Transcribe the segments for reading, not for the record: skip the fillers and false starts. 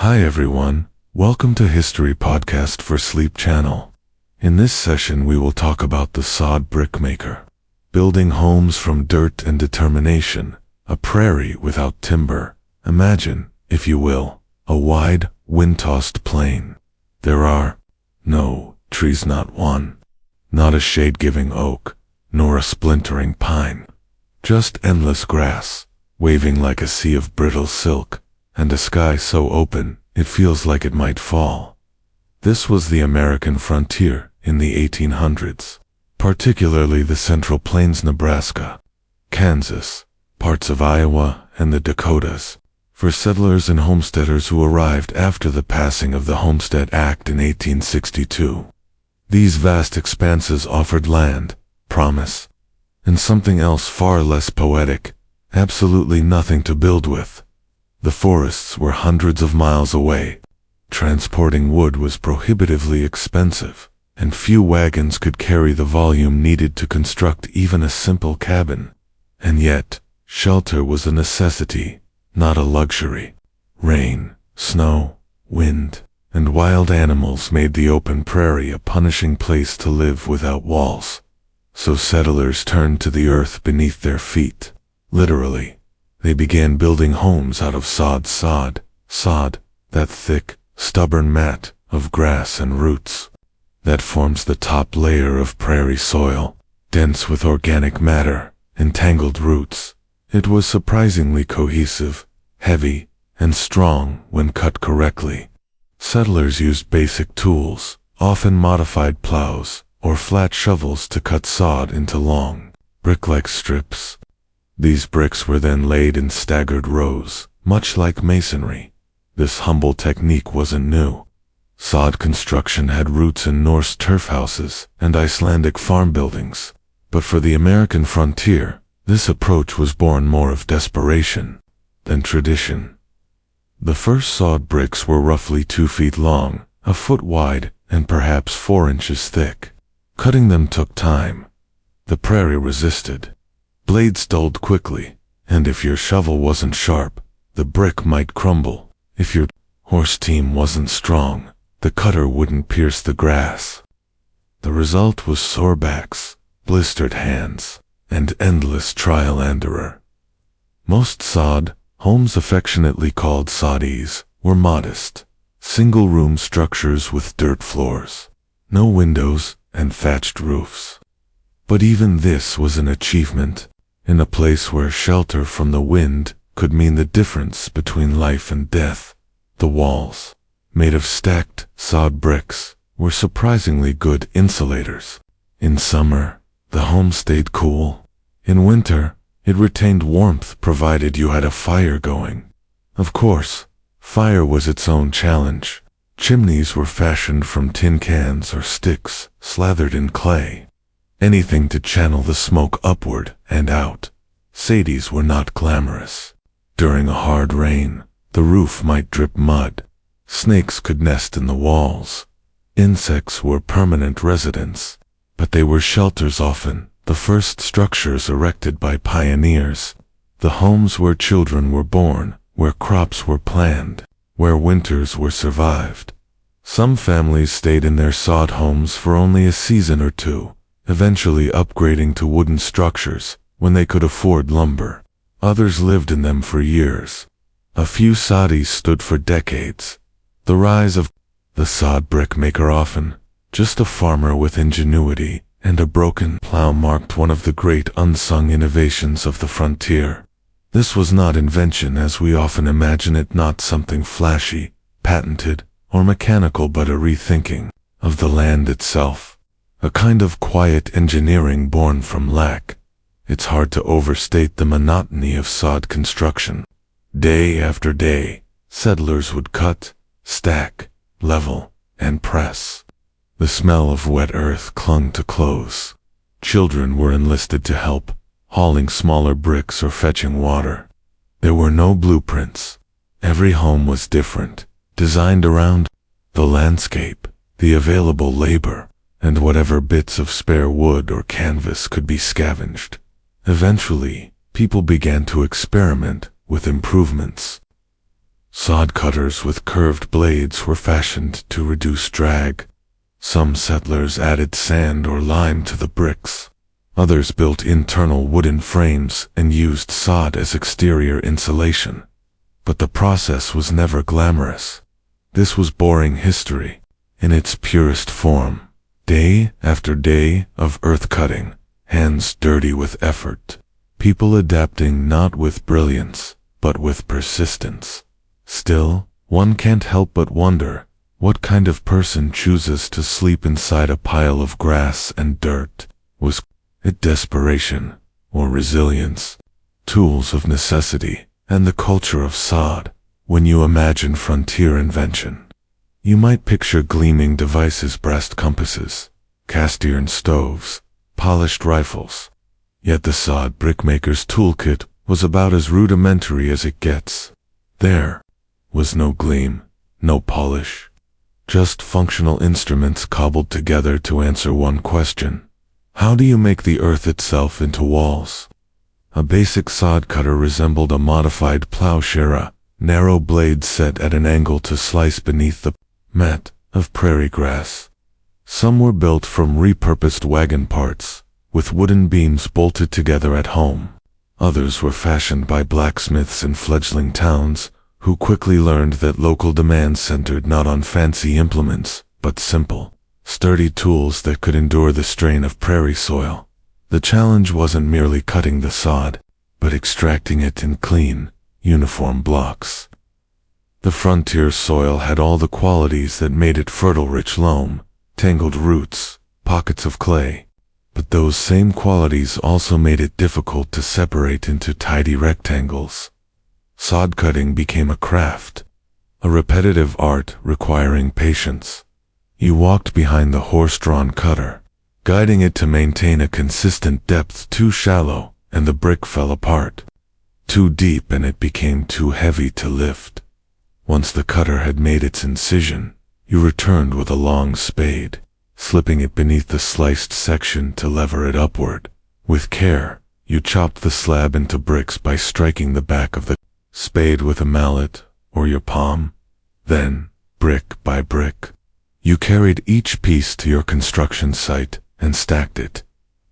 Hi everyone, welcome to History Podcast for Sleep Channel. In this session we will talk about the sod brickmaker. Building homes from dirt and determination, a prairie without timber. Imagine, if you will, a wide, wind-tossed plain. There are no trees, not one. Not a shade-giving oak, nor a splintering pine. Just endless grass, waving like a sea of brittle silk, and a sky so open, it feels like it might fall. This was the American frontier in the 1800s, particularly the Central Plains, Nebraska, Kansas, parts of Iowa, and the Dakotas, for settlers and homesteaders who arrived after the passing of the Homestead Act in 1862. These vast expanses offered land, promise, and something else far less poetic, absolutely nothing to build with. The forests were hundreds of miles away. Transporting wood was prohibitively expensive, and few wagons could carry the volume needed to construct even a simple cabin. And yet, shelter was a necessity, not a luxury. Rain, snow, wind, and wild animals made the open prairie a punishing place to live without walls. So settlers turned to the earth beneath their feet. Literally, they began building homes out of sod, that thick, stubborn mat of grass and roots that forms the top layer of prairie soil, dense with organic matter, entangled roots. It was surprisingly cohesive, heavy, and strong when cut correctly. Settlers used basic tools, often modified plows, or flat shovels to cut sod into long, brick-like strips. These bricks were then laid in staggered rows, much like masonry. This humble technique wasn't new. Sod construction had roots in Norse turf houses and Icelandic farm buildings, but for the American frontier, this approach was born more of desperation than tradition. The first sod bricks were roughly 2 feet long, a foot wide, and perhaps 4 inches thick. Cutting them took time. The prairie resisted. Blades dulled quickly, and if your shovel wasn't sharp, the brick might crumble. If your horse team wasn't strong, the cutter wouldn't pierce the grass. The result was sore backs, blistered hands, and endless trial and error. Most sod homes, affectionately called soddies, were modest, single-room structures with dirt floors, no windows, and thatched roofs. But even this was an achievement, in a place where shelter from the wind could mean the difference between life and death. The walls, made of stacked sod bricks, were surprisingly good insulators. In summer, the home stayed cool. In winter, it retained warmth provided you had a fire going. Of course, fire was its own challenge. Chimneys were fashioned from tin cans or sticks slathered in clay. Anything to channel the smoke upward and out. Sadies were not glamorous. During a hard rain, the roof might drip mud. Snakes could nest in the walls. Insects were permanent residents, but they were shelters often, the first structures erected by pioneers. The homes where children were born, where crops were planned, where winters were survived. Some families stayed in their sod homes for only a season or two, eventually upgrading to wooden structures when they could afford lumber. Others lived in them for years. A few soddies stood for decades. The rise of the sod brickmaker, often just a farmer with ingenuity and a broken plow, marked one of the great unsung innovations of the frontier. This was not invention as we often imagine it, not something flashy, patented, or mechanical, but a rethinking of the land itself. A kind of quiet engineering born from lack. It's hard to overstate the monotony of sod construction. Day after day, settlers would cut, stack, level, and press. The smell of wet earth clung to clothes. Children were enlisted to help, hauling smaller bricks or fetching water. There were no blueprints. Every home was different, designed around the landscape, the available labor, and whatever bits of spare wood or canvas could be scavenged. Eventually, people began to experiment with improvements. Sod cutters with curved blades were fashioned to reduce drag. Some settlers added sand or lime to the bricks. Others built internal wooden frames and used sod as exterior insulation. But the process was never glamorous. This was boring history in its purest form. Day after day of earth cutting, hands dirty with effort, people adapting not with brilliance, but with persistence. Still, one can't help but wonder, what kind of person chooses to sleep inside a pile of grass and dirt? Was it desperation or resilience? Tools of necessity and the culture of sod. When you imagine frontier invention, you might picture gleaming devices, brass compasses, cast iron stoves, polished rifles. Yet the sod brickmaker's toolkit was about as rudimentary as it gets. There was no gleam, no polish, just functional instruments cobbled together to answer one question. How do you make the earth itself into walls? A basic sod cutter resembled a modified plowshare, a narrow blade set at an angle to slice beneath the mat of prairie grass. Some were built from repurposed wagon parts, with wooden beams bolted together at home. Others were fashioned by blacksmiths in fledgling towns, who quickly learned that local demand centered not on fancy implements, but simple, sturdy tools that could endure the strain of prairie soil. The challenge wasn't merely cutting the sod, but extracting it in clean, uniform blocks. The frontier soil had all the qualities that made it fertile: rich loam, tangled roots, pockets of clay. But those same qualities also made it difficult to separate into tidy rectangles. Sod cutting became a craft, a repetitive art requiring patience. You walked behind the horse-drawn cutter, guiding it to maintain a consistent depth. Too shallow, and the brick fell apart. Too deep, and it became too heavy to lift. Once the cutter had made its incision, you returned with a long spade, slipping it beneath the sliced section to lever it upward. With care, you chopped the slab into bricks by striking the back of the spade with a mallet or your palm. Then, brick by brick, you carried each piece to your construction site and stacked it.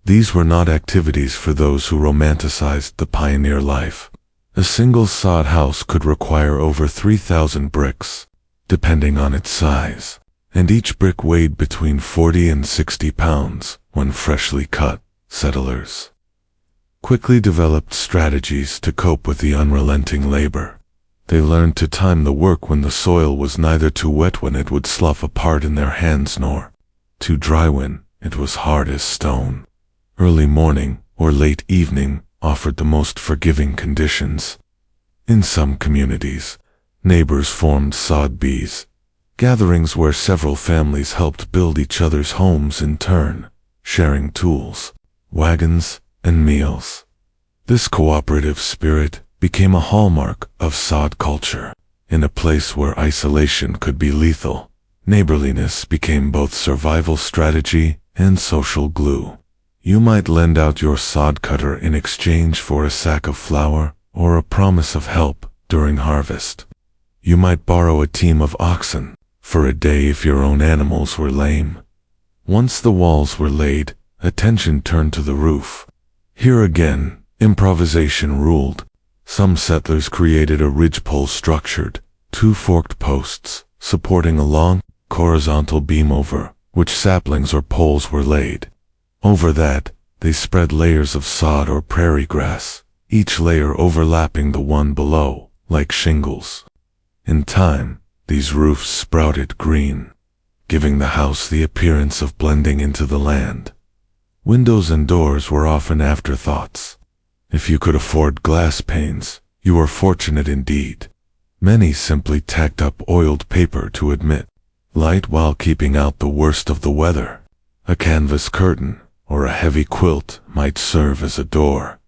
These were not activities for those who romanticized the pioneer life. A single sod house could require over 3,000 bricks, depending on its size, and each brick weighed between 40 and 60 pounds when freshly cut. Settlers quickly developed strategies to cope with the unrelenting labor. They learned to time the work when the soil was neither too wet when it would slough apart in their hands, nor too dry when it was hard as stone. Early morning or late evening offered the most forgiving conditions. In some communities, neighbors formed sod bees, gatherings where several families helped build each other's homes in turn, sharing tools, wagons, and meals. This cooperative spirit became a hallmark of sod culture. In a place where isolation could be lethal, neighborliness became both survival strategy and social glue. You might lend out your sod cutter in exchange for a sack of flour or a promise of help during harvest. You might borrow a team of oxen for a day if your own animals were lame. Once the walls were laid, attention turned to the roof. Here again, improvisation ruled. Some settlers created a ridgepole structured, two forked posts, supporting a long, horizontal beam over which saplings or poles were laid. Over that, they spread layers of sod or prairie grass, each layer overlapping the one below, like shingles. In time, these roofs sprouted green, giving the house the appearance of blending into the land. Windows and doors were often afterthoughts. If you could afford glass panes, you were fortunate indeed. Many simply tacked up oiled paper to admit light while keeping out the worst of the weather. A canvas curtain or a heavy quilt might serve as a door.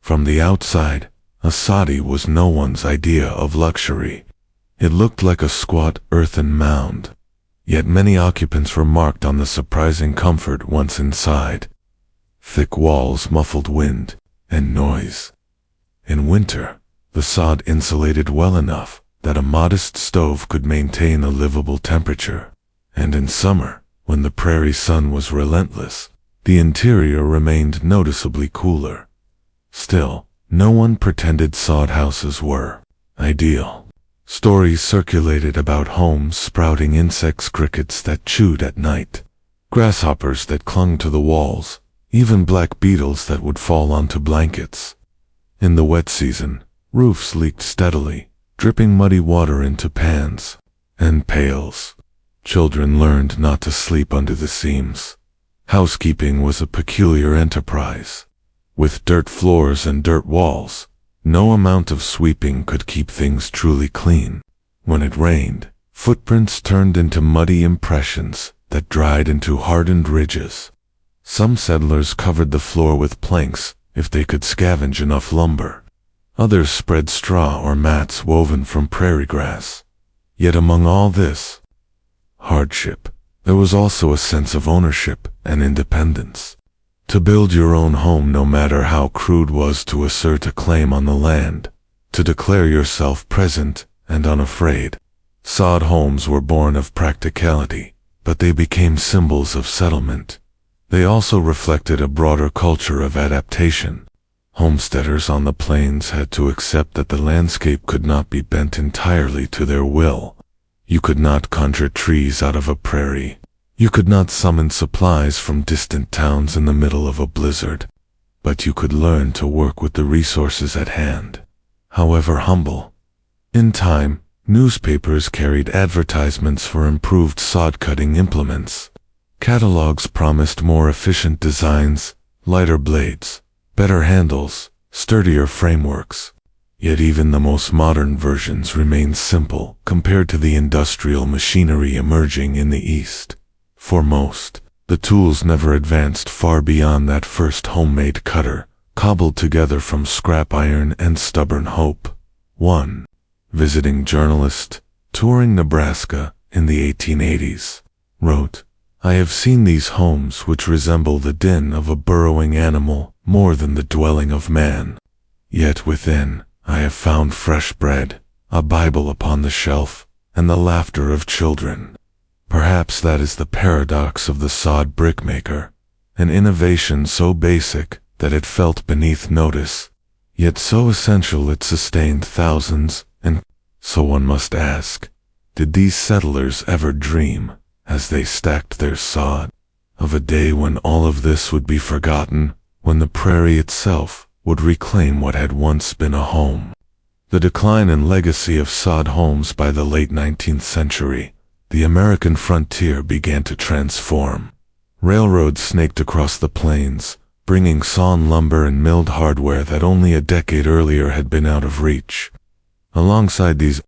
From the outside, a soddy was no one's idea of luxury. It looked like a squat earthen mound. Yet many occupants remarked on the surprising comfort once inside. Thick walls muffled wind and noise. In winter, the sod insulated well enough that a modest stove could maintain a livable temperature, and in summer, when the prairie sun was relentless, the interior remained noticeably cooler. Still, no one pretended sod houses were ideal. Stories circulated about homes sprouting insects, crickets that chewed at night, grasshoppers that clung to the walls, even black beetles that would fall onto blankets. In the wet season, roofs leaked steadily, dripping muddy water into pans and pails. Children learned not to sleep under the seams. Housekeeping was a peculiar enterprise. With dirt floors and dirt walls, no amount of sweeping could keep things truly clean. When it rained, footprints turned into muddy impressions that dried into hardened ridges. Some settlers covered the floor with planks if they could scavenge enough lumber. Others spread straw or mats woven from prairie grass. Yet among all this hardship, there was also a sense of ownership and independence. To build your own home, no matter how crude, was to assert a claim on the land, to declare yourself present and unafraid. Sod homes were born of practicality, but they became symbols of settlement. They also reflected a broader culture of adaptation. Homesteaders on the plains had to accept that the landscape could not be bent entirely to their will. You could not conjure trees out of a prairie. You could not summon supplies from distant towns in the middle of a blizzard. But you could learn to work with the resources at hand, however humble. In time, newspapers carried advertisements for improved sod-cutting implements. Catalogs promised more efficient designs, lighter blades, better handles, sturdier frameworks. Yet even the most modern versions remained simple compared to the industrial machinery emerging in the East. For most, the tools never advanced far beyond that first homemade cutter, cobbled together from scrap iron and stubborn hope. One visiting journalist, touring Nebraska in the 1880s, wrote, "I have seen these homes which resemble the den of a burrowing animal more than the dwelling of man. Yet within, I have found fresh bread, a Bible upon the shelf, and the laughter of children." Perhaps that is the paradox of the sod brickmaker, an innovation so basic that it felt beneath notice, yet so essential it sustained thousands. And so one must ask, did these settlers ever dream, as they stacked their sod, of a day when all of this would be forgotten, when the prairie itself would reclaim what had once been a home? The decline and legacy of sod homes. By the late 19th century, the American frontier began to transform. Railroads snaked across the plains, bringing sawn lumber and milled hardware that only a decade earlier had been out of reach. Alongside these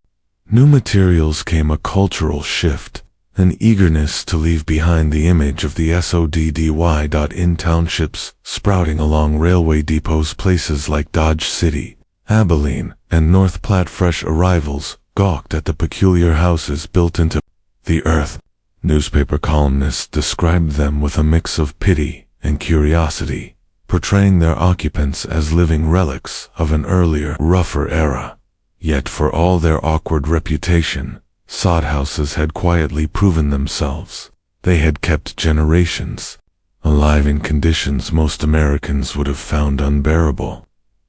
new materials came a cultural shift, an eagerness to leave behind the image of the SODDY. Townships sprouting along railway depots. Places like Dodge City, Abilene, and North Platte. Fresh arrivals gawked at the peculiar houses built into the earth. Newspaper columnists described them with a mix of pity and curiosity, portraying their occupants as living relics of an earlier, rougher era. Yet for all their awkward reputation, sod houses had quietly proven themselves. They had kept generations alive in conditions most Americans would have found unbearable.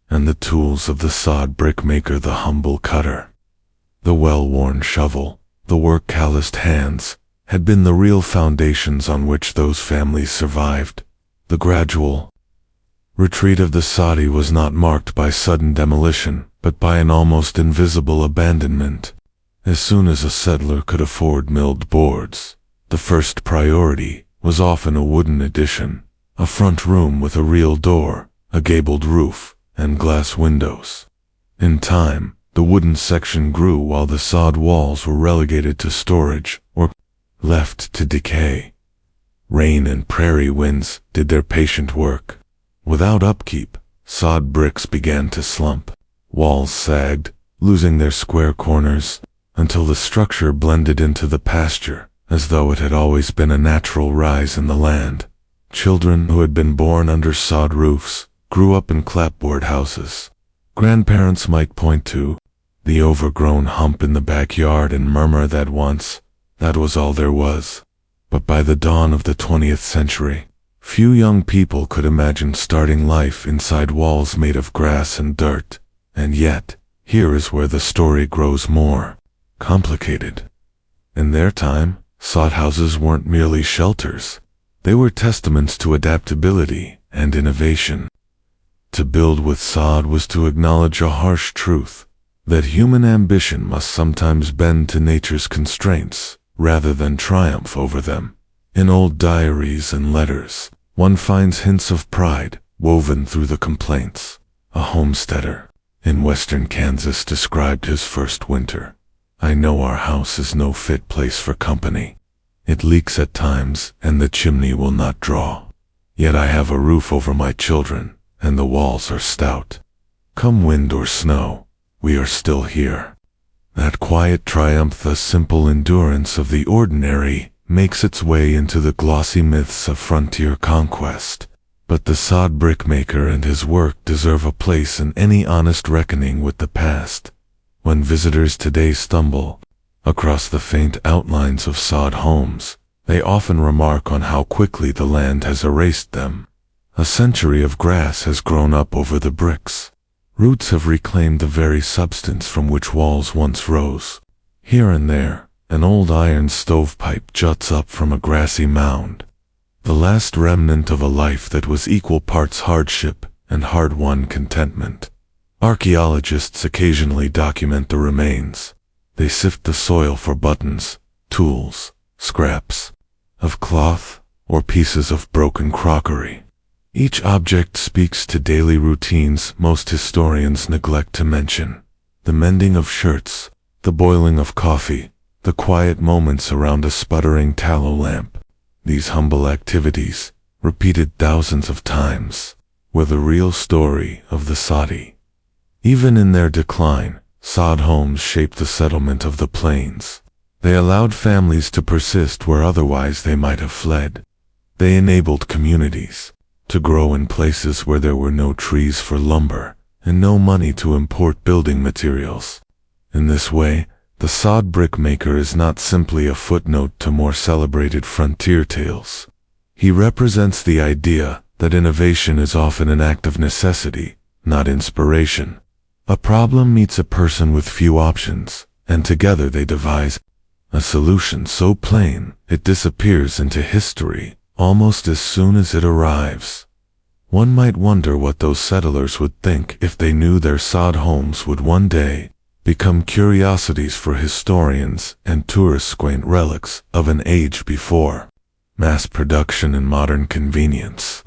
And the tools of the sod brickmaker, the humble cutter, the well-worn shovel, the work-calloused hands, had been the real foundations on which those families survived. The gradual retreat of the soddy was not marked by sudden demolition, but by an almost invisible abandonment. As soon as a settler could afford milled boards, the first priority was often a wooden addition, a front room with a real door, a gabled roof, and glass windows. In time, the wooden section grew while the sod walls were relegated to storage or left to decay. Rain and prairie winds did their patient work. Without upkeep, sod bricks began to slump. Walls sagged, losing their square corners, until the structure blended into the pasture, as though it had always been a natural rise in the land. Children who had been born under sod roofs grew up in clapboard houses. Grandparents might point to the overgrown hump in the backyard, and murmur that once, that was all there was. But by the dawn of the 20th century, few young people could imagine starting life inside walls made of grass and dirt. And yet, here is where the story grows more complicated. In their time, sod houses weren't merely shelters. They were testaments to adaptability and innovation. To build with sod was to acknowledge a harsh truth, that human ambition must sometimes bend to nature's constraints, rather than triumph over them. In old diaries and letters, one finds hints of pride woven through the complaints. A homesteader in western Kansas described his first winter. "I know our house is no fit place for company. It leaks at times, and the chimney will not draw. Yet I have a roof over my children, and the walls are stout. Come wind or snow, we are still here." That quiet triumph, the simple endurance of the ordinary, makes its way into the glossy myths of frontier conquest. But the sod brickmaker and his work deserve a place in any honest reckoning with the past. When visitors today stumble across the faint outlines of sod homes, they often remark on how quickly the land has erased them. A century of grass has grown up over the bricks. Roots have reclaimed the very substance from which walls once rose. Here and there, an old iron stovepipe juts up from a grassy mound, the last remnant of a life that was equal parts hardship and hard-won contentment. Archaeologists occasionally document the remains. They sift the soil for buttons, tools, scraps of cloth, or pieces of broken crockery. Each object speaks to daily routines most historians neglect to mention: the mending of shirts, the boiling of coffee, the quiet moments around a sputtering tallow lamp. These humble activities, repeated thousands of times, were the real story of the soddy. Even in their decline, sod homes shaped the settlement of the plains. They allowed families to persist where otherwise they might have fled. They enabled communities to grow in places where there were no trees for lumber and no money to import building materials. In this way, the sod brickmaker is not simply a footnote to more celebrated frontier tales. He represents the idea that innovation is often an act of necessity, not inspiration. A problem meets a person with few options, and together they devise a solution so plain it disappears into history almost as soon as it arrives. One might wonder what those settlers would think if they knew their sod homes would one day become curiosities for historians and tourists, quaint relics of an age before mass production and modern convenience.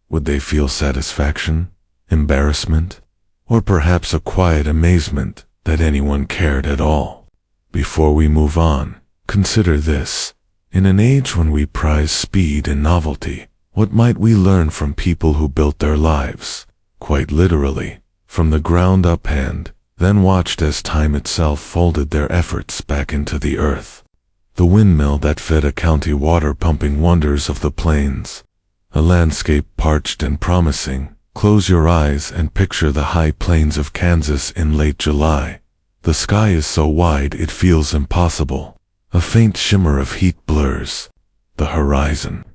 Would they feel satisfaction, embarrassment, or perhaps a quiet amazement that anyone cared at all? Before we move on, consider this. In an age when we prize speed and novelty, what might we learn from people who built their lives, quite literally, from the ground up and then watched as time itself folded their efforts back into the earth? The windmill that fed a county water pumping wonders of the plains. A landscape parched and promising. Close your eyes and picture the high plains of Kansas in late July. The sky is so wide it feels impossible. A faint shimmer of heat blurs the horizon.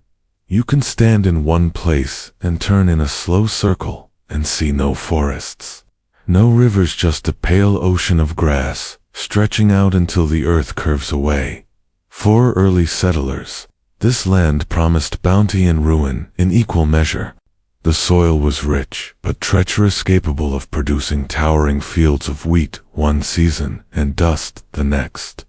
You can stand in one place and turn in a slow circle and see no forests, no rivers, just a pale ocean of grass stretching out until the earth curves away. For early settlers, this land promised bounty and ruin in equal measure. The soil was rich, but treacherous, capable of producing towering fields of wheat one season and dust the next.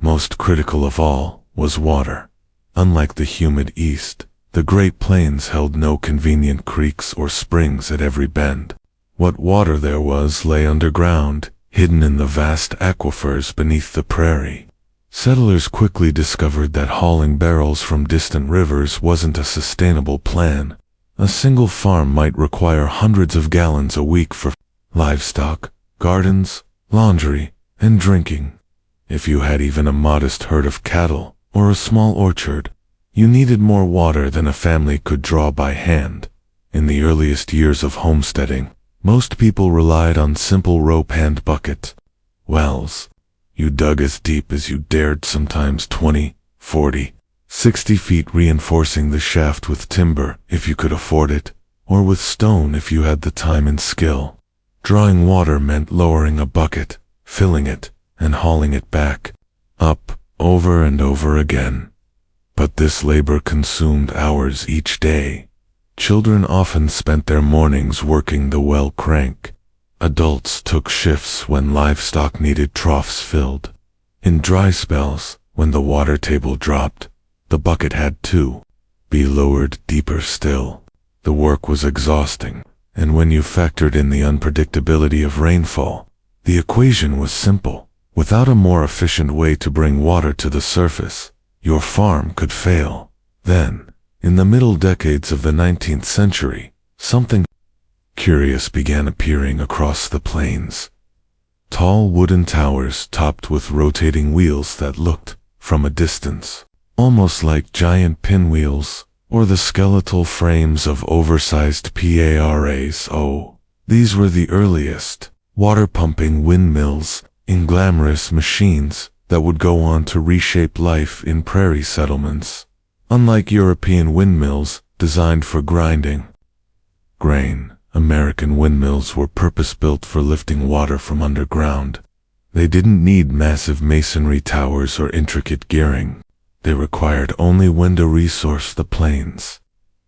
Most critical of all was water. Unlike the humid East, the Great Plains held no convenient creeks or springs at every bend. What water there was lay underground, hidden in the vast aquifers beneath the prairie. Settlers quickly discovered that hauling barrels from distant rivers wasn't a sustainable plan. A single farm might require hundreds of gallons a week for livestock, gardens, laundry, and drinking. If you had even a modest herd of cattle or a small orchard, you needed more water than a family could draw by hand. In the earliest years of homesteading, most people relied on simple rope hand buckets. wells. You dug as deep as you dared, sometimes 20, 40, 60 feet, reinforcing the shaft with timber if you could afford it, or with stone if you had the time and skill. Drawing water meant lowering a bucket, filling it, and hauling it back, up, over and over again. But this labor consumed hours each day. Children often spent their mornings working the well crank. Adults took shifts when livestock needed troughs filled. In dry spells, when the water table dropped, the bucket had to be lowered deeper still. The work was exhausting, and when you factored in the unpredictability of rainfall, the equation was simple. Without a more efficient way to bring water to the surface, your farm could fail. Then, in the middle decades of the 19th century, something curious began appearing across the plains. Tall wooden towers topped with rotating wheels that looked, from a distance, almost like giant pinwheels, or the skeletal frames of oversized PARAs. These were the earliest water-pumping windmills, ingenious machines that would go on to reshape life in prairie settlements. Unlike European windmills designed for grinding grain, American windmills were purpose-built for lifting water from underground. They didn't need massive masonry towers or intricate gearing. They required only wind to resource the plains,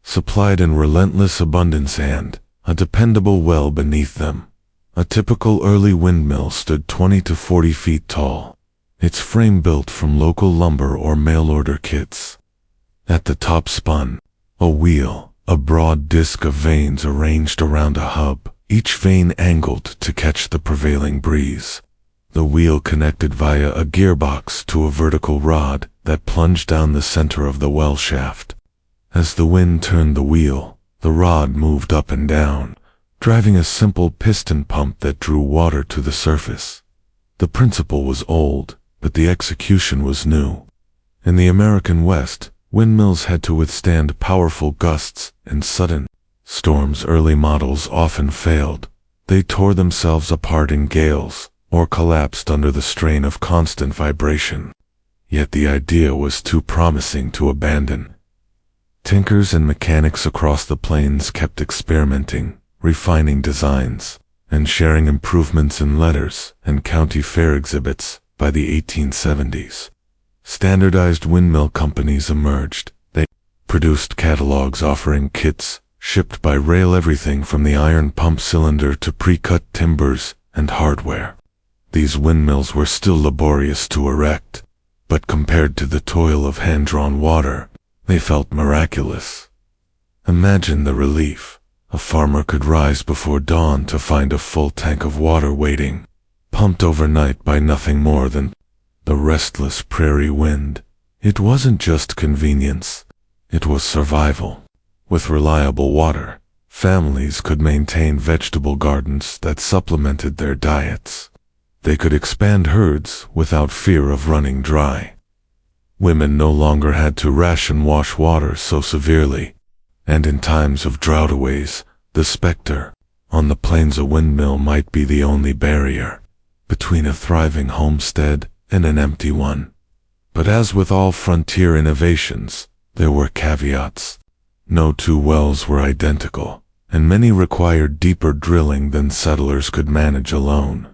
supplied in relentless abundance, and a dependable well beneath them. A typical early windmill stood 20 to 40 feet tall, its frame built from local lumber or mail-order kits. At the top spun a wheel, a broad disc of vanes arranged around a hub, each vane angled to catch the prevailing breeze. The wheel connected via a gearbox to a vertical rod that plunged down the center of the well shaft. As the wind turned the wheel, the rod moved up and down, driving a simple piston pump that drew water to the surface. The principle was old, but the execution was new. In the American West, windmills had to withstand powerful gusts and sudden storms. Early models often failed. They tore themselves apart in gales, or collapsed under the strain of constant vibration. Yet the idea was too promising to abandon. Tinkers and mechanics across the plains kept experimenting, refining designs, and sharing improvements in letters and county fair exhibits. By the 1870s, standardized windmill companies emerged. They produced catalogs offering kits, shipped by rail, everything from the iron pump cylinder to pre-cut timbers and hardware. These windmills were still laborious to erect, but compared to the toil of hand-drawn water, they felt miraculous. Imagine the relief. A farmer could rise before dawn to find a full tank of water waiting, pumped overnight by nothing more than the restless prairie wind. It wasn't just convenience, it was survival. With reliable water, families could maintain vegetable gardens that supplemented their diets. They could expand herds without fear of running dry. Women no longer had to ration wash water so severely, and in times of droughtways, the specter on the plains, a windmill might be the only barrier between a thriving homestead and an empty one. But as with all frontier innovations, there were caveats. No two wells were identical, and many required deeper drilling than settlers could manage alone.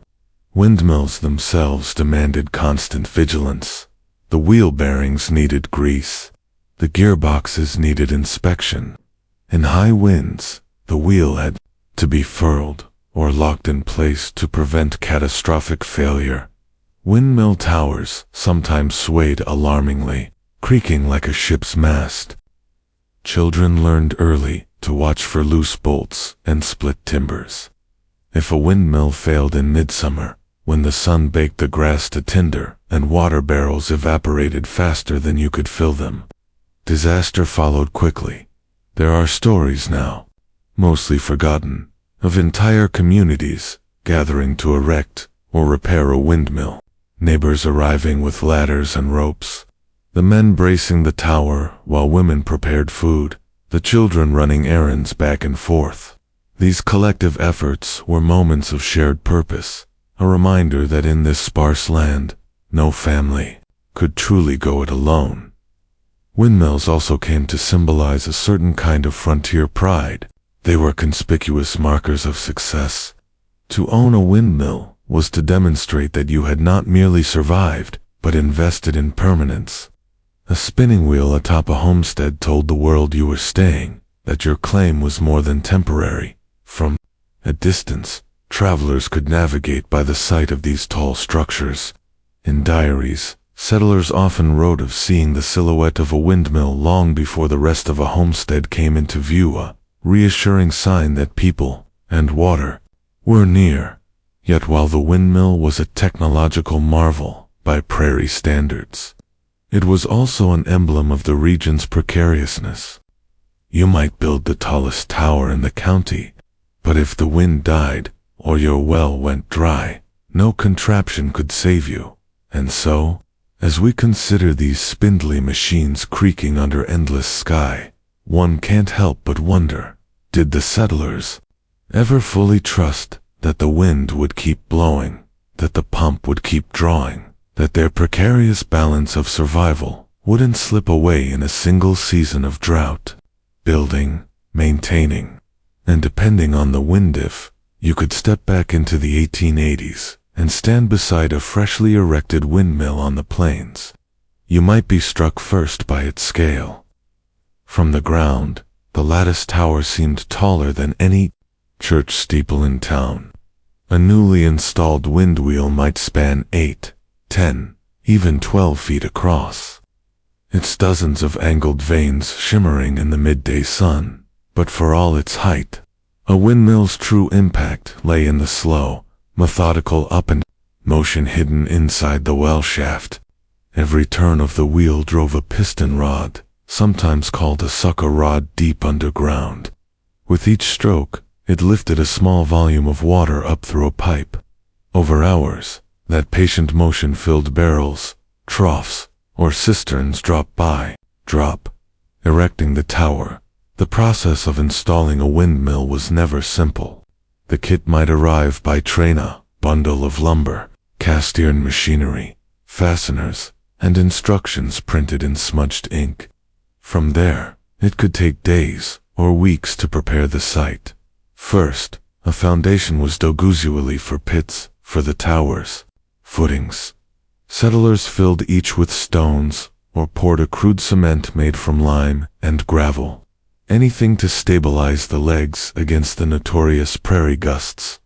Windmills themselves demanded constant vigilance. The wheel bearings needed grease. The gearboxes needed inspection. In high winds, the wheel had to be furled or locked in place to prevent catastrophic failure. Windmill towers sometimes swayed alarmingly, creaking like a ship's mast. Children learned early to watch for loose bolts and split timbers. If a windmill failed in midsummer, when the sun baked the grass to tinder and water barrels evaporated faster than you could fill them, disaster followed quickly. There are stories now, mostly forgotten, of entire communities gathering to erect or repair a windmill, neighbors arriving with ladders and ropes, the men bracing the tower while women prepared food, the children running errands back and forth. These collective efforts were moments of shared purpose, a reminder that in this sparse land, no family could truly go it alone. Windmills also came to symbolize a certain kind of frontier pride. They were conspicuous markers of success. To own a windmill was to demonstrate that you had not merely survived, but invested in permanence. A spinning wheel atop a homestead told the world you were staying, that your claim was more than temporary. From a distance, travelers could navigate by the sight of these tall structures. In diaries, settlers often wrote of seeing the silhouette of a windmill long before the rest of a homestead came into view, a reassuring sign that people and water were near. Yet while the windmill was a technological marvel by prairie standards, it was also an emblem of the region's precariousness. You might build the tallest tower in the county, but if the wind died or your well went dry, no contraption could save you. And so, as we consider these spindly machines creaking under endless sky, one can't help but wonder, did the settlers ever fully trust that the wind would keep blowing, that the pump would keep drawing, that their precarious balance of survival wouldn't slip away in a single season of drought? Building, maintaining, and depending on the wind. If you could step back into the 1880s and stand beside a freshly erected windmill on the plains, you might be struck first by its scale. From the ground, the lattice tower seemed taller than any church steeple in town. A newly installed wind wheel might span 8, 10, even 12 feet across, its dozens of angled vanes shimmering in the midday sun. But for all its height, a windmill's true impact lay in the slow, methodical up and motion hidden inside the well shaft. Every turn of the wheel drove a piston rod, sometimes called a sucker rod, deep underground. With each stroke, it lifted a small volume of water up through a pipe. Over hours, that patient motion filled barrels, troughs, or cisterns drop by drop. Erecting the tower, the process of installing a windmill was never simple. The kit might arrive by train, a bundle of lumber, cast iron machinery, fasteners, and instructions printed in smudged ink. From there, it could take days or weeks to prepare the site. First, a foundation was dug, usually for pits, for the towers, footings. Settlers filled each with stones or poured a crude cement made from lime and gravel, anything to stabilize the legs against the notorious prairie gusts.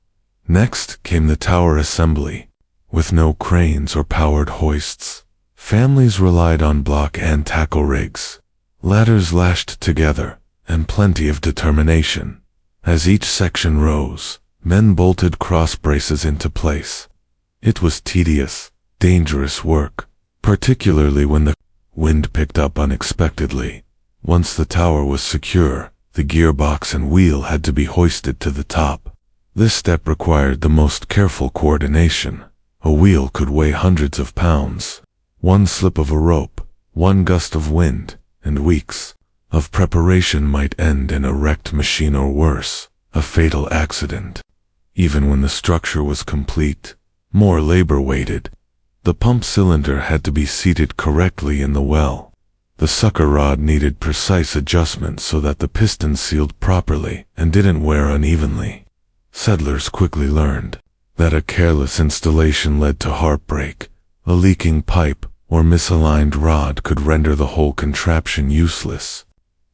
Next came the tower assembly. With no cranes or powered hoists, families relied on block and tackle rigs, ladders lashed together, and plenty of determination. As each section rose, men bolted cross braces into place. It was tedious, dangerous work, particularly when the wind picked up unexpectedly. Once the tower was secure, the gearbox and wheel had to be hoisted to the top. This step required the most careful coordination. A wheel could weigh hundreds of pounds. One slip of a rope, one gust of wind, and weeks of preparation might end in a wrecked machine or worse, a fatal accident. Even when the structure was complete, more labor waited. The pump cylinder had to be seated correctly in the well. The sucker rod needed precise adjustments so that the piston sealed properly and didn't wear unevenly. Settlers quickly learned that a careless installation led to heartbreak. A leaking pipe or misaligned rod could render the whole contraption useless.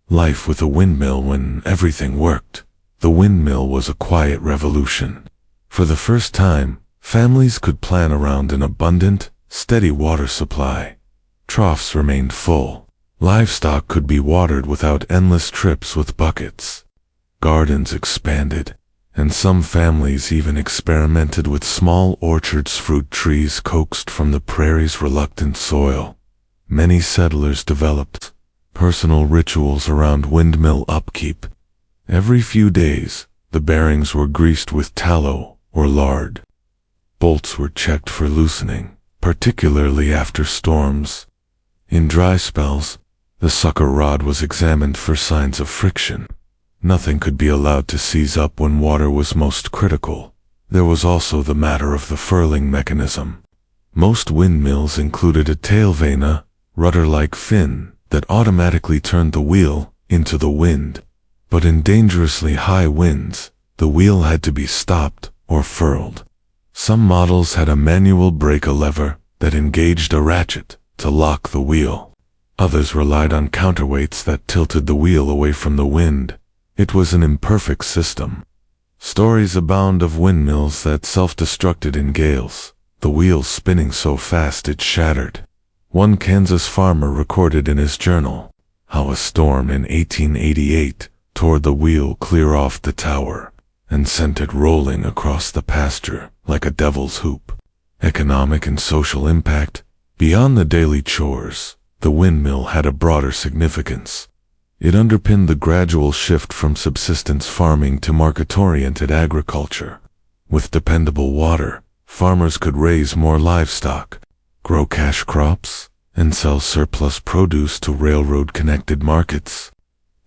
Life with a windmill when everything worked. The windmill was a quiet revolution. For the first time, families could plan around an abundant, steady water supply. Troughs remained full. Livestock could be watered without endless trips with buckets. Gardens expanded, and some families even experimented with small orchards, fruit trees coaxed from the prairie's reluctant soil. Many settlers developed personal rituals around windmill upkeep. Every few days, the bearings were greased with tallow or lard. Bolts were checked for loosening, particularly after storms. In dry spells, the sucker rod was examined for signs of friction. Nothing could be allowed to seize up when water was most critical. There was also the matter of the furling mechanism. Most windmills included a tail vane, a rudder-like fin that automatically turned the wheel into the wind. But in dangerously high winds, the wheel had to be stopped or furled. Some models had a manual brake lever that engaged a ratchet to lock the wheel. Others relied on counterweights that tilted the wheel away from the wind. It was an imperfect system. Stories abound of windmills that self-destructed in gales, the wheel spinning so fast it shattered. One Kansas farmer recorded in his journal how a storm in 1888 tore the wheel clear off the tower and sent it rolling across the pasture like a devil's hoop. Economic and social impact. Beyond the daily chores, the windmill had a broader significance. It underpinned the gradual shift from subsistence farming to market-oriented agriculture. With dependable water, farmers could raise more livestock, grow cash crops, and sell surplus produce to railroad-connected markets.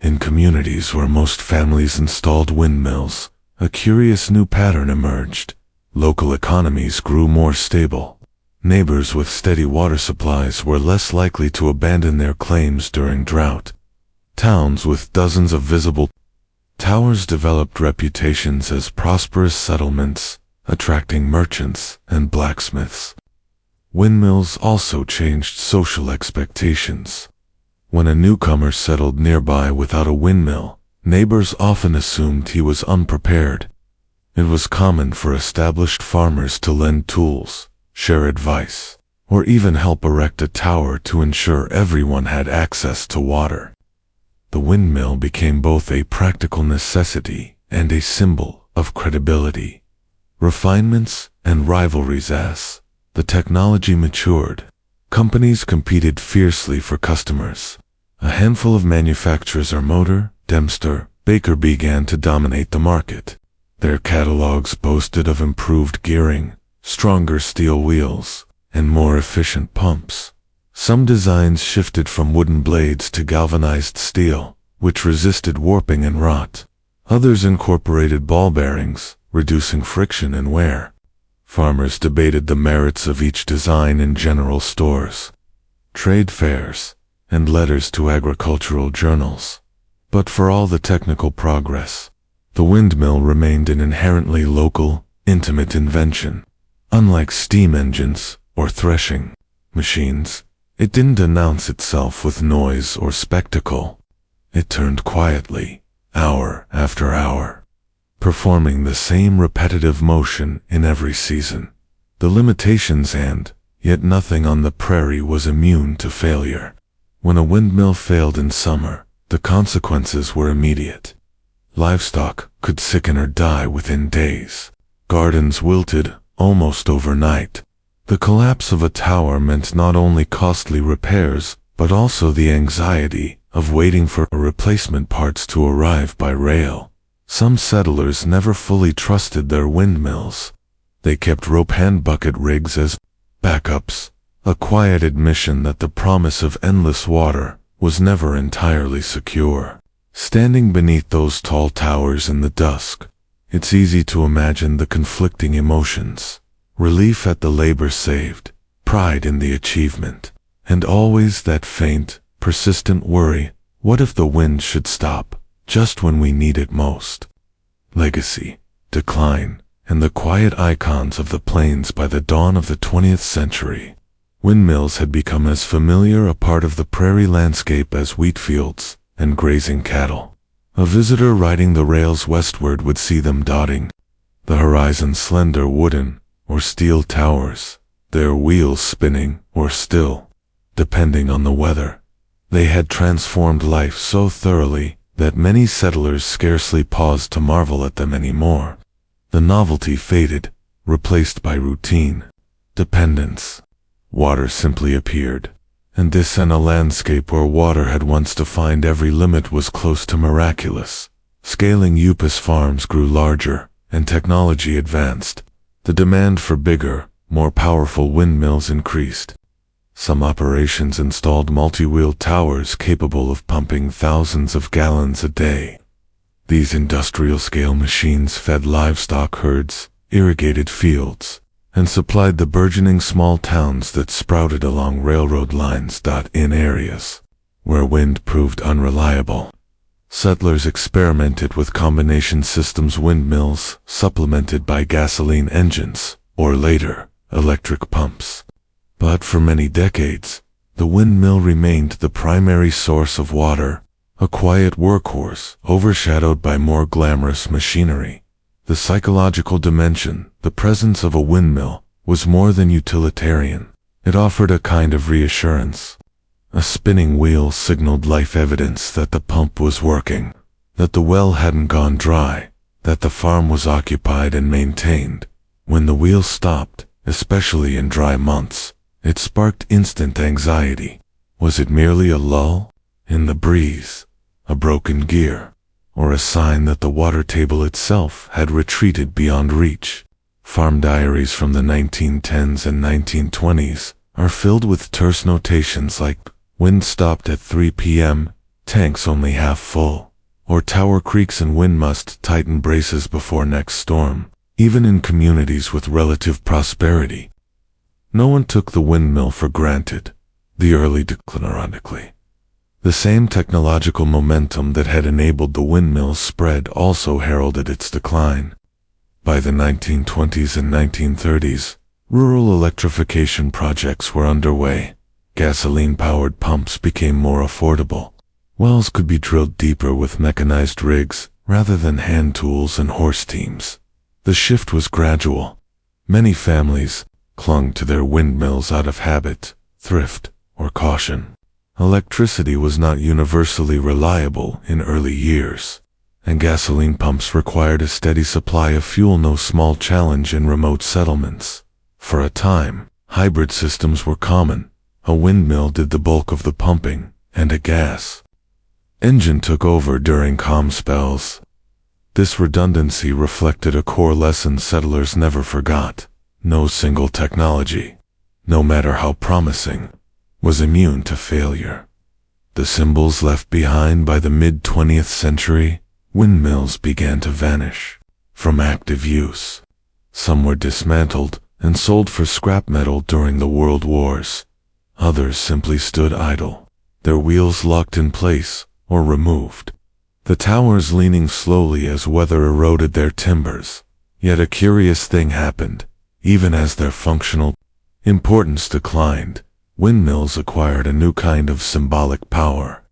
In communities where most families installed windmills, a curious new pattern emerged. Local economies grew more stable. Neighbors with steady water supplies were less likely to abandon their claims during drought. Towns with dozens of visible towers developed reputations as prosperous settlements, attracting merchants and blacksmiths. Windmills also changed social expectations. When a newcomer settled nearby without a windmill, neighbors often assumed he was unprepared. It was common for established farmers to lend tools, share advice, or even help erect a tower to ensure everyone had access to water. The windmill became both a practical necessity and a symbol of credibility. Refinements and rivalries. As the technology matured, companies competed fiercely for customers. A handful of manufacturers, Motor, Dempster, Baker, began to dominate the market. Their catalogs boasted of improved gearing, stronger steel wheels, and more efficient pumps. Some designs shifted from wooden blades to galvanized steel, which resisted warping and rot. Others incorporated ball bearings, reducing friction and wear. Farmers debated the merits of each design in general stores, trade fairs, and letters to agricultural journals. But for all the technical progress, the windmill remained an inherently local, intimate invention. Unlike steam engines or threshing machines, it didn't announce itself with noise or spectacle. It turned quietly, hour after hour, performing the same repetitive motion in every season. The limitations, and yet nothing on the prairie was immune to failure. When a windmill failed in summer, the consequences were immediate. Livestock could sicken or die within days. Gardens wilted almost overnight. The collapse of a tower meant not only costly repairs, but also the anxiety of waiting for replacement parts to arrive by rail. Some settlers never fully trusted their windmills. They kept rope hand bucket rigs as backups, a quiet admission that the promise of endless water was never entirely secure. Standing beneath those tall towers in the dusk, it's easy to imagine the conflicting emotions. Relief at the labor saved, pride in the achievement, and always that faint, persistent worry, what if the wind should stop, just when we need it most? Legacy, decline, and the quiet icons of the plains by the dawn of the 20th century. Windmills had become as familiar a part of the prairie landscape as wheat fields and grazing cattle. A visitor riding the rails westward would see them dotting the horizon, slender wooden or steel towers, their wheels spinning or still, depending on the weather. They had transformed life so thoroughly that many settlers scarcely paused to marvel at them anymore. The novelty faded, replaced by routine, dependence. Water simply appeared, and this in a landscape where water had once defined every limit was close to miraculous. Scaling Upas farms grew larger, and technology advanced. The demand for bigger, more powerful windmills increased. Some operations installed multi-wheel towers capable of pumping thousands of gallons a day. These industrial-scale machines fed livestock herds, irrigated fields, and supplied the burgeoning small towns that sprouted along railroad lines. In areas where wind proved unreliable, settlers experimented with combination systems, windmills supplemented by gasoline engines, or later, electric pumps. But for many decades, the windmill remained the primary source of water, a quiet workhorse overshadowed by more glamorous machinery. The psychological dimension, the presence of a windmill, was more than utilitarian. It offered a kind of reassurance. A spinning wheel signaled life, evidence that the pump was working, that the well hadn't gone dry, that the farm was occupied and maintained. When the wheel stopped, especially in dry months, it sparked instant anxiety. Was it merely a lull in the breeze, a broken gear, or a sign that the water table itself had retreated beyond reach? Farm diaries from the 1910s and 1920s are filled with terse notations like "wind stopped at 3 p.m., tanks only half full," or "tower creaks and wind must tighten braces before next storm." Even in communities with relative prosperity, no one took the windmill for granted. The early decline, ironically, the same technological momentum that had enabled the windmill's spread also heralded its decline. By the 1920s and 1930s, rural electrification projects were underway. Gasoline-powered pumps became more affordable. Wells could be drilled deeper with mechanized rigs rather than hand tools and horse teams. The shift was gradual. Many families clung to their windmills out of habit, thrift, or caution. Electricity was not universally reliable in early years, and gasoline pumps required a steady supply of fuel, no small challenge in remote settlements. For a time, hybrid systems were common. A windmill did the bulk of the pumping, and a gas engine took over during calm spells. This redundancy reflected a core lesson settlers never forgot. No single technology, no matter how promising, was immune to failure. The symbols left behind by the mid-20th century, windmills began to vanish from active use. Some were dismantled and sold for scrap metal during the World Wars. Others simply stood idle, their wheels locked in place or removed, the towers leaning slowly as weather eroded their timbers. Yet a curious thing happened. Even as their functional importance declined, windmills acquired a new kind of symbolic power.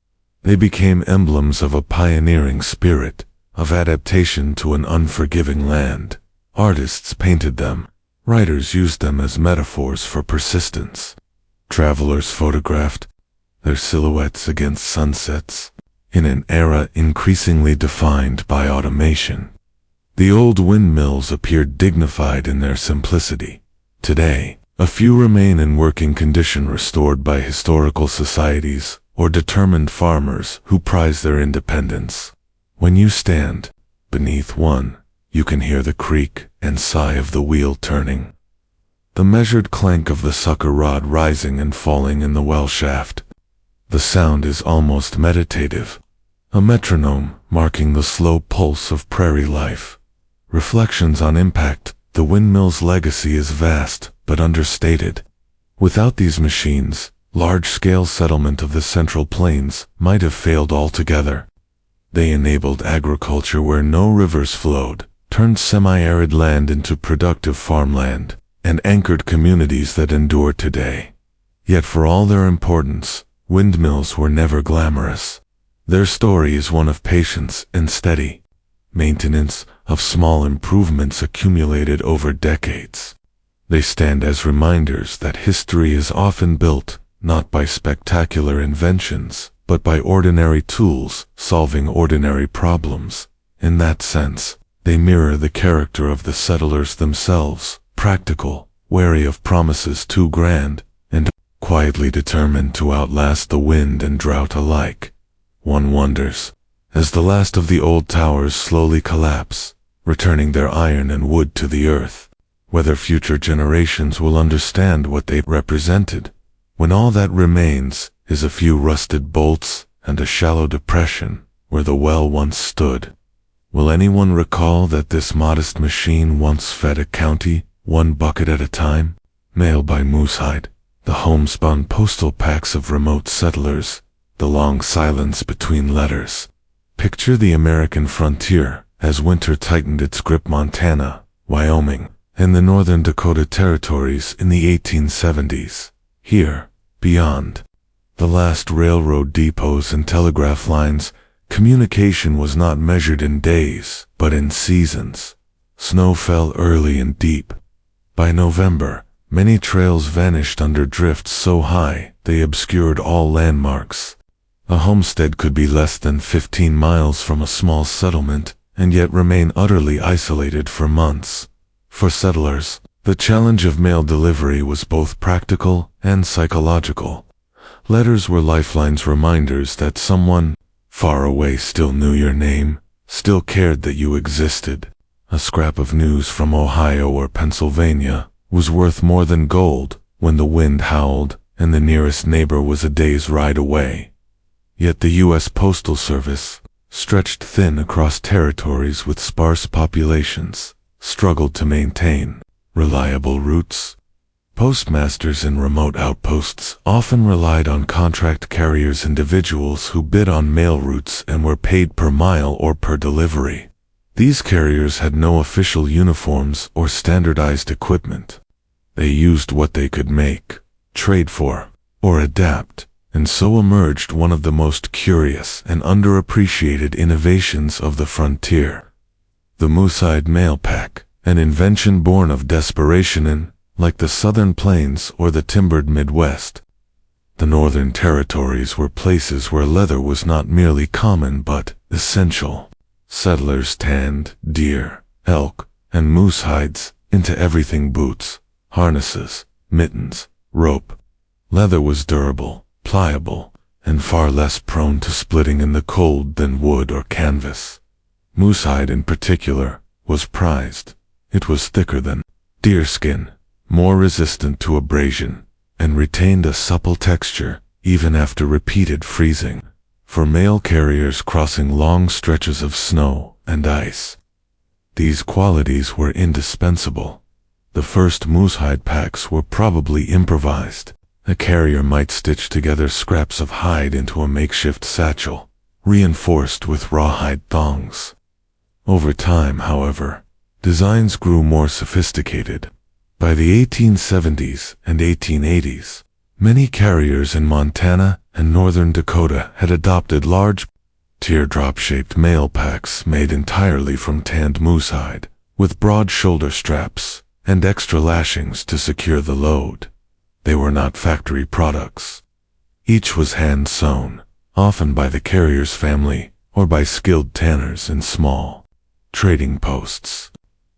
They became emblems of a pioneering spirit, of adaptation to an unforgiving land. Artists painted them, writers used them as metaphors for persistence. Travelers photographed their silhouettes against sunsets, in an era increasingly defined by automation. The old windmills appeared dignified in their simplicity. Today, a few remain in working condition, restored by historical societies or determined farmers who prize their independence. When you stand beneath one, you can hear the creak and sigh of the wheel turning, the measured clank of the sucker rod rising and falling in the well shaft. The sound is almost meditative, a metronome marking the slow pulse of prairie life. Reflections on impact. The windmill's legacy is vast but understated. Without these machines, large-scale settlement of the Central Plains might have failed altogether. They enabled agriculture where no rivers flowed, turned semi-arid land into productive farmland, and anchored communities that endure today. Yet for all their importance, windmills were never glamorous. Their story is one of patience and steady maintenance, of small improvements accumulated over decades. They stand as reminders that history is often built not by spectacular inventions, but by ordinary tools solving ordinary problems. In that sense, they mirror the character of the settlers themselves, practical, wary of promises too grand, and quietly determined to outlast the wind and drought alike. One wonders, as the last of the old towers slowly collapse, returning their iron and wood to the earth, whether future generations will understand what they represented, when all that remains is a few rusted bolts and a shallow depression where the well once stood. Will anyone recall that this modest machine once fed a county, one bucket at a time? Mail by moosehide, the homespun postal packs of remote settlers, the long silence between letters. Picture the American frontier as winter tightened its grip. Montana, Wyoming, and the northern Dakota territories in the 1870s. Here, beyond the last railroad depots and telegraph lines, communication was not measured in days, but in seasons. Snow fell early and deep. By November, many trails vanished under drifts so high they obscured all landmarks. A homestead could be less than 15 miles from a small settlement and yet remain utterly isolated for months. For settlers, the challenge of mail delivery was both practical and psychological. Letters were lifelines, reminders that someone far away still knew your name, still cared that you existed. A scrap of news from Ohio or Pennsylvania was worth more than gold when the wind howled and the nearest neighbor was a day's ride away. Yet the U.S. Postal Service, stretched thin across territories with sparse populations, struggled to maintain reliable routes. Postmasters in remote outposts often relied on contract carriers, individuals who bid on mail routes and were paid per mile or per delivery. These carriers had no official uniforms or standardized equipment. They used what they could make, trade for, or adapt, and so emerged one of the most curious and underappreciated innovations of the frontier. The moosehide mail pack, an invention born of desperation in, like the southern plains or the timbered Midwest. The northern territories were places where leather was not merely common but essential. Settlers tanned deer, elk, and moose hides into everything: boots, harnesses, mittens, rope. Leather was durable, pliable, and far less prone to splitting in the cold than wood or canvas. Moosehide in particular was prized. It was thicker than deerskin, more resistant to abrasion, and retained a supple texture even after repeated freezing. For mail carriers crossing long stretches of snow and ice, these qualities were indispensable. The first moosehide packs were probably improvised. A carrier might stitch together scraps of hide into a makeshift satchel, reinforced with rawhide thongs. Over time, however, designs grew more sophisticated. By the 1870s and 1880s, many carriers in Montana and northern Dakota had adopted large, teardrop-shaped mail packs made entirely from tanned moosehide, with broad shoulder straps and extra lashings to secure the load. They were not factory products. Each was hand-sewn, often by the carrier's family or by skilled tanners in small trading posts.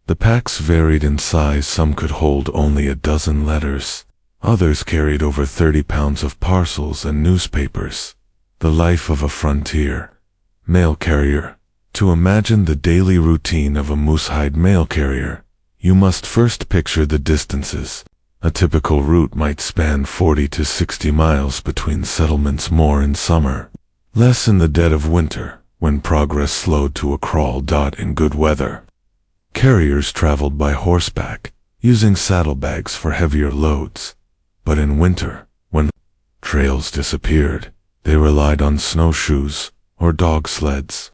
The packs varied in size. Some could hold only a dozen letters. Others carried over 30 pounds of parcels and newspapers. The life of a frontier mail carrier. To imagine the daily routine of a moosehide mail carrier, you must first picture the distances. A typical route might span 40 to 60 miles between settlements, more in summer, less in the dead of winter, when progress slowed to a crawl. In good weather, carriers traveled by horseback, using saddlebags for heavier loads. But in winter, when trails disappeared, they relied on snowshoes or dog sleds.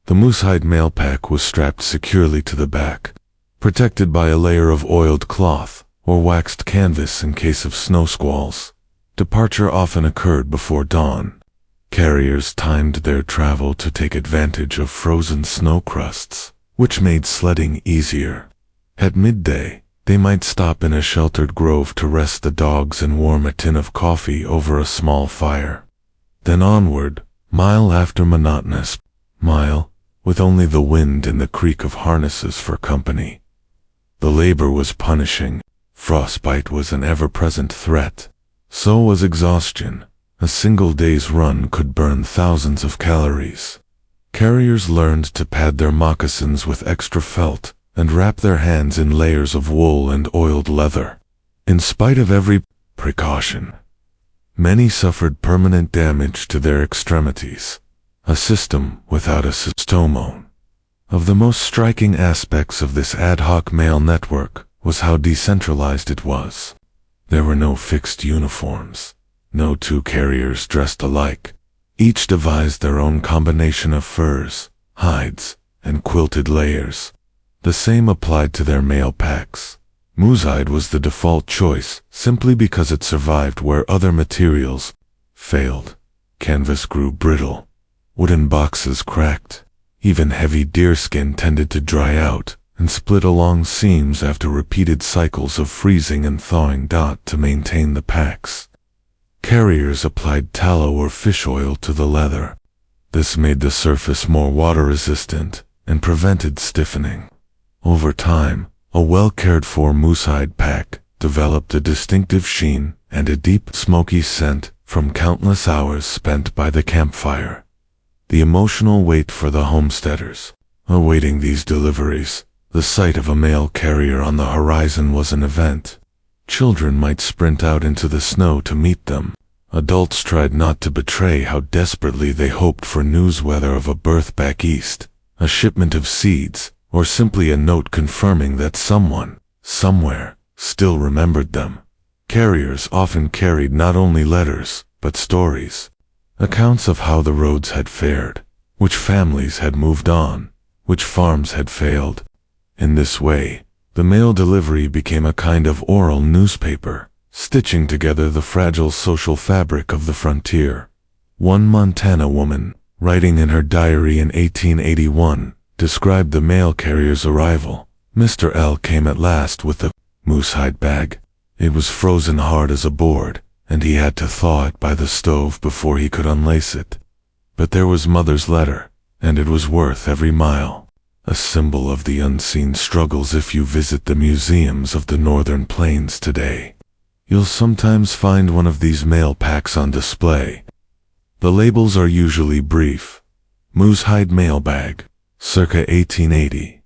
The moosehide mail pack was strapped securely to the back, protected by a layer of oiled cloth or waxed canvas in case of snow squalls. Departure often occurred before dawn. Carriers timed their travel to take advantage of frozen snow crusts, which made sledding easier. At midday, they might stop in a sheltered grove to rest the dogs and warm a tin of coffee over a small fire. Then onward, mile after monotonous mile, with only the wind and the creak of harnesses for company. The labor was punishing. Frostbite was an ever-present threat. So was exhaustion. A single day's run could burn thousands of calories. Carriers learned to pad their moccasins with extra felt and wrap their hands in layers of wool and oiled leather. In spite of every precaution, many suffered permanent damage to their extremities. A system without a stomon, of the most striking aspects of this ad hoc mail network was how decentralized it was. There were no fixed uniforms, no two carriers dressed alike. Each devised their own combination of furs, hides, and quilted layers. The same applied to their mail packs. Moosehide was the default choice simply because it survived where other materials failed. Canvas grew brittle. Wooden boxes cracked. Even heavy deerskin tended to dry out and split along seams after repeated cycles of freezing and thawing. To maintain the packs, carriers applied tallow or fish oil to the leather. This made the surface more water-resistant and prevented stiffening. Over time, a well-cared-for moosehide pack developed a distinctive sheen and a deep, smoky scent from countless hours spent by the campfire. The emotional wait for the homesteaders, awaiting these deliveries. The sight of a mail carrier on the horizon was an event. Children might sprint out into the snow to meet them. Adults tried not to betray how desperately they hoped for news, whether of a birth back east, a shipment of seeds, or simply a note confirming that someone, somewhere, still remembered them. Carriers often carried not only letters, but stories. Accounts of how the roads had fared, which families had moved on, which farms had failed. In this way, the mail delivery became a kind of oral newspaper, stitching together the fragile social fabric of the frontier. One Montana woman, writing in her diary in 1881, described the mail carrier's arrival. Mr. L came at last with the moosehide bag. It was frozen hard as a board, and he had to thaw it by the stove before he could unlace it. But there was Mother's letter, and it was worth every mile. A symbol of the unseen struggles. If you visit the museums of the northern plains today, you'll sometimes find one of these mail packs on display. The labels are usually brief. Moosehide mail bag, circa 1880.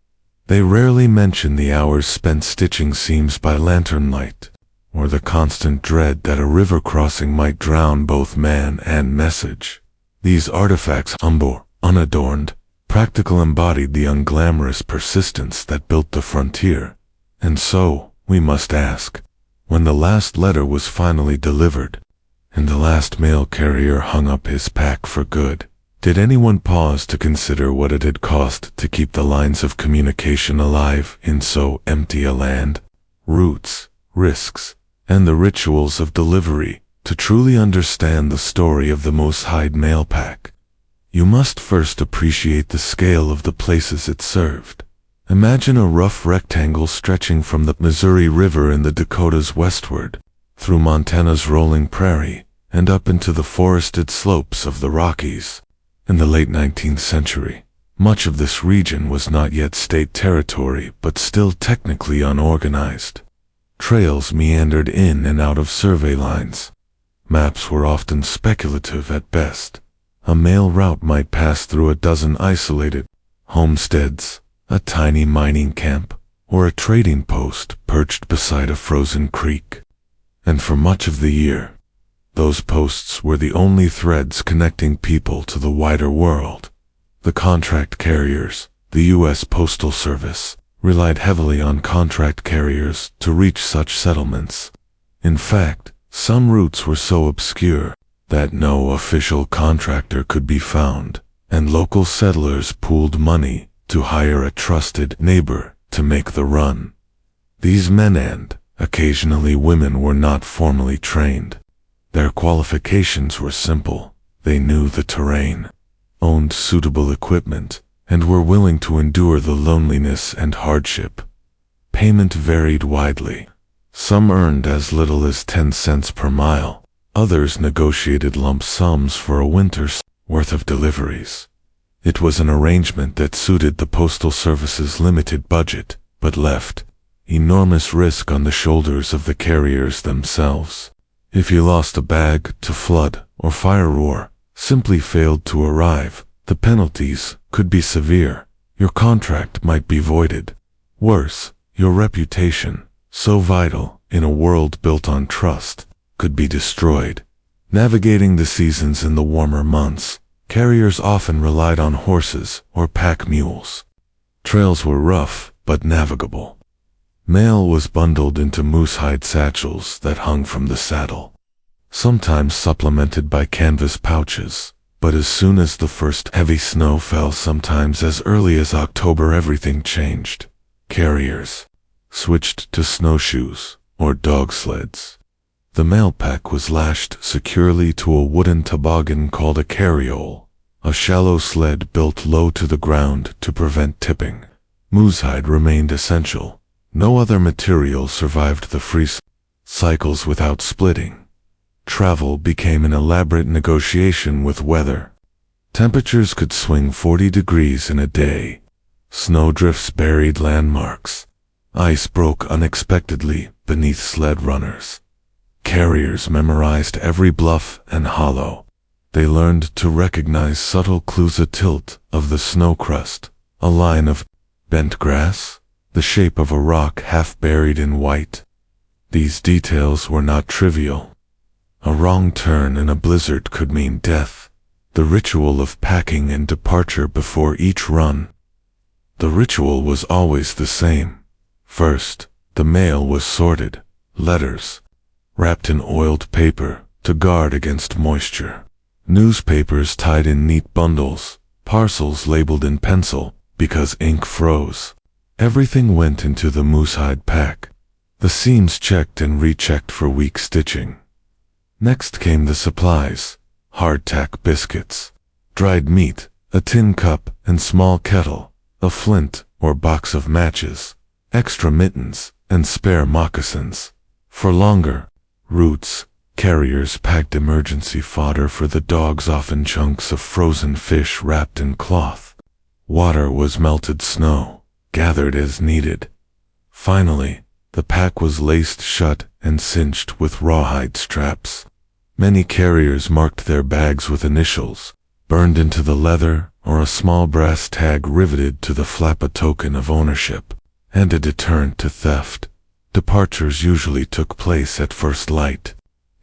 They rarely mention the hours spent stitching seams by lantern light, or the constant dread that a river crossing might drown both man and message. These artifacts, humble, unadorned, practical, embodied the unglamorous persistence that built the frontier. And so, we must ask, when the last letter was finally delivered, and the last mail carrier hung up his pack for good, did anyone pause to consider what it had cost to keep the lines of communication alive in so empty a land? Routes, risks, and the rituals of delivery. To truly understand the story of the moosehide mail pack, you must first appreciate the scale of the places it served. Imagine a rough rectangle stretching from the Missouri River in the Dakotas westward, through Montana's rolling prairie, and up into the forested slopes of the Rockies. In the late 19th century, much of this region was not yet state territory but still technically unorganized. Trails meandered in and out of survey lines. Maps were often speculative at best. A mail route might pass through a dozen isolated homesteads, a tiny mining camp, or a trading post perched beside a frozen creek. And for much of the year, those posts were the only threads connecting people to the wider world. The contract carriers, the U.S. Postal Service, relied heavily on contract carriers to reach such settlements. In fact, some routes were so obscure that no official contractor could be found, and local settlers pooled money to hire a trusted neighbor to make the run. These men and, occasionally women, were not formally trained. Their qualifications were simple. They knew the terrain, owned suitable equipment, and were willing to endure the loneliness and hardship. Payment varied widely. Some earned as little as 10 cents per mile. Others negotiated lump sums for a winter's worth of deliveries. It was an arrangement that suited the Postal Service's limited budget, but left enormous risk on the shoulders of the carriers themselves. If you lost a bag to flood or fire or simply failed to arrive, the penalties could be severe. Your contract might be voided. Worse, your reputation, so vital in a world built on trust, could be destroyed. Navigating the seasons in the warmer months, carriers often relied on horses or pack mules. Trails were rough, but navigable. Mail was bundled into moosehide satchels that hung from the saddle, sometimes supplemented by canvas pouches. But as soon as the first heavy snow fell, sometimes as early as October, everything changed. Carriers switched to snowshoes or dog sleds. The mail pack was lashed securely to a wooden toboggan called a carriole, a shallow sled built low to the ground to prevent tipping. Moosehide remained essential. No other material survived the freeze cycles without splitting. Travel became an elaborate negotiation with weather. Temperatures could swing 40 degrees in a day. Snowdrifts buried landmarks. Ice broke unexpectedly beneath sled runners. Carriers memorized every bluff and hollow. They learned to recognize subtle clues: a tilt of the snow crust, a line of bent grass, the shape of a rock half buried in white. These details were not trivial. A wrong turn in a blizzard could mean death. The ritual of packing and departure before each run. The ritual was always the same. First, the mail was sorted, letters, wrapped in oiled paper to guard against moisture. Newspapers tied in neat bundles, parcels labeled in pencil because ink froze. Everything went into the moosehide pack. The seams checked and rechecked for weak stitching. Next came the supplies: hardtack biscuits, dried meat, a tin cup and small kettle, a flint or box of matches, extra mittens, and spare moccasins. For longer routes, carriers packed emergency fodder for the dogs, often chunks of frozen fish wrapped in cloth. Water was melted snow, gathered as needed. Finally, the pack was laced shut and cinched with rawhide straps. Many carriers marked their bags with initials, burned into the leather, or a small brass tag riveted to the flap, a token of ownership, and a deterrent to theft. Departures usually took place at first light.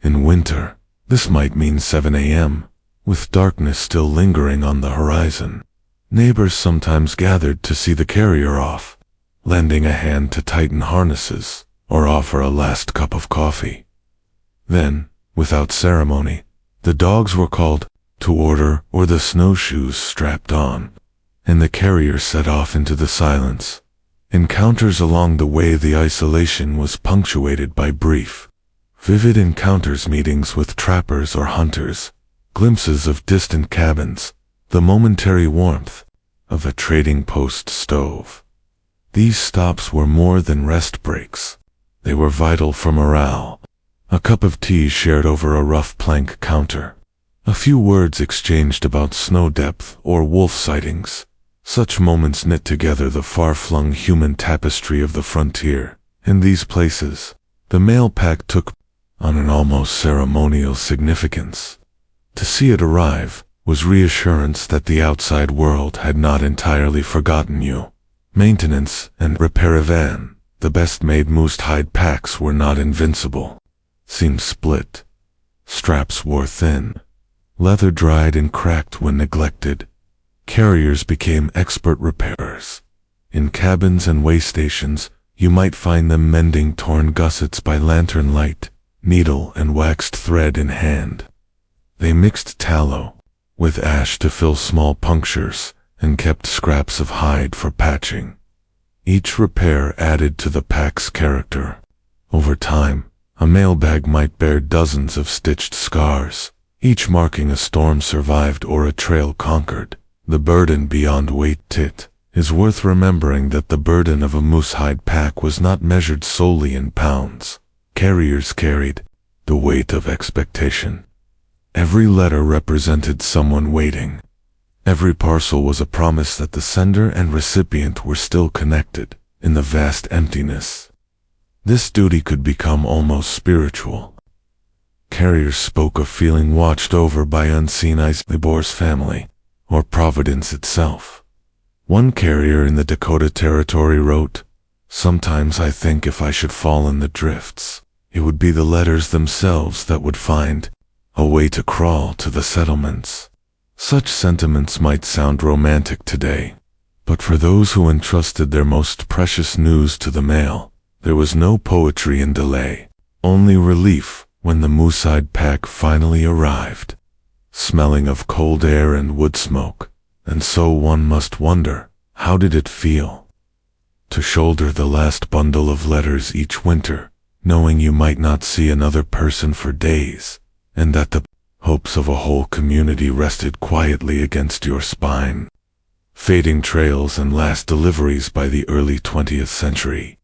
In winter, this might mean 7 a.m., with darkness still lingering on the horizon. Neighbors sometimes gathered to see the carrier off, lending a hand to tighten harnesses or offer a last cup of coffee. Then, without ceremony, the dogs were called to order or the snowshoes strapped on, and the carrier set off into the silence. Encounters along the way, the isolation was punctuated by brief, vivid encounters, meetings with trappers or hunters, glimpses of distant cabins, the momentary warmth of a trading post stove. These stops were more than rest breaks. They were vital for morale. A cup of tea shared over a rough plank counter. A few words exchanged about snow depth or wolf sightings. Such moments knit together the far-flung human tapestry of the frontier. In these places, the mail pack took on an almost ceremonial significance. To see it arrive was reassurance that the outside world had not entirely forgotten you. Maintenance and repair van. The best-made moose-hide packs were not invincible. Seams split. Straps wore thin. Leather dried and cracked when neglected. Carriers became expert repairers. In cabins and way stations, you might find them mending torn gussets by lantern light, needle and waxed thread in hand. They mixed tallow with ash to fill small punctures and kept scraps of hide for patching. Each repair added to the pack's character. Over time, a mailbag might bear dozens of stitched scars, each marking a storm survived or a trail conquered. The burden beyond weight. It is worth remembering that the burden of a moosehide pack was not measured solely in pounds. Carriers carried the weight of expectation. Every letter represented someone waiting. Every parcel was a promise that the sender and recipient were still connected in the vast emptiness. This duty could become almost spiritual. Carriers spoke of feeling watched over by unseen eyes, Libor's family, or Providence itself. One carrier in the Dakota Territory wrote, "Sometimes I think if I should fall in the drifts, it would be the letters themselves that would find a way to crawl to the settlements." Such sentiments might sound romantic today, But for those who entrusted their most precious news to the mail, there was no poetry in delay, only relief when the moose-hide pack finally arrived, smelling of cold air and wood smoke. And so one must wonder, how did it feel to shoulder the last bundle of letters each winter, knowing you might not see another person for days, and that the hopes of a whole community rested quietly against your spine? Fading trails and last deliveries by the early 20th century.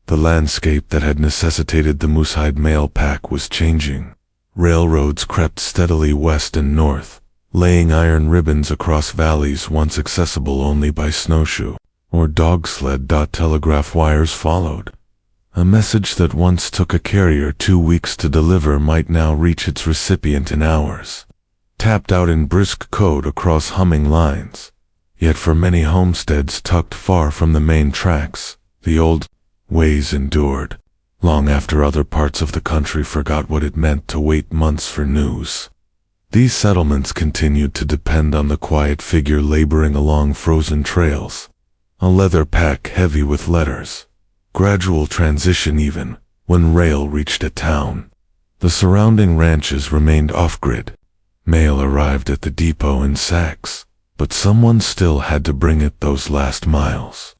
The landscape that had necessitated the moose-hide mail pack was changing. Railroads crept steadily west and north, laying iron ribbons across valleys once accessible only by snowshoe or dog sled. Telegraph wires followed. A message that once took a carrier 2 weeks to deliver might now reach its recipient in hours, tapped out in brisk code across humming lines. Yet for many homesteads tucked far from the main tracks, the old ways endured, long after other parts of the country forgot what it meant to wait months for news. These settlements continued to depend on the quiet figure laboring along frozen trails, a leather pack heavy with letters. Gradual transition even, when rail reached a town. The surrounding ranches remained off-grid. Mail arrived at the depot in sacks, but someone still had to bring it those last miles.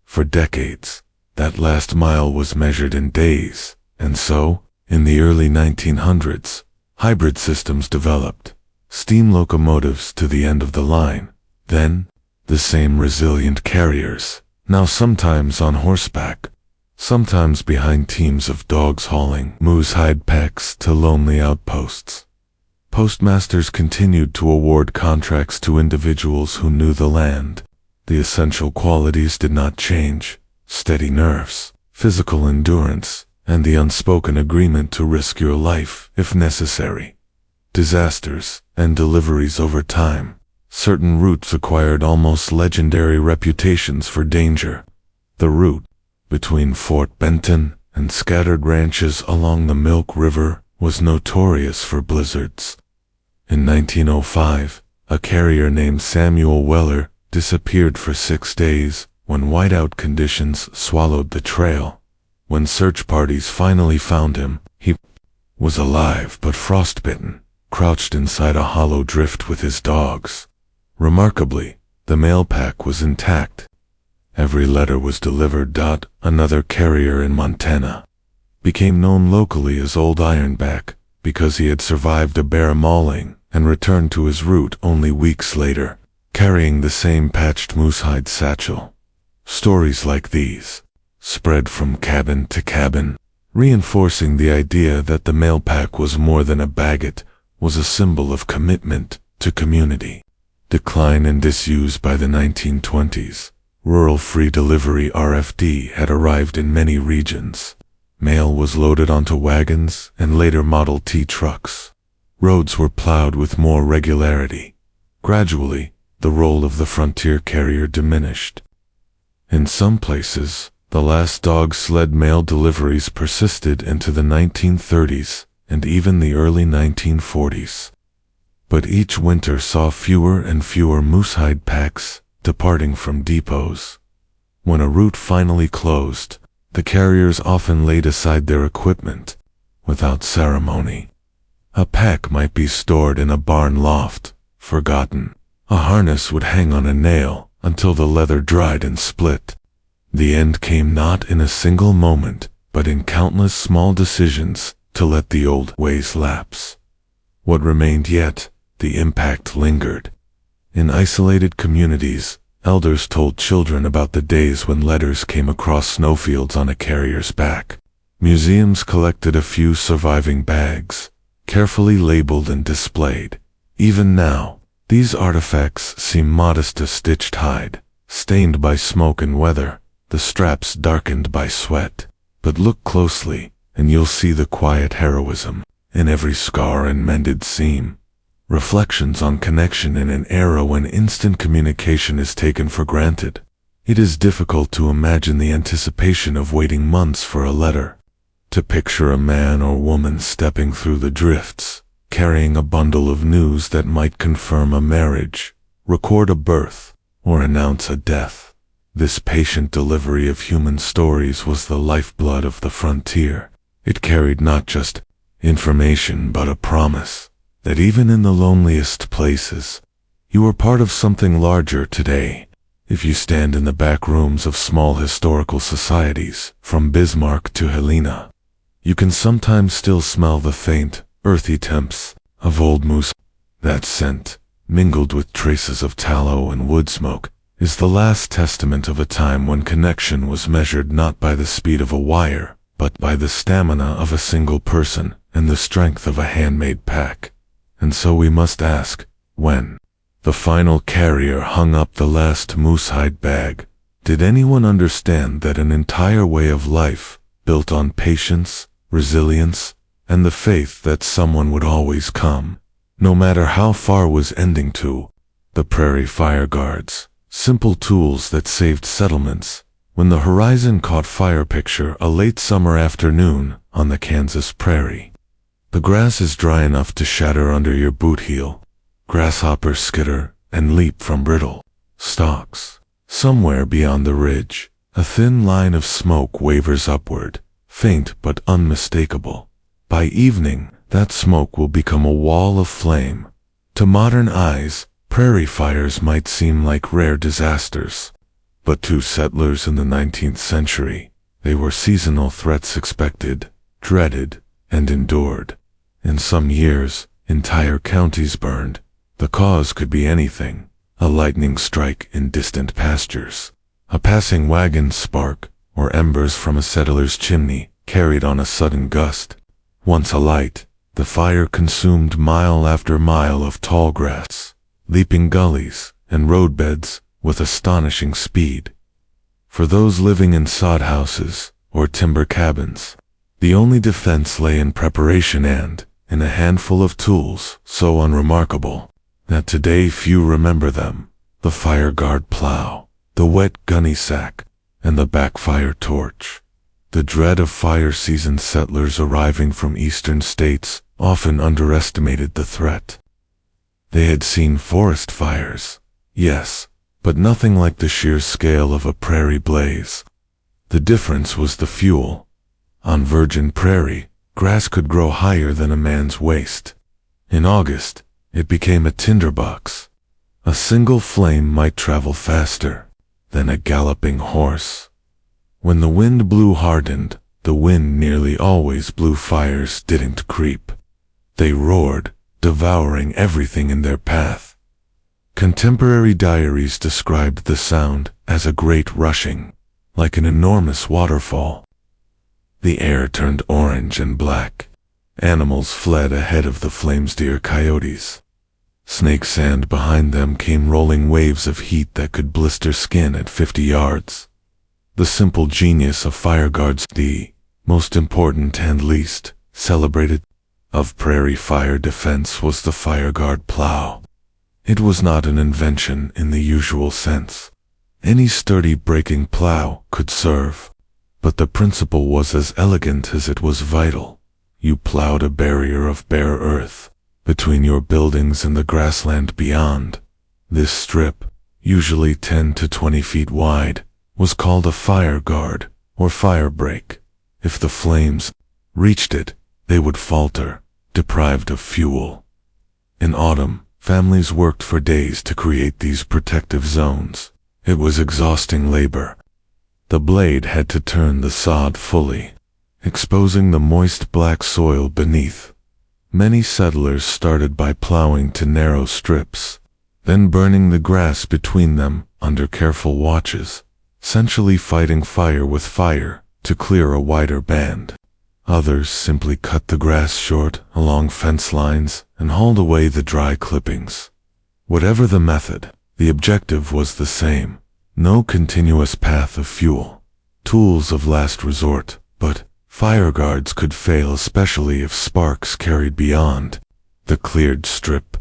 For decades, that last mile was measured in days, and so, in the early 1900s, hybrid systems developed, steam locomotives to the end of the line, then, the same resilient carriers, now sometimes on horseback, sometimes behind teams of dogs hauling moose-hide packs to lonely outposts. Postmasters continued to award contracts to individuals who knew the land. The essential qualities did not change: steady nerves, physical endurance, and the unspoken agreement to risk your life if necessary. Disasters and deliveries over time. Certain routes acquired almost legendary reputations for danger. The route between Fort Benton and scattered ranches along the Milk River was notorious for blizzards. In 1905, a carrier named Samuel Weller disappeared for 6 days when whiteout conditions swallowed the trail. When search parties finally found him, he was alive but frostbitten, crouched inside a hollow drift with his dogs. Remarkably, the mail pack was intact. Every letter was delivered. Another carrier in Montana became known locally as Old Ironback because he had survived a bear mauling and returned to his route only weeks later, carrying the same patched moose-hide satchel. Stories like these spread from cabin to cabin, reinforcing the idea that the mail pack was more than a baggage, was a symbol of commitment to community. Decline and disuse. By the 1920s, rural free delivery (RFD) had arrived in many regions. Mail was loaded onto wagons and later Model T trucks. Roads were plowed with more regularity. Gradually, the role of the frontier carrier diminished. In some places, the last dog sled mail deliveries persisted into the 1930s and even the early 1940s. But each winter saw fewer and fewer moose-hide packs departing from depots. When a route finally closed, the carriers often laid aside their equipment without ceremony. A pack might be stored in a barn loft, forgotten. A harness would hang on a nail until the leather dried and split. The end came not in a single moment, but in countless small decisions to let the old ways lapse. What remained yet? The impact lingered. In isolated communities, elders told children about the days when letters came across snowfields on a carrier's back. Museums collected a few surviving bags, carefully labeled and displayed. Even now, these artifacts seem modest as stitched hide, stained by smoke and weather, the straps darkened by sweat. But look closely, and you'll see the quiet heroism in every scar and mended seam. Reflections on connection in an era when instant communication is taken for granted. It is difficult to imagine the anticipation of waiting months for a letter. To picture a man or woman stepping through the drifts, carrying a bundle of news that might confirm a marriage, record a birth, or announce a death. This patient delivery of human stories was the lifeblood of the frontier. It carried not just information but a promise that even in the loneliest places, you are part of something larger today. If you stand in the back rooms of small historical societies, from Bismarck to Helena, you can sometimes still smell the faint, earthy temps of old moose. That scent, mingled with traces of tallow and wood smoke, is the last testament of a time when connection was measured not by the speed of a wire, but by the stamina of a single person and the strength of a handmade pack. And so we must ask, when the final carrier hung up the last moosehide bag, did anyone understand that an entire way of life, built on patience, resilience, and the faith that someone would always come, no matter how far, was ending to? The prairie fire guards, simple tools that saved settlements. When the horizon caught fire, picture a late summer afternoon on the Kansas prairie. The grass is dry enough to shatter under your boot heel. Grasshoppers skitter and leap from brittle stalks. Somewhere beyond the ridge, a thin line of smoke wavers upward, faint but unmistakable. By evening, that smoke will become a wall of flame. To modern eyes, prairie fires might seem like rare disasters. But to settlers in the 19th century, they were seasonal threats, expected, dreaded, and endured. In some years, entire counties burned. The cause could be anything: a lightning strike in distant pastures, a passing wagon spark, or embers from a settler's chimney carried on a sudden gust. Once alight, the fire consumed mile after mile of tall grass, leaping gullies and roadbeds with astonishing speed. For those living in sod houses or timber cabins, the only defense lay in preparation and in a handful of tools so unremarkable that today few remember them: the fire guard plow, the wet gunny sack, and the backfire torch. The dread of fire-seasoned settlers arriving from eastern states often underestimated the threat. They had seen forest fires, yes, but nothing like the sheer scale of a prairie blaze. The difference was the fuel. On virgin prairie, grass could grow higher than a man's waist. In August, it became a tinderbox. A single flame might travel faster than a galloping horse. When the wind blew hardened, the wind nearly always blew. Fires didn't creep. They roared, devouring everything in their path. Contemporary diaries described the sound as a great rushing, like an enormous waterfall. The air turned orange and black. Animals fled ahead of the flames, deer, coyotes. Snake sand behind them came rolling waves of heat that could blister skin at 50 yards. The simple genius of fire guards, the most important and least celebrated of prairie fire defense, was the fire guard plow. It was not an invention in the usual sense. Any sturdy breaking plow could serve, but the principle was as elegant as it was vital. You plowed a barrier of bare earth between your buildings and the grassland beyond. This strip, usually 10 to 20 feet wide, was called a fire guard or fire break. If the flames reached it, they would falter, deprived of fuel. In autumn, families worked for days to create these protective zones. It was exhausting labor. The blade had to turn the sod fully, exposing the moist black soil beneath. Many settlers started by plowing to narrow strips, then burning the grass between them under careful watches, essentially fighting fire with fire to clear a wider band. Others simply cut the grass short along fence lines and hauled away the dry clippings. Whatever the method, the objective was the same: no continuous path of fuel, tools of last resort. But fire guards could fail, especially if sparks carried beyond the cleared strip.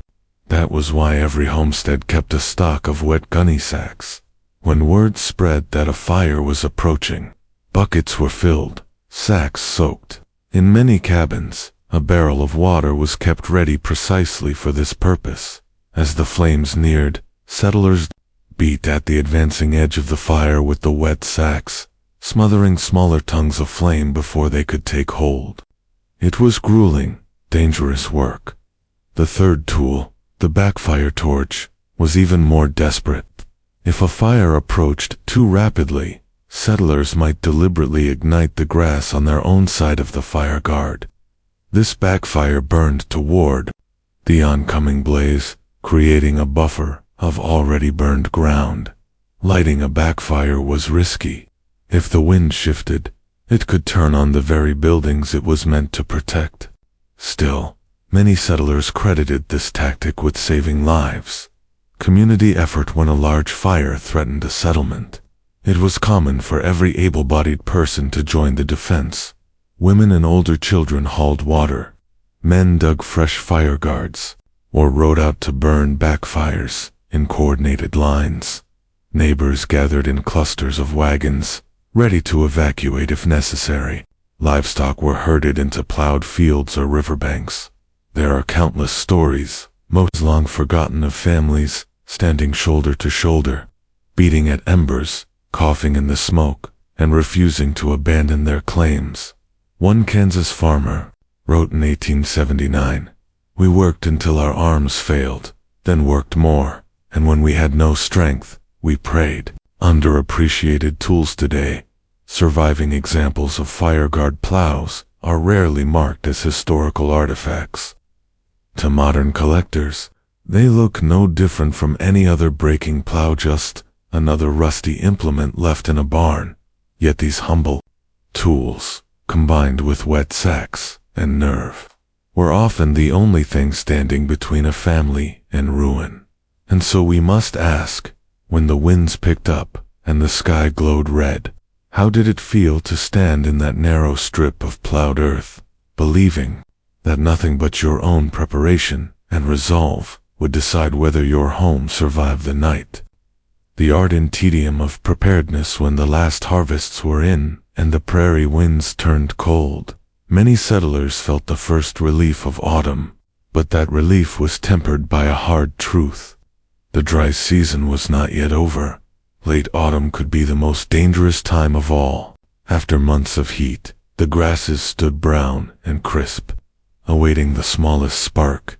That was why every homestead kept a stock of wet gunny sacks. When word spread that a fire was approaching, buckets were filled, sacks soaked. In many cabins, a barrel of water was kept ready precisely for this purpose. As the flames neared, settlers beat at the advancing edge of the fire with the wet sacks, smothering smaller tongues of flame before they could take hold. It was grueling, dangerous work. The third tool, the backfire torch, was even more desperate. If a fire approached too rapidly, settlers might deliberately ignite the grass on their own side of the fire guard. This backfire burned toward the oncoming blaze, creating a buffer of already burned ground. Lighting a backfire was risky. If the wind shifted, it could turn on the very buildings it was meant to protect. Still, many settlers credited this tactic with saving lives. Community effort when a large fire threatened a settlement. It was common for every able-bodied person to join the defense. Women and older children hauled water. Men dug fresh fire guards, or rode out to burn backfires in coordinated lines. Neighbors gathered in clusters of wagons, ready to evacuate if necessary. Livestock were herded into plowed fields or riverbanks. There are countless stories, most long forgotten, of families standing shoulder to shoulder, beating at embers, coughing in the smoke, and refusing to abandon their claims. One Kansas farmer wrote in 1879, "We worked until our arms failed, then worked more, and when we had no strength, we prayed." Underappreciated tools today, surviving examples of fireguard plows, are rarely marked as historical artifacts. To modern collectors, they look no different from any other breaking plow, just another rusty implement left in a barn. Yet these humble tools, combined with wet sacks and nerve, were often the only thing standing between a family and ruin. And so we must ask, when the winds picked up and the sky glowed red, how did it feel to stand in that narrow strip of plowed earth, believing that nothing but your own preparation and resolve would decide whether your home survived the night? The art and tedium of preparedness when the last harvests were in and the prairie winds turned cold. Many settlers felt the first relief of autumn, but that relief was tempered by a hard truth. The dry season was not yet over. Late autumn could be the most dangerous time of all. After months of heat, the grasses stood brown and crisp, awaiting the smallest spark.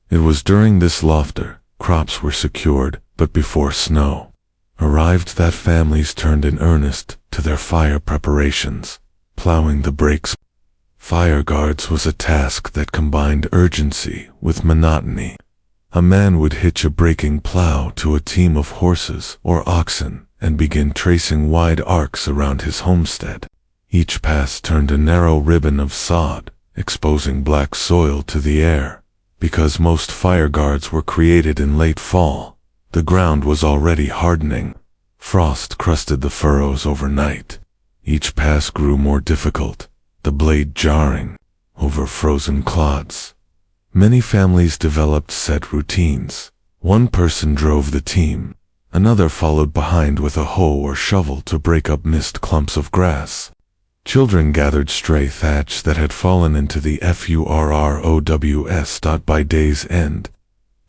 It was during this laughter crops were secured, but before snow arrived that families turned in earnest to their fire preparations, plowing the breaks. Fire guards was a task that combined urgency with monotony. A man would hitch a breaking plow to a team of horses or oxen and begin tracing wide arcs around his homestead. Each pass turned a narrow ribbon of sod, exposing black soil to the air. Because most fire guards were created in late fall, the ground was already hardening. Frost crusted the furrows overnight. Each pass grew more difficult, the blade jarring over frozen clods. Many families developed set routines. One person drove the team, another followed behind with a hoe or shovel to break up missed clumps of grass. Children gathered stray thatch that had fallen into the furrows. By day's end.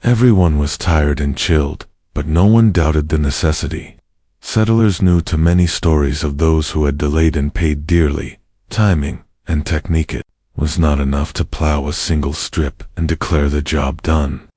Everyone was tired and chilled, but no one doubted the necessity. Settlers knew too many stories of those who had delayed and paid dearly. Timing and technique. It was not enough to plow a single strip and declare the job done.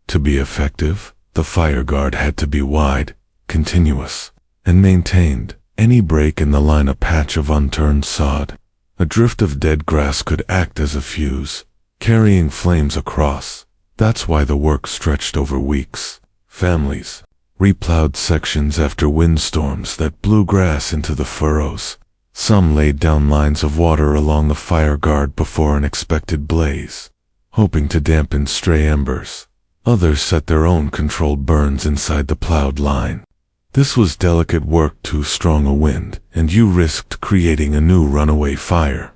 To be effective, the fire guard had to be wide, continuous, and maintained. Any break in the line, a patch of unturned sod, a drift of dead grass could act as a fuse, carrying flames across. That's why the work stretched over weeks. Families replowed sections after windstorms that blew grass into the furrows. Some laid down lines of water along the fire guard before an expected blaze, hoping to dampen stray embers. Others set their own controlled burns inside the plowed line. This was delicate work. Too strong a wind, and you risked creating a new runaway fire.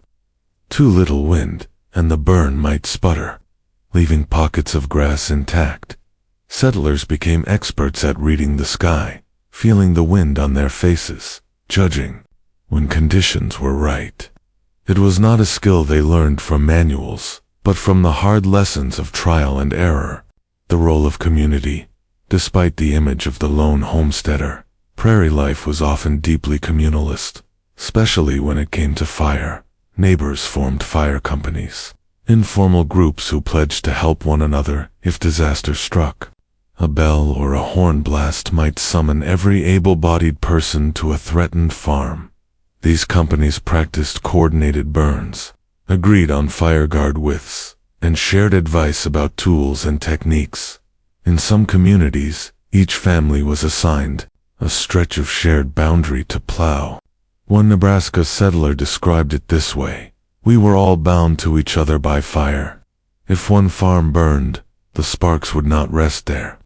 Too little wind, and the burn might sputter, leaving pockets of grass intact. Settlers became experts at reading the sky, feeling the wind on their faces, judging when conditions were right. It was not a skill they learned from manuals, but from the hard lessons of trial and error. The role of community. Despite the image of the lone homesteader, prairie life was often deeply communalist, especially when it came to fire. Neighbors formed fire companies, informal groups who pledged to help one another if disaster struck. A bell or a horn blast might summon every able-bodied person to a threatened farm. These companies practiced coordinated burns, agreed on fireguard widths, and shared advice about tools and techniques. In some communities, each family was assigned a stretch of shared boundary to plow. One Nebraska settler described it this way: "We were all bound to each other by fire. If one farm burned, the sparks would not rest there.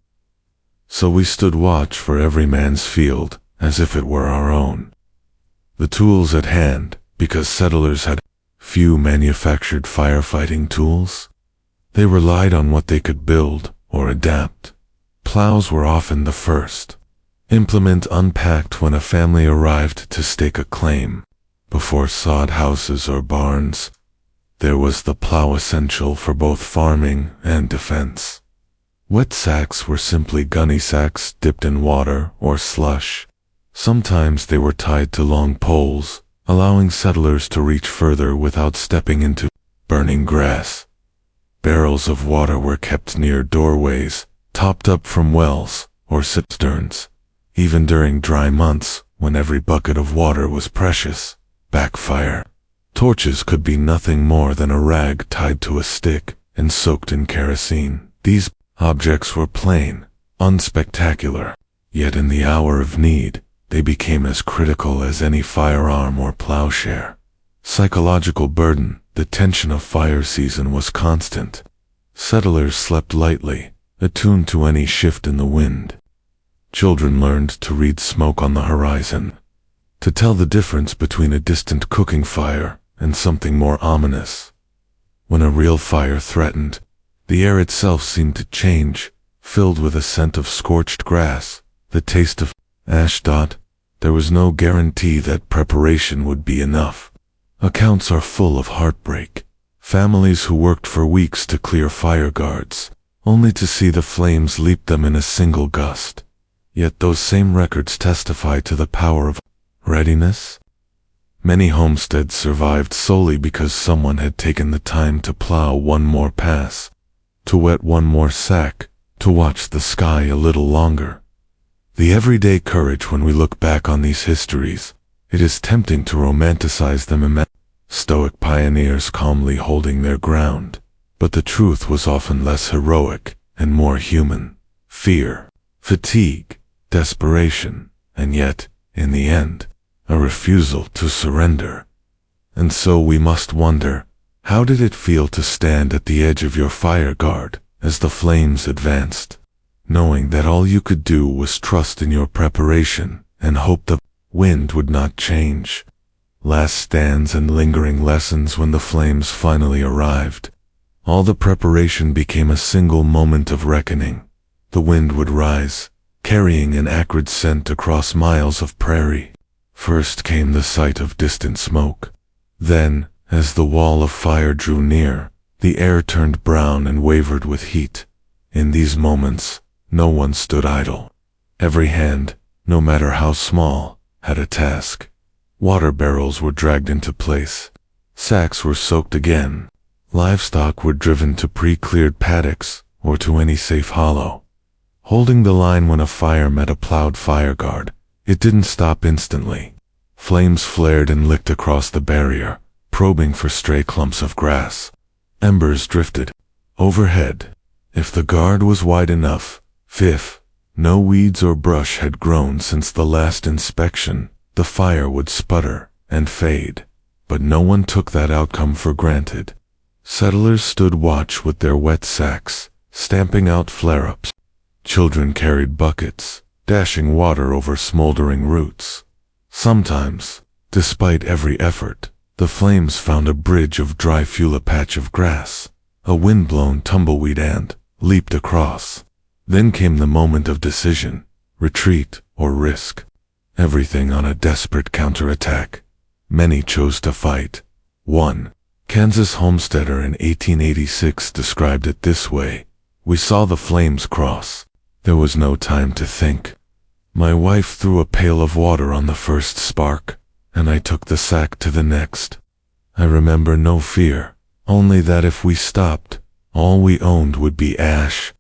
So we stood watch for every man's field as if it were our own." The tools at hand, because settlers had few manufactured firefighting tools, they relied on what they could build or adapt. Plows were often the first implement unpacked when a family arrived to stake a claim. Before sod houses or barns, there was the plow, essential for both farming and defense. Wet sacks were simply gunny sacks dipped in water or slush. Sometimes they were tied to long poles, allowing settlers to reach further without stepping into burning grass. Barrels of water were kept near doorways, topped up from wells or cisterns. Even during dry months, when every bucket of water was precious, backfire. Torches could be nothing more than a rag tied to a stick and soaked in kerosene. These objects were plain, unspectacular, yet in the hour of need, they became as critical as any firearm or plowshare. Psychological burden. The tension of fire season was constant. Settlers slept lightly, attuned to any shift in the wind. Children learned to read smoke on the horizon, to tell the difference between a distant cooking fire and something more ominous. When a real fire threatened, the air itself seemed to change, filled with a scent of scorched grass, the taste of ash. There was no guarantee that preparation would be enough. Accounts are full of heartbreak. Families who worked for weeks to clear fire guards, only to see the flames leap them in a single gust. Yet those same records testify to the power of readiness. Many homesteads survived solely because someone had taken the time to plow one more pass, to wet one more sack, to watch the sky a little longer. The everyday courage. When we look back on these histories, it is tempting to romanticize them. Stoic pioneers calmly holding their ground. But the truth was often less heroic and more human. Fear, fatigue, desperation, and yet, in the end, a refusal to surrender. And so we must wonder, how did it feel to stand at the edge of your fire guard as the flames advanced, knowing that all you could do was trust in your preparation and hope the wind would not change? Last stands and lingering lessons. When the flames finally arrived, all the preparation became a single moment of reckoning. The wind would rise, carrying an acrid scent across miles of prairie. First came the sight of distant smoke. Then, as the wall of fire drew near, the air turned brown and wavered with heat. In these moments, no one stood idle. Every hand, no matter how small, had a task. Water barrels were dragged into place. Sacks were soaked again. Livestock were driven to pre-cleared paddocks or to any safe hollow. Holding the line when a fire met a plowed fire guard, it didn't stop instantly. Flames flared and licked across the barrier, probing for stray clumps of grass. Embers drifted overhead. If the guard was wide enough, no weeds or brush had grown since the last inspection, the fire would sputter and fade. But no one took that outcome for granted. Settlers stood watch with their wet sacks, stamping out flare-ups. Children carried buckets, dashing water over smoldering roots. Sometimes, despite every effort, the flames found a bridge of dry fuel, a patch of grass, a wind-blown tumbleweed, and leaped across. Then came the moment of decision, retreat or risk. Everything on a desperate counterattack. Many chose to fight. One Kansas homesteader in 1886 described it this way: "We saw the flames cross. There was no time to think. My wife threw a pail of water on the first spark, and I took the sack to the next. I remember no fear, only that if we stopped, all we owned would be ash.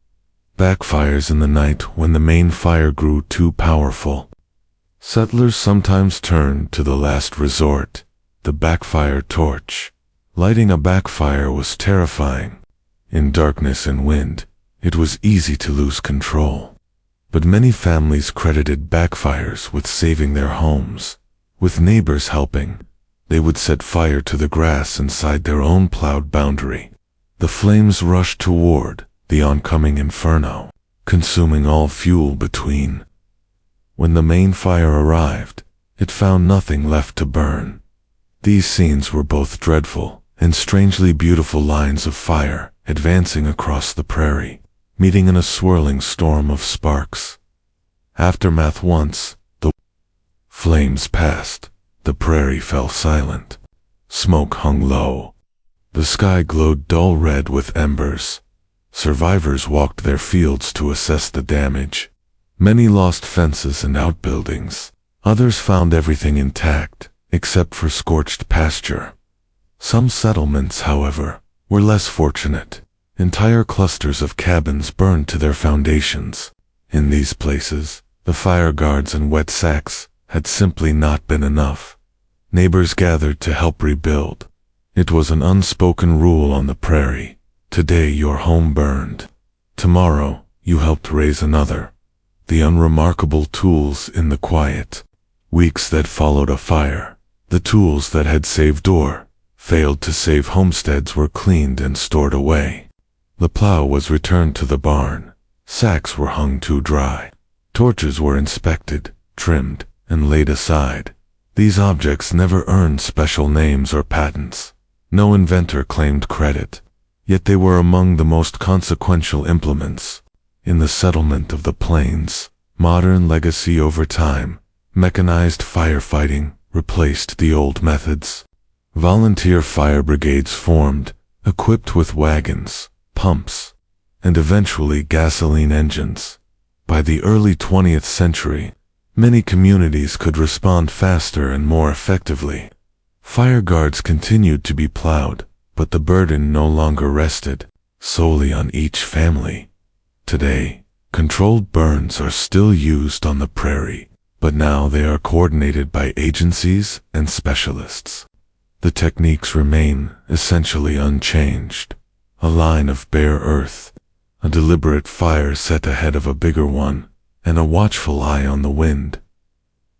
Backfires in the night when the main fire grew too powerful. Settlers sometimes turned to the last resort, the backfire torch. Lighting a backfire was terrifying. In darkness and wind, it was easy to lose control. But many families credited backfires with saving their homes. With neighbors helping, they would set fire to the grass inside their own plowed boundary. The flames rushed toward the oncoming inferno, consuming all fuel between. When the main fire arrived, it found nothing left to burn. These scenes were both dreadful and strangely beautiful, lines of fire advancing across the prairie, meeting in a swirling storm of sparks. Aftermath: once the flames passed, the prairie fell silent. Smoke hung low. The sky glowed dull red with embers. Survivors walked their fields to assess the damage. Many lost fences and outbuildings. Others found everything intact, except for scorched pasture. Some settlements, however, were less fortunate. Entire clusters of cabins burned to their foundations. In these places, the fire guards and wet sacks had simply not been enough. Neighbors gathered to help rebuild. It was an unspoken rule on the prairie. Today your home burned. Tomorrow you helped raise another. The unremarkable tools in the quiet weeks that followed a fire, the tools that had saved or failed to save homesteads, were cleaned and stored away. The plow was returned to the barn. Sacks were hung to dry. Torches were inspected, trimmed, and laid aside. These objects never earned special names or patents. No inventor claimed credit. Yet they were among the most consequential implements in the settlement of the plains. Modern legacy over time. Mechanized firefighting replaced the old methods. Volunteer fire brigades formed, equipped with wagons, pumps, and eventually gasoline engines. By the early 20th century, many communities could respond faster and more effectively. Fire guards continued to be plowed, but the burden no longer rested solely on each family. Today, controlled burns are still used on the prairie, but now they are coordinated by agencies and specialists. The techniques remain essentially unchanged. A line of bare earth, a deliberate fire set ahead of a bigger one, and a watchful eye on the wind.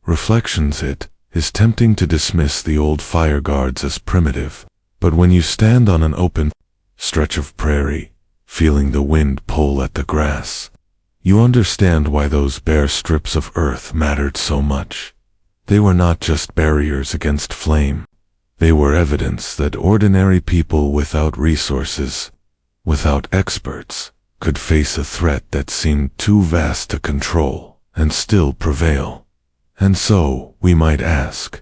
Reflections: it is tempting to dismiss the old fire guards as primitive, but when you stand on an open stretch of prairie, feeling the wind pull at the grass, you understand why those bare strips of earth mattered so much. They were not just barriers against flame. They were evidence that ordinary people without resources, without experts, could face a threat that seemed too vast to control and still prevail. And so, we might ask,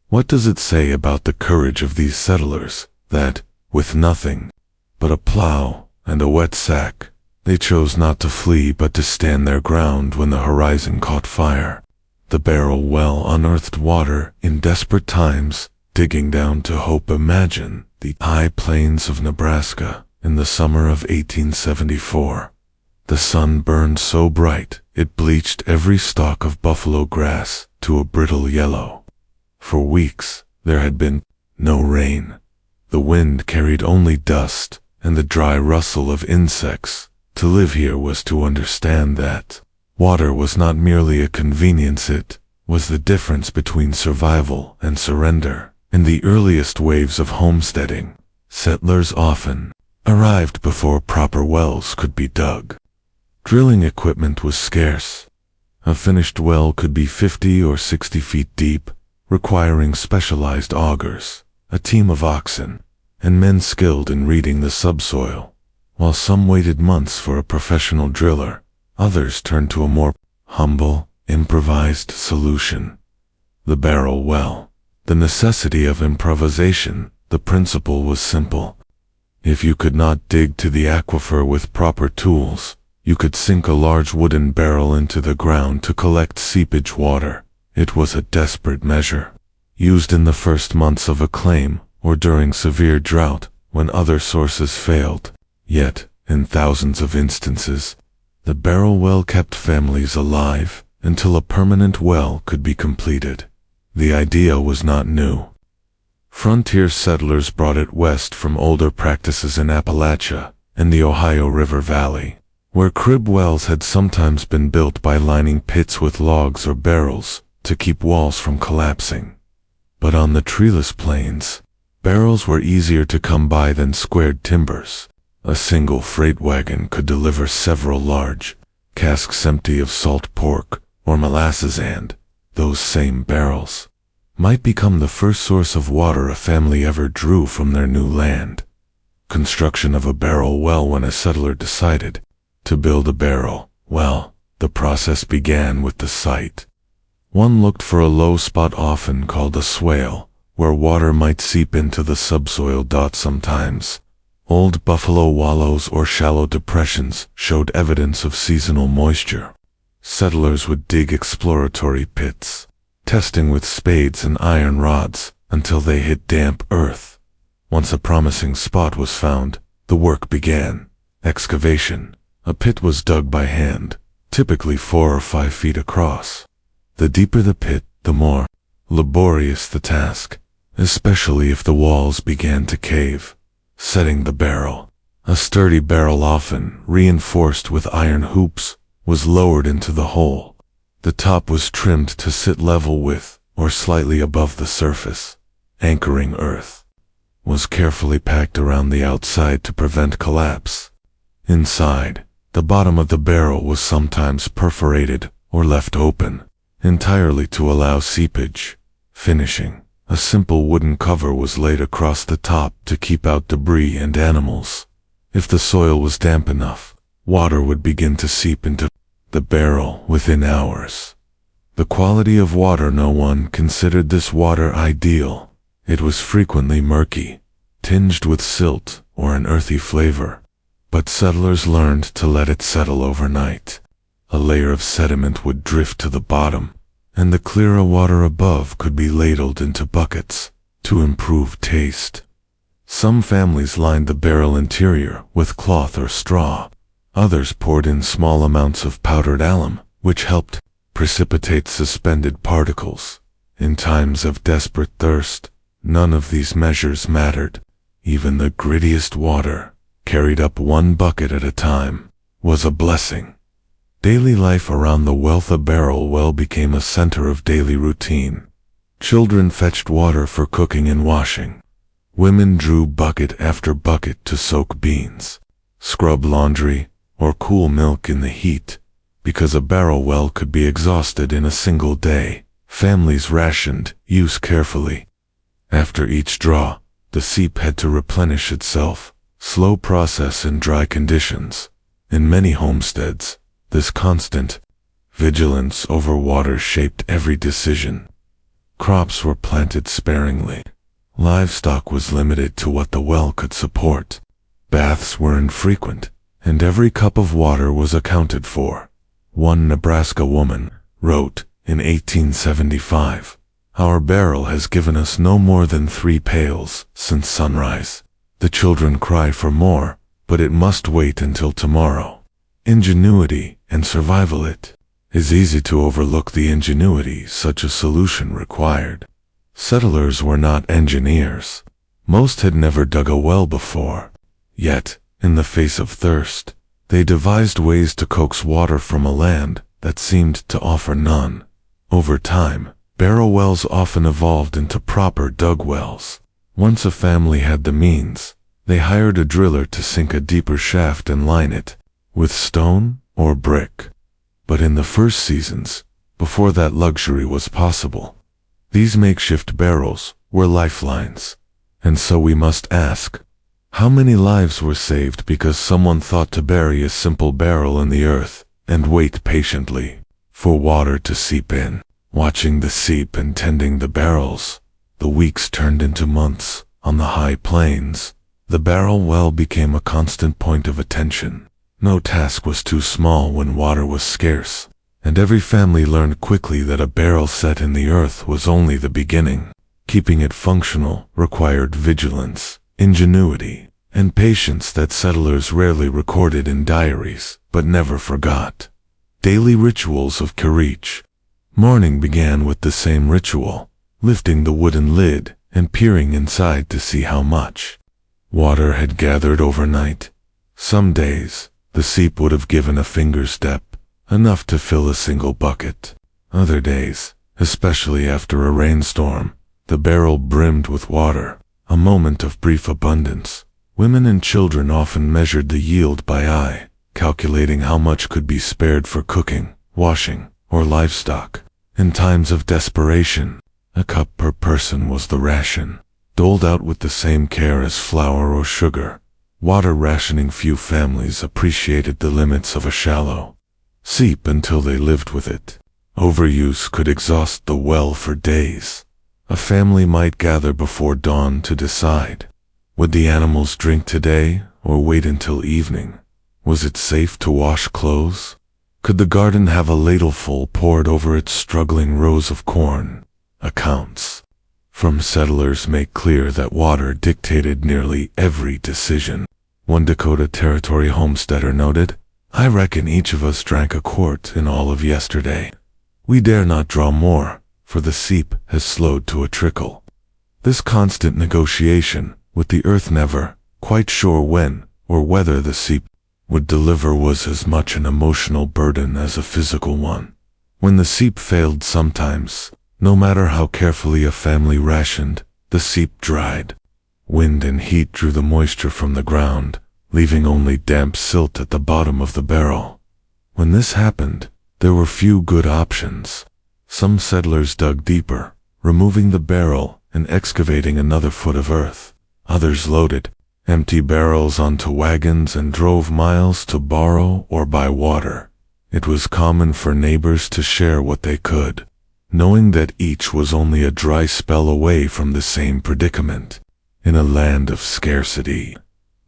what does it say about the courage of these settlers that, with nothing but a plow and a wet sack, they chose not to flee but to stand their ground when the horizon caught fire? The barrel well unearthed water in desperate times, digging down to hope. Imagine the high plains of Nebraska in the summer of 1874. The sun burned so bright it bleached every stalk of buffalo grass to a brittle yellow. For weeks there had been no rain. The wind carried only dust and the dry rustle of insects. To live here was to understand that water was not merely a convenience, it was the difference between survival and surrender. In the earliest waves of homesteading, settlers often arrived before proper wells could be dug. Drilling equipment was scarce. A finished well could be 50 or 60 feet deep, requiring specialized augers, a team of oxen, and men skilled in reading the subsoil. While some waited months for a professional driller, others turned to a more humble, improvised solution: the barrel well. The necessity of improvisation. The principle was simple. If you could not dig to the aquifer with proper tools, You could sink a large wooden barrel into the ground to collect seepage water. It was a desperate measure, used in the first months of a claim or during severe drought when other sources failed. Yet, in thousands of instances, the barrel well kept families alive until a permanent well could be completed. The idea was not new. Frontier settlers brought it west from older practices in Appalachia and the Ohio River Valley, where crib wells had sometimes been built by lining pits with logs or barrels to keep walls from collapsing. But on the treeless plains, barrels were easier to come by than squared timbers. A single freight wagon could deliver several large casks empty of salt pork or molasses, and those same barrels might become the first source of water a family ever drew from their new land. Construction of a barrel well. When a settler decided to build a barrel well, the process began with the site. One looked for a low spot, often called a swale, where water might seep into the subsoil. Sometimes old buffalo wallows or shallow depressions showed evidence of seasonal moisture. Settlers would dig exploratory pits, testing with spades and iron rods until they hit damp earth. Once a promising spot was found, the work began. Excavation. A pit was dug by hand, typically 4 or 5 feet across. The deeper the pit, the more laborious the task, especially if the walls began to cave. Setting the barrel. A sturdy barrel, often reinforced with iron hoops, was lowered into the hole. The top was trimmed to sit level with, or slightly above the surface. Anchoring earth was carefully packed around the outside to prevent collapse. Inside, the bottom of the barrel was sometimes perforated or left open, entirely to allow seepage. Finishing. A simple wooden cover was laid across the top to keep out debris and animals. If the soil was damp enough, water would begin to seep into the barrel within hours. The quality of water. No one considered this water ideal. It was frequently murky, tinged with silt or an earthy flavor. But settlers learned to let it settle overnight. A layer of sediment would drift to the bottom, and the clearer water above could be ladled into buckets to improve taste. Some families lined the barrel interior with cloth or straw. Others poured in small amounts of powdered alum, which helped precipitate suspended particles. In times of desperate thirst, none of these measures mattered. Even the grittiest water, carried up 1 bucket at a time, was a blessing. Daily life around the well. A barrel well became a center of daily routine. Children fetched water for cooking and washing. Women drew bucket after bucket to soak beans, scrub laundry, or cool milk in the heat. Because a barrel well could be exhausted in a single day, families rationed use carefully. After each draw, the seep had to replenish itself. Slow process in dry conditions. In many homesteads, this constant vigilance over water shaped every decision. Crops were planted sparingly. Livestock was limited to what the well could support. Baths were infrequent, and every cup of water was accounted for. One Nebraska woman wrote in 1875, "Our barrel has given us no more than 3 pails since sunrise. The children cry for more, but it must wait until tomorrow." Ingenuity and survival. It is easy to overlook the ingenuity such a solution required. Settlers were not engineers. Most had never dug a well before. Yet, in the face of thirst, they devised ways to coax water from a land that seemed to offer none. Over time, barrel wells often evolved into proper dug wells. Once a family had the means, they hired a driller to sink a deeper shaft and line it with stone or brick. But in the first seasons, before that luxury was possible, these makeshift barrels were lifelines. And so we must ask, how many lives were saved because someone thought to bury a simple barrel in the earth and wait patiently for water to seep in? Watching the seep and tending the barrels, the weeks turned into months. On the high plains, the barrel well became a constant point of attention. No task was too small when water was scarce, and every family learned quickly that a barrel set in the earth was only the beginning. Keeping it functional required vigilance, ingenuity, and patience that settlers rarely recorded in diaries, but never forgot. Daily rituals of Karich. Morning began with the same ritual, lifting the wooden lid and peering inside to see how much water had gathered overnight. Some days, the seep would have given a finger's depth, enough to fill a single bucket. Other days, especially after a rainstorm, the barrel brimmed with water, a moment of brief abundance. Women and children often measured the yield by eye, calculating how much could be spared for cooking, washing, or livestock. In times of desperation, a cup per person was the ration, doled out with the same care as flour or sugar. Water rationing few families appreciated the limits of a shallow seep until they lived with it. Overuse could exhaust the well for days. A family might gather before dawn to decide. Would the animals drink today or wait until evening? Was it safe to wash clothes? Could the garden have a ladleful poured over its struggling rows of corn? Accounts from settlers make clear that water dictated nearly every decision. One Dakota Territory homesteader noted, "I reckon each of us drank a quart in all of yesterday. We dare not draw more, for the seep has slowed to a trickle." This constant negotiation with the earth, never quite sure when or whether the seep would deliver, was as much an emotional burden as a physical one. When the seep failed sometimes, no matter how carefully a family rationed, the seep dried. Wind and heat drew the moisture from the ground, leaving only damp silt at the bottom of the barrel. When this happened, there were few good options. Some settlers dug deeper, removing the barrel and excavating another foot of earth. Others loaded empty barrels onto wagons and drove miles to borrow or buy water. It was common for neighbors to share what they could, knowing that each was only a dry spell away from the same predicament. In a land of scarcity,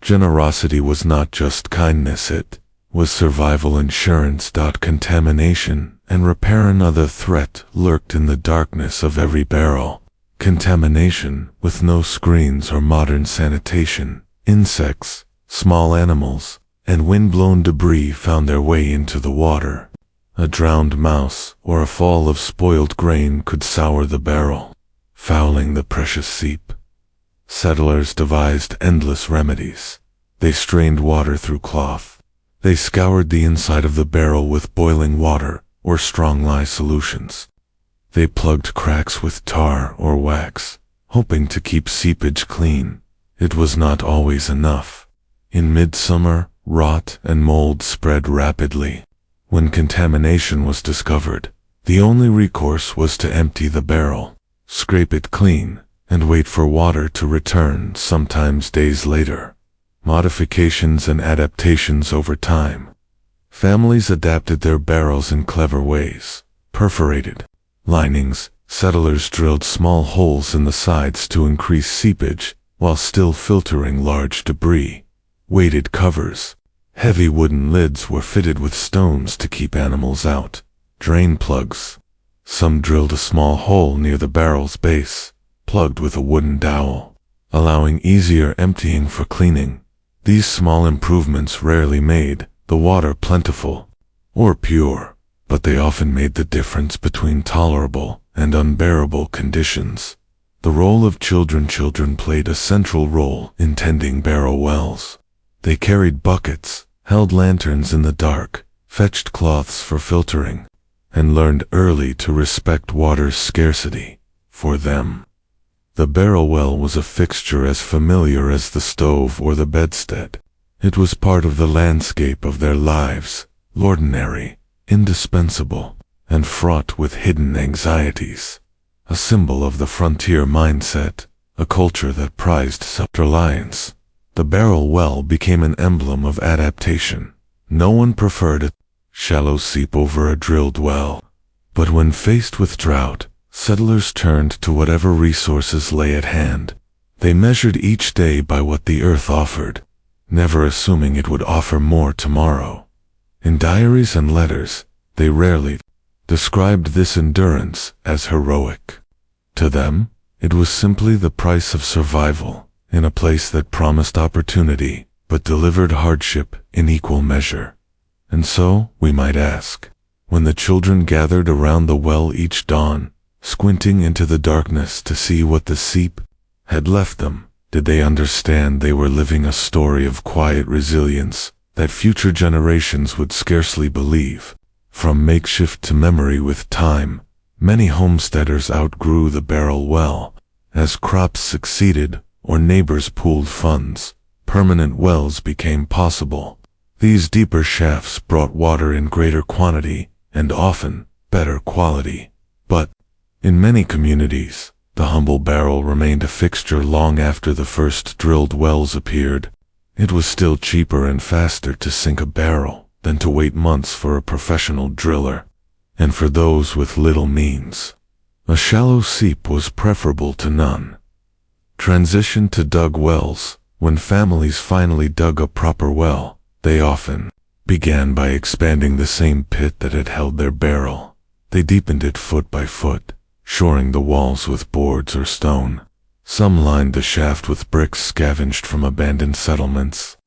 generosity was not just kindness, it was survival insurance. Contamination and repair, another threat, lurked in the darkness of every barrel. Contamination with no screens or modern sanitation. Insects, small animals, and wind-blown debris found their way into the water. A drowned mouse or a fall of spoiled grain could sour the barrel, fouling the precious seep. Settlers devised endless remedies. They strained water through cloth. They scoured the inside of the barrel with boiling water or strong lye solutions. They plugged cracks with tar or wax, hoping to keep seepage clean. It was not always enough. In midsummer, rot and mold spread rapidly. When contamination was discovered, the only recourse was to empty the barrel, scrape it clean, and wait for water to return, sometimes days later. Modifications and adaptations over time. Families adapted their barrels in clever ways. Perforated linings, settlers drilled small holes in the sides to increase seepage, while still filtering large debris. Weighted covers. Heavy wooden lids were fitted with stones to keep animals out. Drain plugs. Some drilled a small hole near the barrel's base, plugged with a wooden dowel, allowing easier emptying for cleaning. These small improvements rarely made the water plentiful or pure, but they often made the difference between tolerable and unbearable conditions. The role of children played a central role in tending barrel wells. They carried buckets, held lanterns in the dark, fetched cloths for filtering, and learned early to respect water's scarcity. For them, the barrel well was a fixture as familiar as the stove or the bedstead. It was part of the landscape of their lives, ordinary, indispensable, and fraught with hidden anxieties. A symbol of the frontier mindset, a culture that prized self-reliance. The barrel well became an emblem of adaptation. No one preferred a shallow seep over a drilled well. But when faced with drought, settlers turned to whatever resources lay at hand. They measured each day by what the earth offered. never assuming it would offer more tomorrow. In diaries and letters, they rarely described this endurance as heroic. To them, it was simply the price of survival in a place that promised opportunity but delivered hardship in equal measure. And so, we might ask, when the children gathered around the well each dawn, squinting into the darkness to see what the seep had left them, did they understand they were living a story of quiet resilience that future generations would scarcely believe? From makeshift to memory with time, many homesteaders outgrew the barrel well. As crops succeeded or neighbors pooled funds, permanent wells became possible. These deeper shafts brought water in greater quantity and often better quality. But in many communities, the humble barrel remained a fixture long after the first drilled wells appeared. It was still cheaper and faster to sink a barrel than to wait months for a professional driller. And for those with little means, a shallow seep was preferable to none. Transition to dug wells. When families finally dug a proper well, they often began by expanding the same pit that had held their barrel. They deepened it foot by foot, shoring the walls with boards or stone. Some lined the shaft with bricks scavenged from abandoned settlements.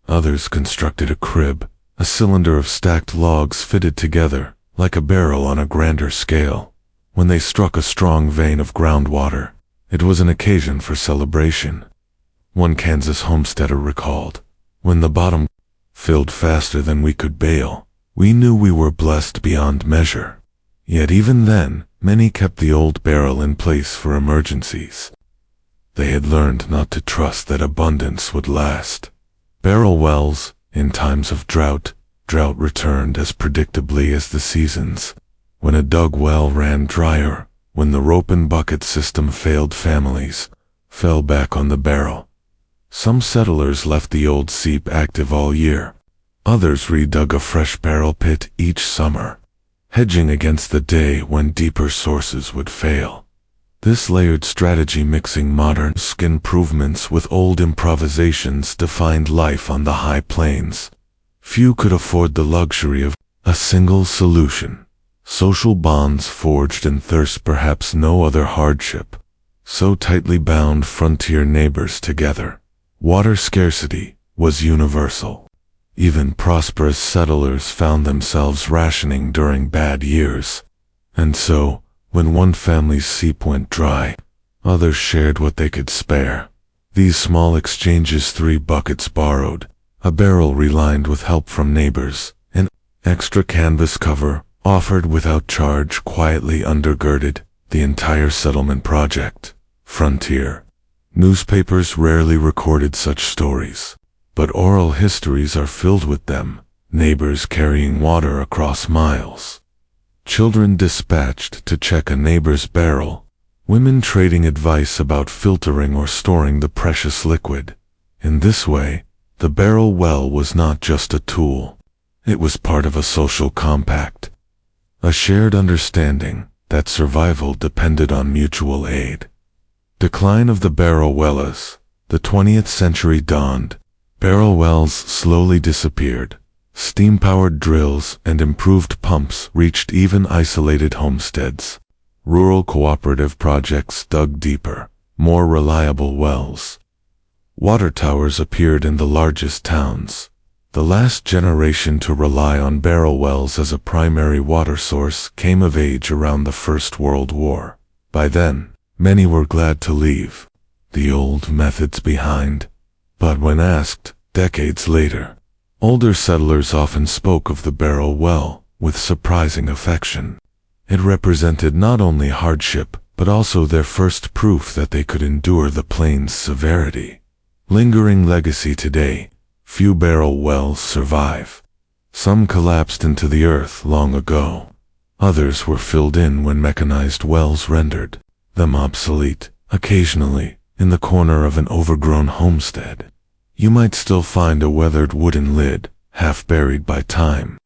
Others constructed a crib, a cylinder of stacked logs fitted together, like a barrel on a grander scale. When they struck a strong vein of groundwater, it was an occasion for celebration. One Kansas homesteader recalled, "When the bottom filled faster than we could bale, we knew we were blessed beyond measure." Yet even then, many kept the old barrel in place for emergencies. They had learned not to trust that abundance would last. Barrel wells, in times of drought returned as predictably as the seasons. When a dug well ran drier, when the rope and bucket system failed, families fell back on the barrel. Some settlers left the old seep active all year. Others redug a fresh barrel pit each summer, hedging against the day when deeper sources would fail. This layered strategy, mixing modern improvements with old improvisations, defined life on the high plains. Few could afford the luxury of a single solution. Social bonds forged in thirst, perhaps no other hardship so tightly bound frontier neighbors together. Water scarcity was universal. Even prosperous settlers found themselves rationing during bad years. And so, when one family's seep went dry, others shared what they could spare. These small exchanges, 3 buckets borrowed, a barrel relined with help from neighbors, an extra canvas cover offered without charge, quietly undergirded the entire settlement project. Frontier newspapers rarely recorded such stories, but oral histories are filled with them. Neighbors carrying water across miles, children dispatched to check a neighbor's barrel, women trading advice about filtering or storing the precious liquid. In this way, the barrel well was not just a tool. It was part of a social compact, a shared understanding that survival depended on mutual aid. Decline of the barrel well. As the 20th century dawned, barrel wells slowly disappeared. Steam-powered drills and improved pumps reached even isolated homesteads. Rural cooperative projects dug deeper, more reliable wells. Water towers appeared in the largest towns. The last generation to rely on barrel wells as a primary water source came of age around the First World War. By then, many were glad to leave the old methods behind. But when asked, decades later, older settlers often spoke of the barrel well with surprising affection. It represented not only hardship, but also their first proof that they could endure the plains' severity. Lingering legacy today, few barrel wells survive. Some collapsed into the earth long ago. Others were filled in when mechanized wells rendered them obsolete. Occasionally, in the corner of an overgrown homestead, you might still find a weathered wooden lid, half buried by time.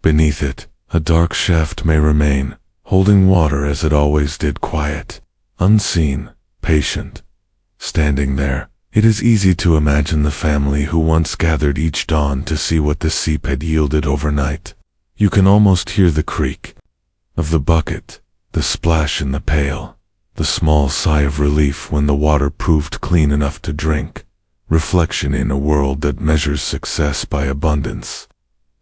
Beneath it, a dark shaft may remain, holding water as it always did, quiet, unseen, patient. Standing there, It is easy to imagine the family who once gathered each dawn to see what the soup had yielded overnight. You can almost hear the creak of the bucket, the splash in the pail, the small sigh of relief when the water proved clean enough to drink. Reflection in a world that measures success by abundance.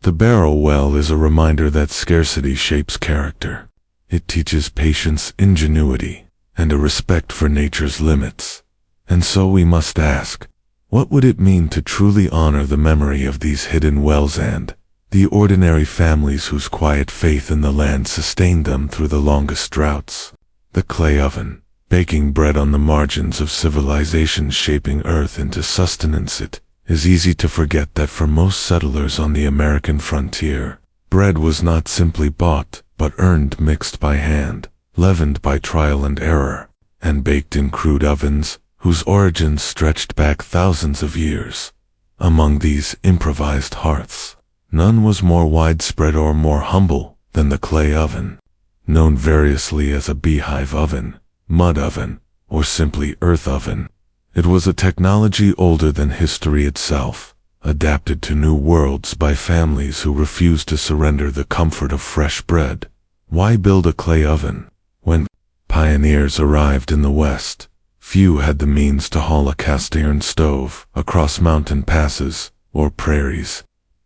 The barrel well is a reminder that scarcity shapes character. It teaches patience, ingenuity, and a respect for nature's limits. And so we must ask, what would it mean to truly honor the memory of these hidden wells and the ordinary families whose quiet faith in the land sustained them through the longest droughts? The clay oven, baking bread on the margins of civilization, shaping earth into sustenance. It is easy to forget that for most settlers on the American frontier, bread was not simply bought, but earned, mixed by hand, leavened by trial and error, and baked in crude ovens whose origins stretched back thousands of years. Among these improvised hearths, none was more widespread or more humble than the clay oven, known variously as a beehive oven, mud oven, or simply earth oven. It was a technology older than history itself, adapted to new worlds by families who refused to surrender the comfort of fresh bread. Why build a clay oven? When pioneers arrived in the West, few had the means to haul a cast-iron stove across mountain passes or prairies.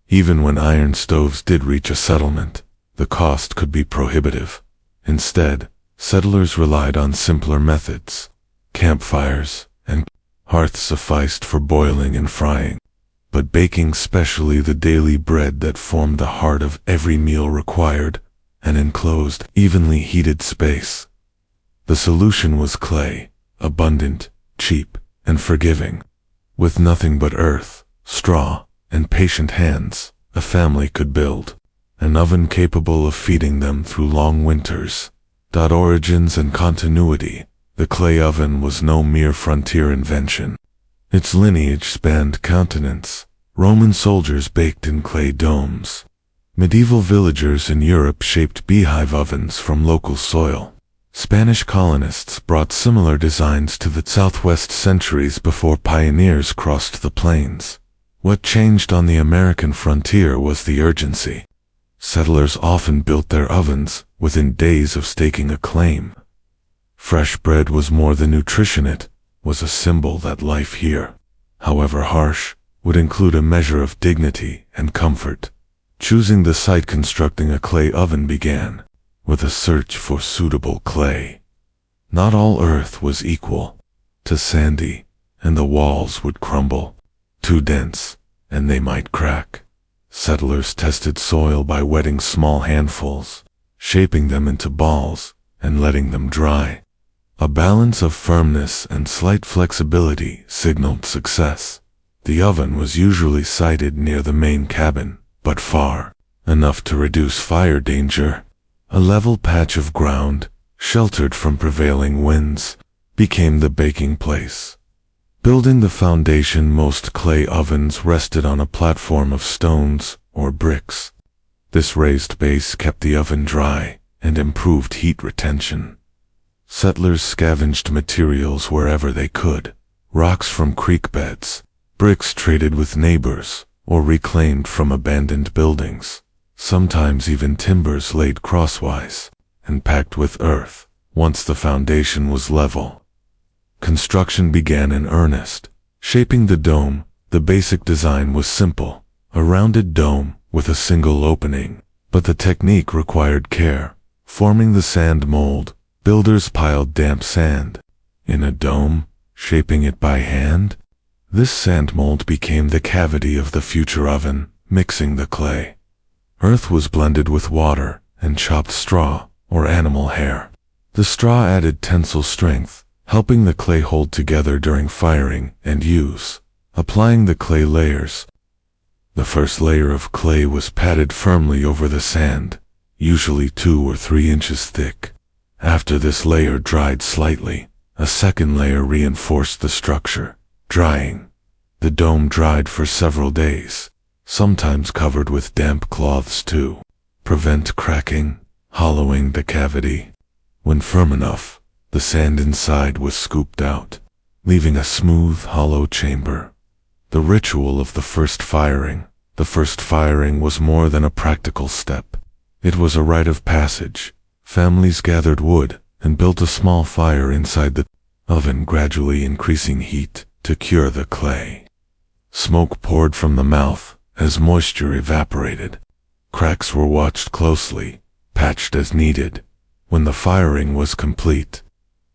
Even when iron stoves did reach a settlement, the cost could be prohibitive. Instead, settlers relied on simpler methods. Campfires and hearths sufficed for boiling and frying, but baking, especially the daily bread that formed the heart of every meal, required an enclosed, evenly heated space. The solution was clay, abundant, cheap, and forgiving. With nothing but earth, straw, and patient hands, a family could build an oven capable of feeding them through long winters. Origins and continuity. The clay oven was no mere frontier invention. Its lineage spanned continents. Roman soldiers baked in clay domes. Medieval villagers in Europe shaped beehive ovens from local soil. Spanish colonists brought similar designs to the Southwest centuries before pioneers crossed the plains. What changed on the American frontier was the urgency. Settlers often built their ovens within days of staking a claim. Fresh bread was more than nutrition, it was a symbol that life here, however harsh, would include a measure of dignity and comfort. Choosing the site, constructing a clay oven began with a search for suitable clay. Not all earth was equal. Too sandy, and the walls would crumble. Too dense, and they might crack. Settlers tested soil by wetting small handfuls, shaping them into balls, and letting them dry. A balance of firmness and slight flexibility signaled success. The oven was usually sited near the main cabin, but far enough to reduce fire danger. A level patch of ground, sheltered from prevailing winds, became the baking place. Building the foundation, most clay ovens rested on a platform of stones or bricks. This raised base kept the oven dry and improved heat retention. Settlers scavenged materials wherever they could, rocks from creek beds, bricks traded with neighbors, or reclaimed from abandoned buildings. Sometimes even timbers laid crosswise and packed with earth. Once the foundation was level, construction began in earnest. Shaping the dome, the basic design was simple, a rounded dome with a single opening, but the technique required care. Forming the sand mold, builders piled damp sand in a dome, shaping it by hand. This sand mold became the cavity of the future oven. Mixing the clay, earth was blended with water and chopped straw or animal hair. The straw added tensile strength, helping the clay hold together during firing and use. Applying the clay layers. The first layer of clay was patted firmly over the sand, usually 2 or 3 inches thick. After this layer dried slightly, a second layer reinforced the structure. Drying. The dome dried for several days, sometimes covered with damp cloths to prevent cracking, hollowing the cavity. When firm enough, the sand inside was scooped out. leaving a smooth, hollow chamber. The ritual of the first firing. The first firing was more than a practical step. It was a rite of passage. Families gathered wood and built a small fire inside the oven, gradually increasing heat to cure the clay. Smoke poured from the mouth as moisture evaporated. Cracks were watched closely, patched as needed. When the firing was complete,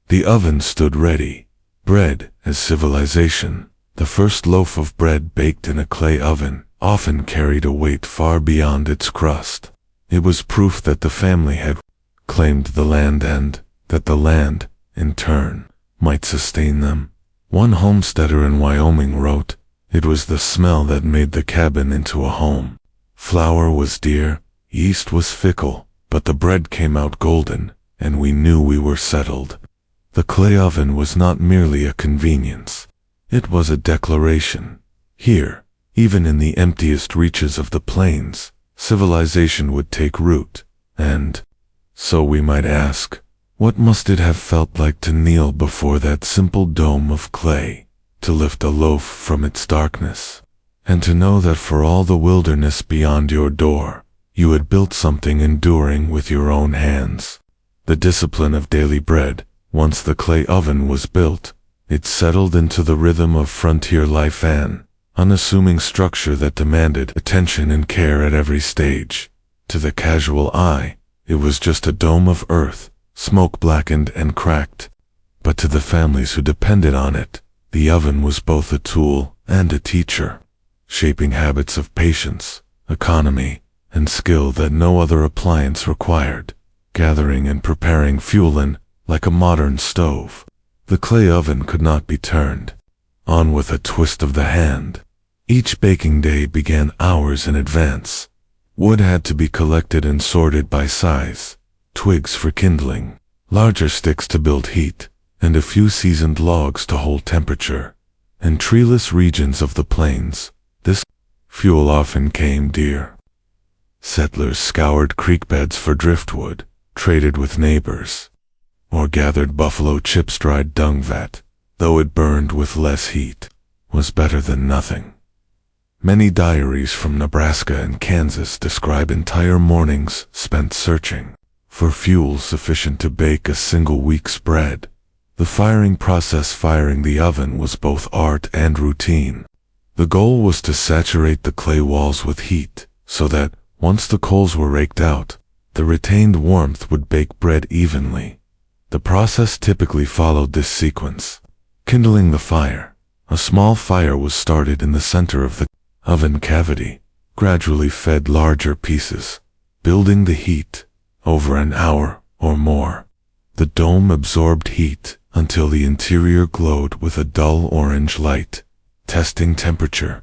the oven stood ready. Bread as civilization. The first loaf of bread baked in a clay oven often carried a weight far beyond its crust. It was proof that the family had claimed the land and that the land, in turn, might sustain them. One homesteader in Wyoming wrote, "It was the smell that made the cabin into a home. Flour was dear, yeast was fickle, but the bread came out golden, and we knew we were settled." The clay oven was not merely a convenience. It was a declaration. Here, even in the emptiest reaches of the plains, civilization would take root, and so we might ask, what must it have felt like to kneel before that simple dome of clay, to lift a loaf from its darkness, and to know that for all the wilderness beyond your door, you had built something enduring with your own hands. The discipline of daily bread. Once the clay oven was built, it settled into the rhythm of frontier life, an unassuming structure that demanded attention and care at every stage. To the casual eye, it was just a dome of earth, smoke-blackened and cracked. But to the families who depended on it, the oven was both a tool and a teacher, shaping habits of patience, economy, and skill that no other appliance required, gathering and preparing fuel in, like a modern stove. The clay oven could not be turned on with a twist of the hand. Each baking day began hours in advance. Wood had to be collected and sorted by size, twigs for kindling, larger sticks to build heat, and a few seasoned logs to hold temperature. In treeless regions of the plains, this fuel often came dear. Settlers scoured creek beds for driftwood, traded with neighbors, or gathered buffalo chips. Dried dung vat, though it burned with less heat, was better than nothing. Many diaries from Nebraska and Kansas describe entire mornings spent searching for fuel sufficient to bake a single week's bread. The firing process, firing the oven, was both art and routine. The goal was to saturate the clay walls with heat, so that, once the coals were raked out, the retained warmth would bake bread evenly. The process typically followed this sequence. Kindling the fire. A small fire was started in the center of the oven cavity, gradually fed larger pieces, building the heat. Over an hour or more, the dome absorbed heat until the interior glowed with a dull orange light. Testing temperature.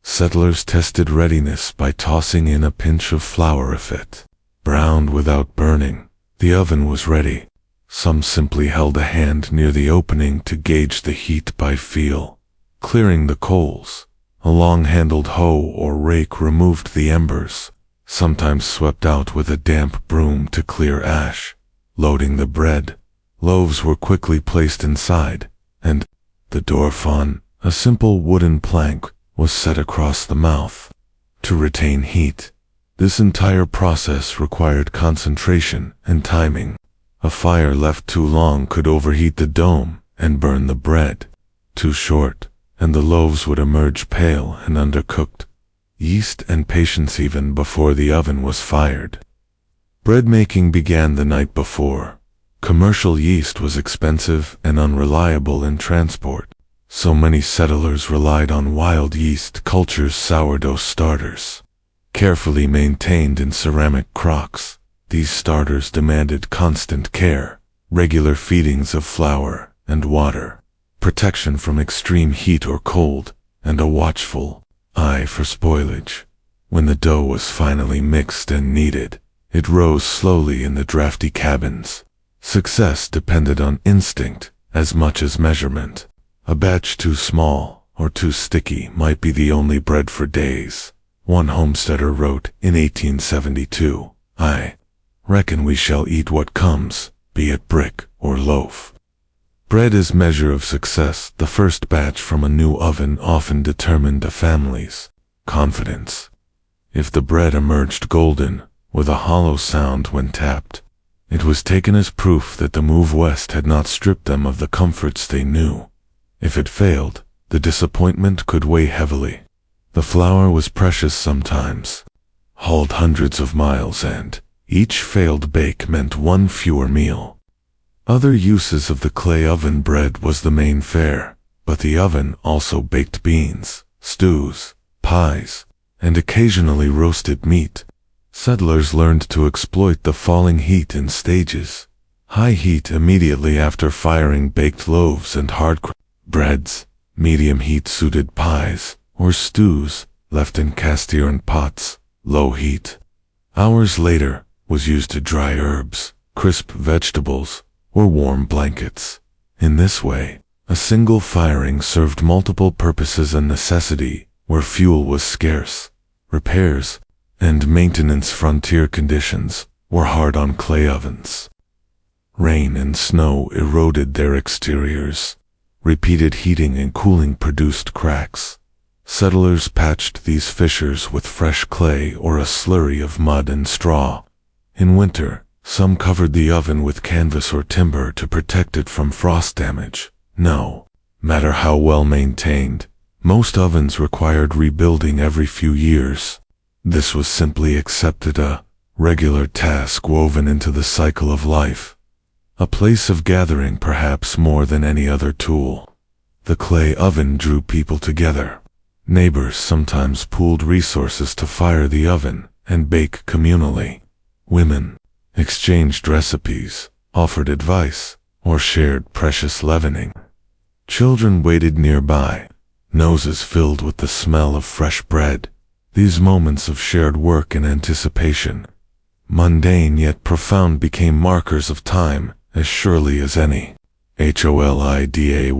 Settlers tested readiness by tossing in a pinch of flour. If it browned without burning, the oven was ready. Some simply held a hand near the opening to gauge the heat by feel. Clearing the coals. A long-handled hoe or rake removed the embers, sometimes swept out with a damp broom to clear ash. Loading the bread. Loaves were quickly placed inside, and the dorfan, a simple wooden plank, was set across the mouth to retain heat. This entire process required concentration and timing. A fire left too long could overheat the dome and burn the bread. Too short, and the loaves would emerge pale and undercooked. Yeast and patience even before the oven was fired. Bread making began the night before. Commercial yeast was expensive and unreliable in transport, so many settlers relied on wild yeast cultures, sourdough starters. Carefully maintained in ceramic crocks, these starters demanded constant care, regular feedings of flour and water, protection from extreme heat or cold, and a watchful eye for spoilage. When the dough was finally mixed and kneaded, it rose slowly in the drafty cabins. Success depended on instinct as much as measurement. A batch too small or too sticky might be the only bread for days. One homesteader wrote in 1872, "I reckon we shall eat what comes, be it brick or loaf." Bread is measure of success. The first batch from a new oven often determined a family's confidence. If the bread emerged golden, with a hollow sound when tapped, it was taken as proof that the move west had not stripped them of the comforts they knew. If it failed, the disappointment could weigh heavily. The flour was precious sometimes, hauled hundreds of miles, and each failed bake meant one fewer meal. Other uses of the clay oven. Bread was the main fare, but the oven also baked beans, stews, pies, and occasionally roasted meat. Settlers learned to exploit the falling heat in stages. High heat immediately after firing baked loaves and hard breads, medium heat suited pies, or stews, left in cast-iron pots. Low heat, hours later, was used to dry herbs, crisp vegetables, or warm blankets. In this way, a single firing served multiple purposes. A necessity where fuel was scarce. Repairs and maintenance. Frontier conditions were hard on clay ovens. Rain and snow eroded their exteriors. Repeated heating and cooling produced cracks. Settlers patched these fissures with fresh clay or a slurry of mud and straw. In winter, some covered the oven with canvas or timber to protect it from frost damage. No matter how well maintained, most ovens required rebuilding every few years. This was simply accepted, a regular task woven into the cycle of life. A place of gathering perhaps more than any other tool. The clay oven drew people together. Neighbors sometimes pooled resources to fire the oven and bake communally. Women exchanged recipes, offered advice, or shared precious leavening. Children waited nearby, noses filled with the smell of fresh bread. These moments of shared work and anticipation, mundane yet profound, became markers of time as surely as any. Holiday.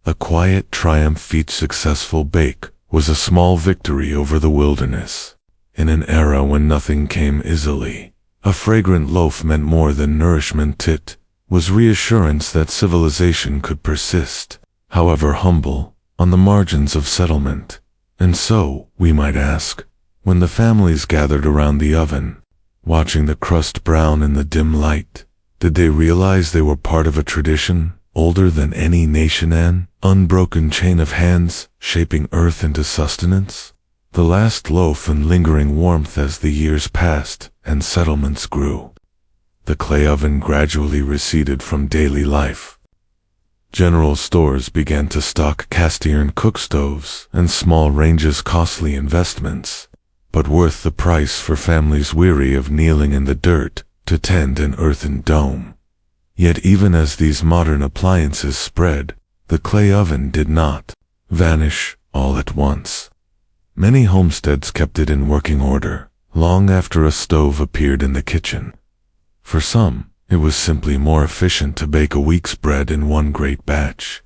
A quiet triumph. Each successful bake was a small victory over the wilderness. In an era when nothing came easily, a fragrant loaf meant more than nourishment. It was reassurance that civilization could persist, however humble, on the margins of settlement. And so, we might ask, when the families gathered around the oven, watching the crust brown in the dim light, did they realize they were part of a tradition older than any nation, an unbroken chain of hands shaping earth into sustenance? The last loaf and lingering warmth. As the years passed and settlements grew, the clay oven gradually receded from daily life. General stores began to stock cast-iron cookstoves and small ranges, costly investments, but worth the price for families weary of kneeling in the dirt to tend an earthen dome. Yet even as these modern appliances spread, the clay oven did not vanish all at once. Many homesteads kept it in working order long after a stove appeared in the kitchen. For some, it was simply more efficient to bake a week's bread in one great batch.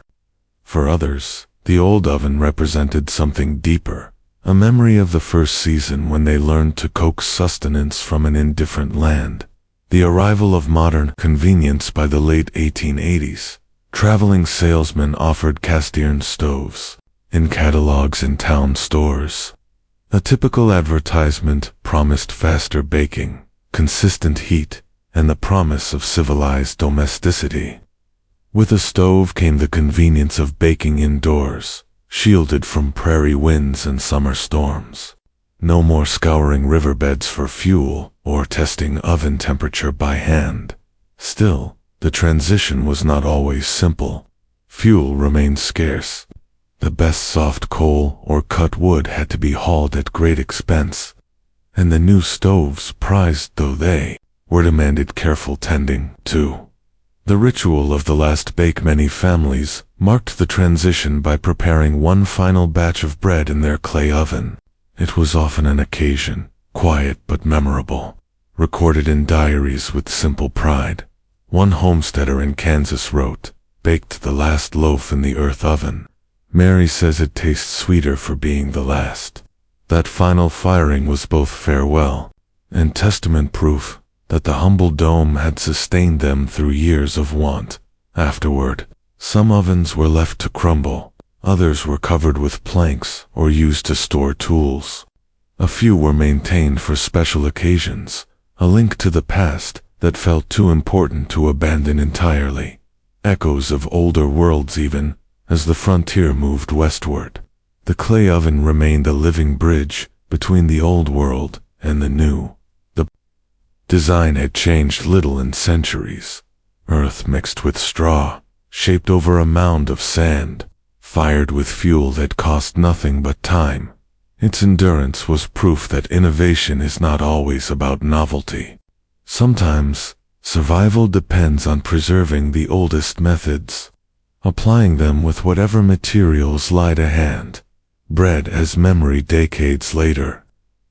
For others, the old oven represented something deeper, a memory of the first season when they learned to coax sustenance from an indifferent land. The arrival of modern convenience. By the late 1880s, traveling salesmen offered cast-iron stoves in catalogs in town stores. A typical advertisement promised faster baking, consistent heat, and the promise of civilized domesticity. With a stove came the convenience of baking indoors, shielded from prairie winds and summer storms. No more scouring riverbeds for fuel or testing oven temperature by hand. Still, the transition was not always simple. Fuel remained scarce. The best soft coal or cut wood had to be hauled at great expense, and the new stoves, prized though they were, demanded careful tending too. The ritual of the last bake. Many families marked the transition by preparing one final batch of bread in their clay oven. It was often an occasion, quiet but memorable, recorded in diaries with simple pride. One homesteader in Kansas wrote, "Baked the last loaf in the earth oven. Mary says it tastes sweeter for being the last." That final firing was both farewell and testament, proof that the humble dome had sustained them through years of want, Afterward, some ovens were left to crumble, others were covered with planks or used to store tools. A few were maintained for special occasions, a link to the past that felt too important to abandon entirely. Echoes of older worlds even, as the frontier moved westward. The clay oven remained a living bridge between the old world and the new. The design had changed little in centuries. Earth mixed with straw, shaped over a mound of sand, fired with fuel that cost nothing but time. Its endurance was proof that innovation is not always about novelty. Sometimes, survival depends on preserving the oldest methods, applying them with whatever materials lie to hand. Bred as memory decades later.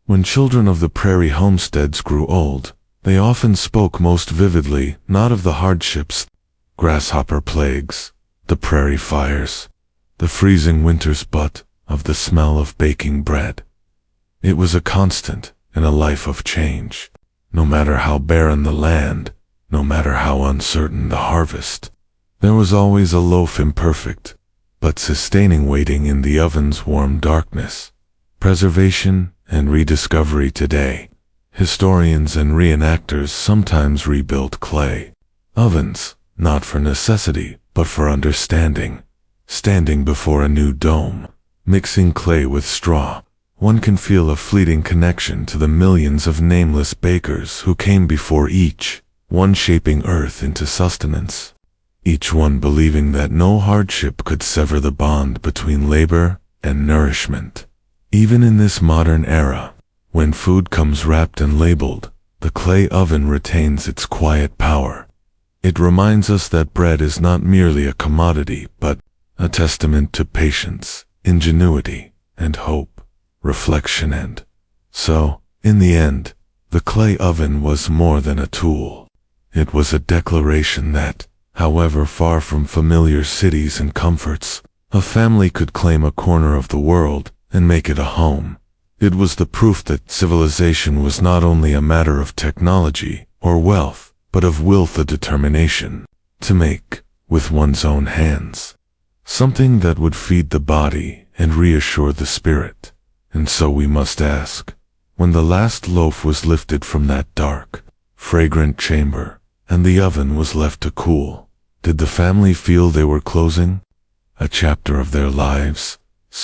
When children of the prairie homesteads grew old, they often spoke most vividly not of the hardships, grasshopper plagues, the prairie fires, the freezing winters, but of the smell of baking bread. It was a constant in a life of change. No matter how barren the land, no matter how uncertain the harvest, there was always a loaf imperfect, but sustaining waiting in the oven's warm darkness. Preservation and rediscovery today. Historians and reenactors sometimes rebuild clay ovens, not for necessity, but for understanding. Standing before a new dome, mixing clay with straw, one can feel a fleeting connection to the millions of nameless bakers who came before, each one shaping earth into sustenance, each one believing that no hardship could sever the bond between labor and nourishment. Even in this modern era, when food comes wrapped and labeled, the clay oven retains its quiet power. It reminds us that bread is not merely a commodity, but a testament to patience, ingenuity, and hope. Reflection and so, in the end, the clay oven was more than a tool. It was a declaration that, however far from familiar cities and comforts, a family could claim a corner of the world and make it a home. It was the proof that civilization was not only a matter of technology or wealth, but of will, the determination to make, with one's own hands, something that would feed the body and reassure the spirit. And so we must ask, when the last loaf was lifted from that dark, fragrant chamber, and the oven was left to cool, did the family feel they were closing a chapter of their lives?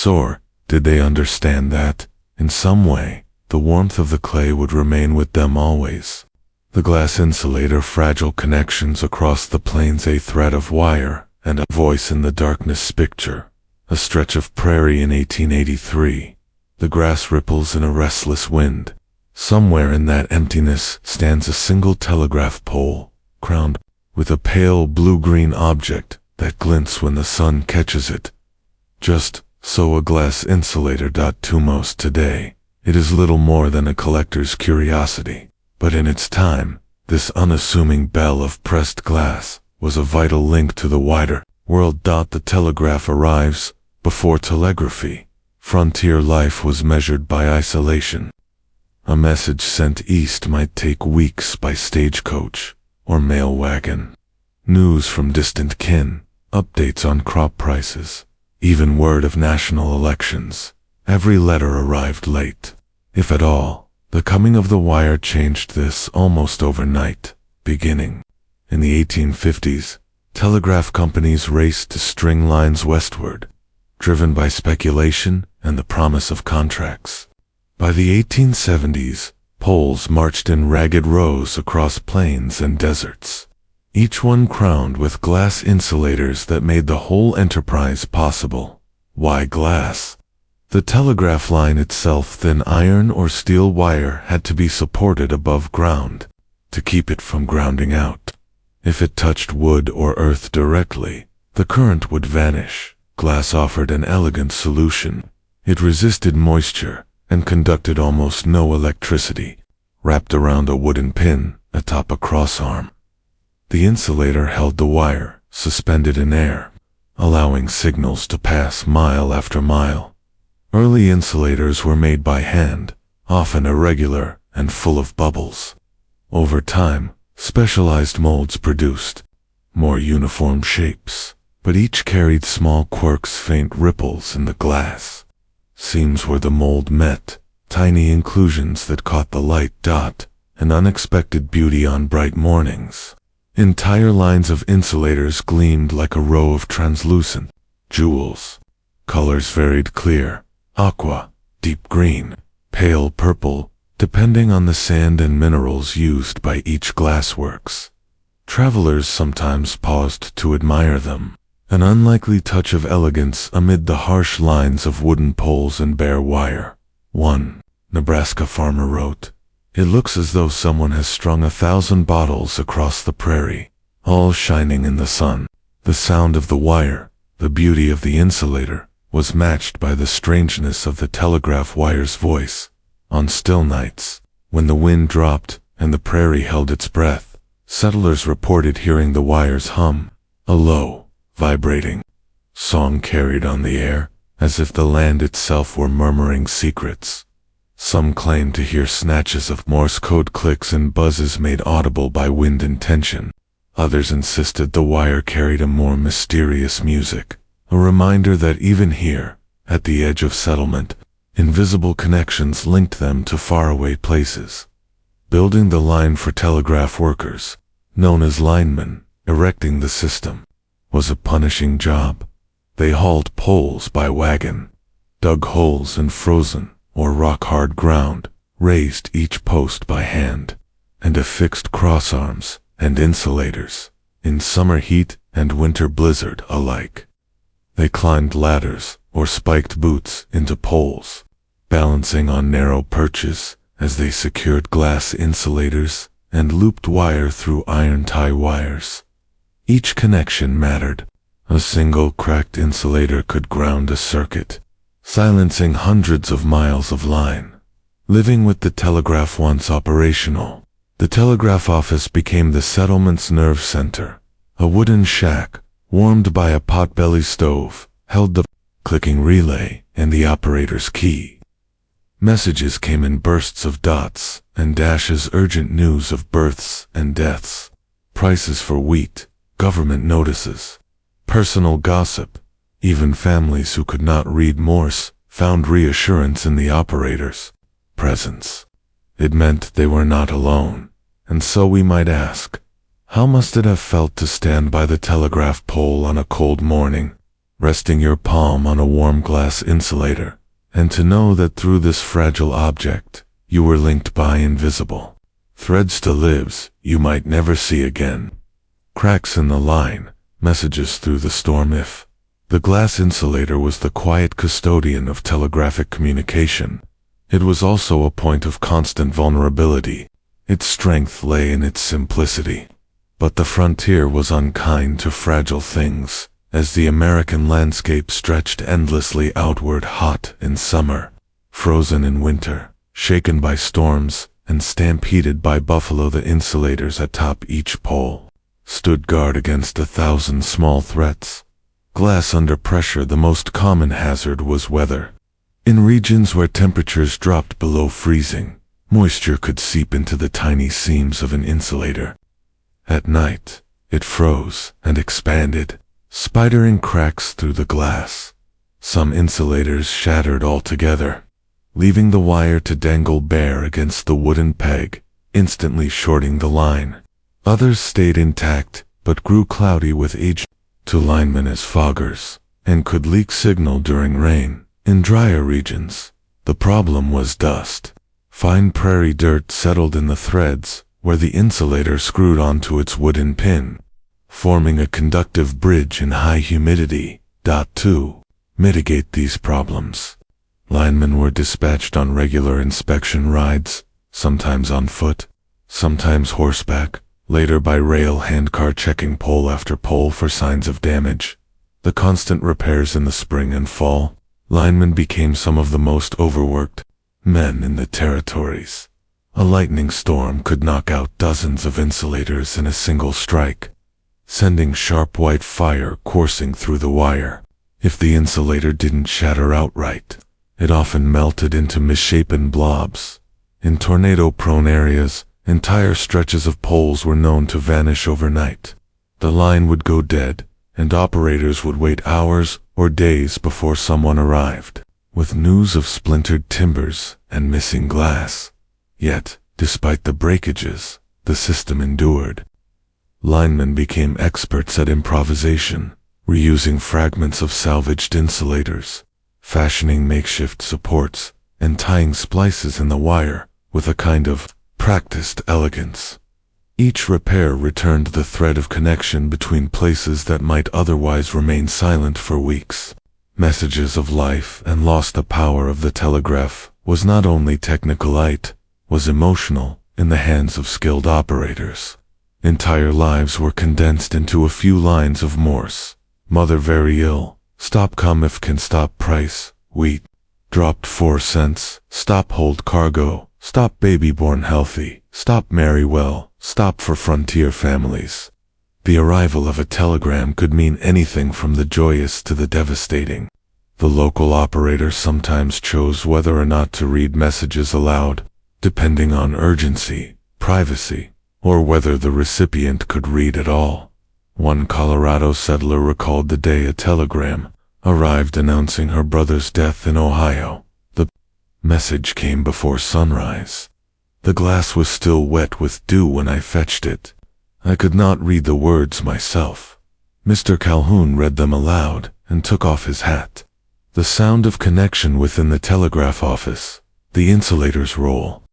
Or did they understand that, in some way, the warmth of the clay would remain with them always? The glass insulator, fragile connections across the plains, a thread of wire, and a voice in the darkness picture, a stretch of prairie in 1883. The grass ripples in a restless wind. Somewhere in that emptiness stands a single telegraph pole, crowned with a pale blue-green object that glints when the sun catches it. Just so a glass insulator. To most today, it is little more than a collector's curiosity. But in its time, this unassuming bell of pressed glass was a vital link to the wider world. The telegraph arrives before telegraphy. Frontier life was measured by isolation. A message sent east might take weeks by stagecoach or mail wagon. News from distant kin, updates on crop prices, even word of national elections. Every letter arrived late. If at all, the coming of the wire changed this almost overnight. Beginning in the 1850s, telegraph companies raced to string lines westward, driven by speculation and the promise of contracts. By the 1870s, poles marched in ragged rows across plains and deserts, each one crowned with glass insulators that made the whole enterprise possible. Why glass? The telegraph line itself, thin iron or steel wire, had to be supported above ground to keep it from grounding out. If it touched wood or earth directly, the current would vanish. Glass offered an elegant solution. It resisted moisture and conducted almost no electricity. Wrapped around a wooden pin atop a crossarm, the insulator held the wire suspended in air, allowing signals to pass mile after mile. Early insulators were made by hand, often irregular and full of bubbles. Over time, specialized molds produced more uniform shapes, but each carried small quirks, faint ripples in the glass. Seams where the mold met, tiny inclusions that caught the light, an unexpected beauty on bright mornings. Entire lines of insulators gleamed like a row of translucent jewels. Colors varied: clear, aqua, deep green, pale purple, depending on the sand and minerals used by each glassworks. Travelers sometimes paused to admire them, an unlikely touch of elegance amid the harsh lines of wooden poles and bare wire. One Nebraska farmer wrote, "It looks as though someone has strung 1,000 bottles across the prairie, all shining in the sun." The sound of the wire, the beauty of the insulator, was matched by the strangeness of the telegraph wire's voice. On still nights, when the wind dropped and the prairie held its breath, settlers reported hearing the wires hum, a low, vibrating song carried on the air, as if the land itself were murmuring secrets. Some claimed to hear snatches of Morse code clicks and buzzes made audible by wind and tension. Others insisted the wire carried a more mysterious music, a reminder that even here, at the edge of settlement, invisible connections linked them to faraway places. Building the line for telegraph workers, known as linemen, erecting the system, was a punishing job. They hauled poles by wagon, dug holes in frozen or rock-hard ground, raised each post by hand, and affixed crossarms and insulators, in summer heat and winter blizzard alike. They climbed ladders or spiked boots into poles, balancing on narrow perches as they secured glass insulators and looped wire through iron tie wires. Each connection mattered. A single cracked insulator could ground a circuit, silencing hundreds of miles of line. Living with the telegraph once operational, the telegraph office became the settlement's nerve center. A wooden shack, warmed by a potbelly stove, held the clicking relay and the operator's key. Messages came in bursts of dots and dashes, urgent news of births and deaths, prices for wheat, government notices, personal gossip. Even families who could not read Morse found reassurance in the operator's presence. It meant they were not alone. And so we might ask, how must it have felt to stand by the telegraph pole on a cold morning, resting your palm on a warm glass insulator, and to know that through this fragile object you were linked by invisible threads to lives you might never see again? Cracks in the line, messages through the storm. If the glass insulator was the quiet custodian of telegraphic communication, it was also a point of constant vulnerability. Its strength lay in its simplicity. But the frontier was unkind to fragile things, as the American landscape stretched endlessly outward, hot in summer, frozen in winter, shaken by storms, and stampeded by buffalo. The insulators atop each pole stood guard against 1,000 small threats. Glass under pressure. The most common hazard was weather. In regions where temperatures dropped below freezing, moisture could seep into the tiny seams of an insulator. At night, it froze and expanded, spidering cracks through the glass. Some insulators shattered altogether, leaving the wire to dangle bare against the wooden peg, instantly shorting the line. Others stayed intact, but grew cloudy with age, to linemen as foggers, and could leak signal during rain. In drier regions, the problem was dust. Fine prairie dirt settled in the threads, where the insulator screwed onto its wooden pin, forming a conductive bridge in high humidity. To mitigate these problems, linemen were dispatched on regular inspection rides, sometimes on foot, sometimes horseback, later by rail handcar, checking pole after pole for signs of damage. The constant repairs in the spring and fall, linemen became some of the most overworked men in the territories. A lightning storm could knock out dozens of insulators in a single strike, sending sharp white fire coursing through the wire. If the insulator didn't shatter outright, it often melted into misshapen blobs. In tornado-prone areas, entire stretches of poles were known to vanish overnight. The line would go dead, and operators would wait hours or days before someone arrived, with news of splintered timbers and missing glass. Yet, despite the breakages, the system endured. Linemen became experts at improvisation, reusing fragments of salvaged insulators, fashioning makeshift supports, and tying splices in the wire with a kind of practiced elegance. Each repair returned the thread of connection between places that might otherwise remain silent for weeks. Messages of life and loss. The power of the telegraph was not only technical, it was emotional in the hands of skilled operators. Entire lives were condensed into a few lines of Morse. Mother very ill. Stop come if can stop price. Wheat dropped 4 cents. Stop hold cargo. Stop baby born healthy. Stop marry well. Stop for frontier families. The arrival of a telegram could mean anything from the joyous to the devastating. The local operator sometimes chose whether or not to read messages aloud, depending on urgency, privacy, or whether the recipient could read at all. One Colorado settler recalled the day a telegram arrived announcing her brother's death in Ohio. The message came before sunrise. The glass was still wet with dew when I fetched it. I could not read the words myself. Mr. Calhoun read them aloud and took off his hat. The sound of connection within the telegraph office, the insulator's role,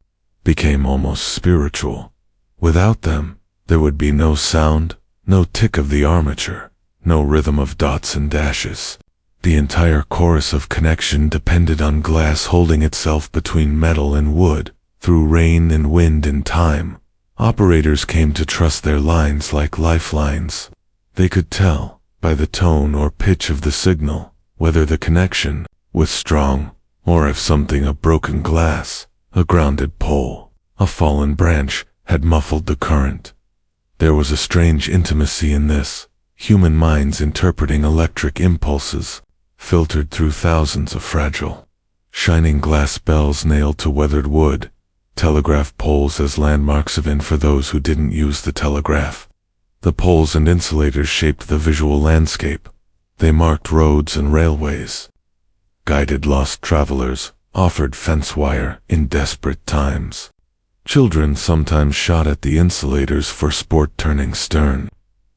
became almost spiritual. Without them, there would be no sound, no tick of the armature, no rhythm of dots and dashes. The entire chorus of connection depended on glass holding itself between metal and wood, through rain and wind and time. Operators came to trust their lines like lifelines. They could tell, by the tone or pitch of the signal, whether the connection was strong, or if something of broken glass, a grounded pole, a fallen branch, had muffled the current. There was a strange intimacy in this, human minds interpreting electric impulses, filtered through thousands of fragile, shining glass bells nailed to weathered wood, telegraph poles as landmarks of for those who didn't use the telegraph. The poles and insulators shaped the visual landscape. They marked roads and railways, guided lost travelers, offered fence wire in desperate times. Children sometimes shot at the insulators for sport, turning stern.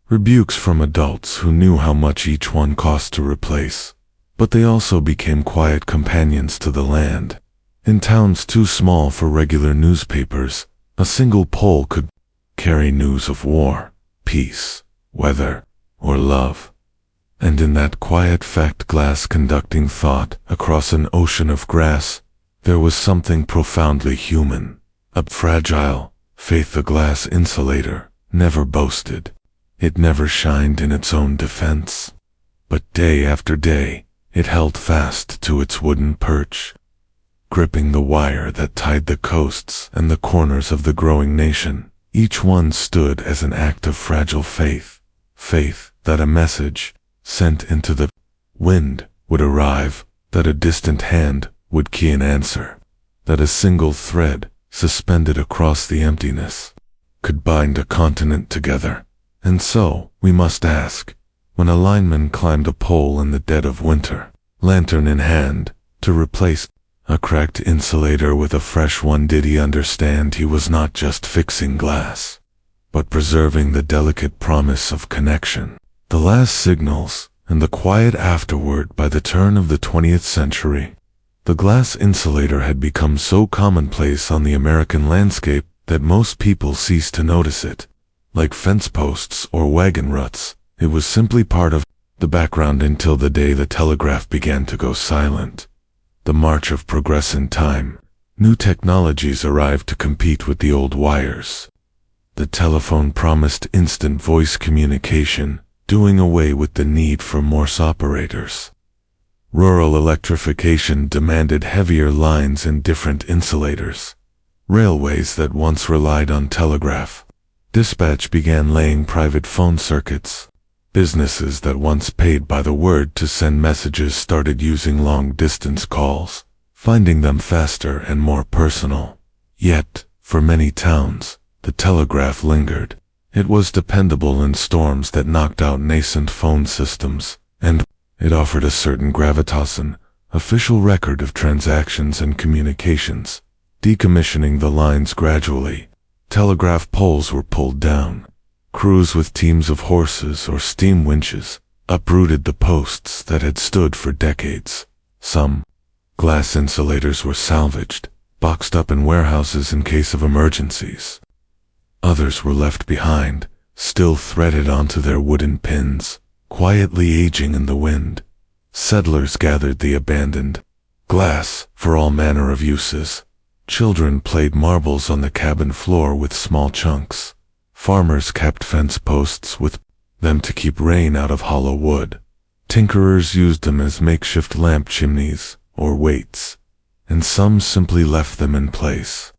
Rebukes from adults who knew how much each one cost to replace. But they also became quiet companions to the land. In towns too small for regular newspapers, a single pole could carry news of war, peace, weather, or love. And in that quiet fact, glass conducting thought across an ocean of grass, there was something profoundly human. A fragile faith. The glass insulator never boasted. It never shined in its own defense. But day after day, it held fast to its wooden perch, gripping the wire that tied the coasts and the corners of the growing nation. Each one stood as an act of fragile faith. Faith that a message sent into the wind would arrive, that a distant hand would key an answer, that a single thread suspended across the emptiness could bind a continent together. And so, we must ask, when a lineman climbed a pole in the dead of winter, lantern in hand, to replace a cracked insulator with a fresh one, did he understand he was not just fixing glass, but preserving the delicate promise of connection? The last signals, and the quiet afterward. By the turn of the 20th century, the glass insulator had become so commonplace on the American landscape that most people ceased to notice it. Like fence posts or wagon ruts, it was simply part of the background until the day the telegraph began to go silent. The march of progress in time. New technologies arrived to compete with the old wires. The telephone promised instant voice communication, doing away with the need for Morse operators. Rural electrification demanded heavier lines and different insulators. Railways that once relied on telegraph dispatch began laying private phone circuits. Businesses that once paid by the word to send messages started using long-distance calls, finding them faster and more personal. Yet, for many towns, the telegraph lingered. It was dependable in storms that knocked out nascent phone systems, and it offered a certain gravitas, an official record of transactions and communications. Decommissioning the lines gradually, telegraph poles were pulled down. Crews with teams of horses or steam winches uprooted the posts that had stood for decades. Some glass insulators were salvaged, boxed up in warehouses in case of emergencies. Others were left behind, still threaded onto their wooden pins, quietly aging in the wind. Settlers gathered the abandoned glass for all manner of uses. Children played marbles on the cabin floor with small chunks. Farmers kept fence posts with them to keep rain out of hollow wood. Tinkerers used them as makeshift lamp chimneys or weights, and some simply left them in place.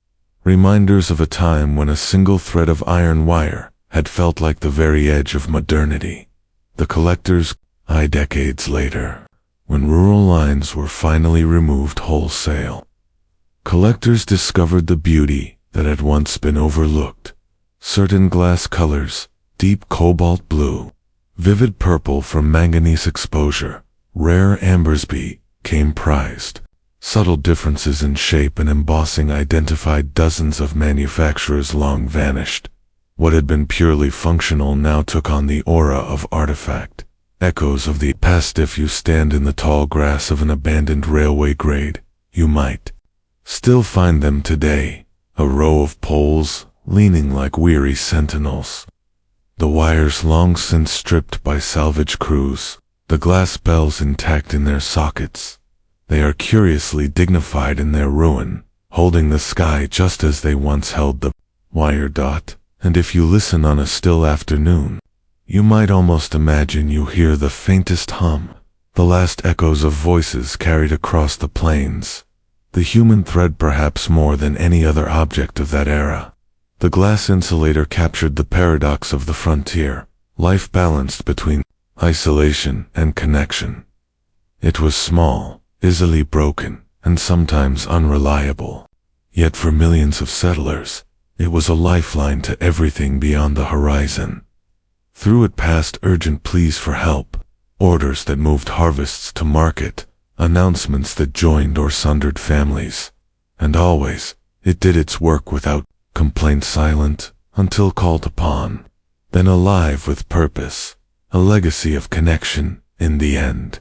Reminders of a time when a single thread of iron wire had felt like the very edge of modernity. The collector's eye decades later, when rural lines were finally removed wholesale. Collectors discovered the beauty that had once been overlooked. Certain glass colors, deep cobalt blue, vivid purple from manganese exposure, rare ambersby, came prized. Subtle differences in shape and embossing identified dozens of manufacturers long vanished. What had been purely functional now took on the aura of artifact. Echoes of the past. If you stand in the tall grass of an abandoned railway grade, you might still find them today, a row of poles, leaning like weary sentinels. The wires long since stripped by salvage crews, the glass bells intact in their sockets. They are curiously dignified in their ruin, holding the sky just as they once held the wire dot, and if you listen on a still afternoon, you might almost imagine you hear the faintest hum, the last echoes of voices carried across the plains. The human thread perhaps more than any other object of that era. The glass insulator captured the paradox of the frontier, life balanced between isolation and connection. It was small, easily broken, and sometimes unreliable. Yet for millions of settlers, it was a lifeline to everything beyond the horizon. Through it passed urgent pleas for help, orders that moved harvests to market, announcements that joined or sundered families. And always, it did its work without complaint, silent until called upon, then alive with purpose, a legacy of connection in the end.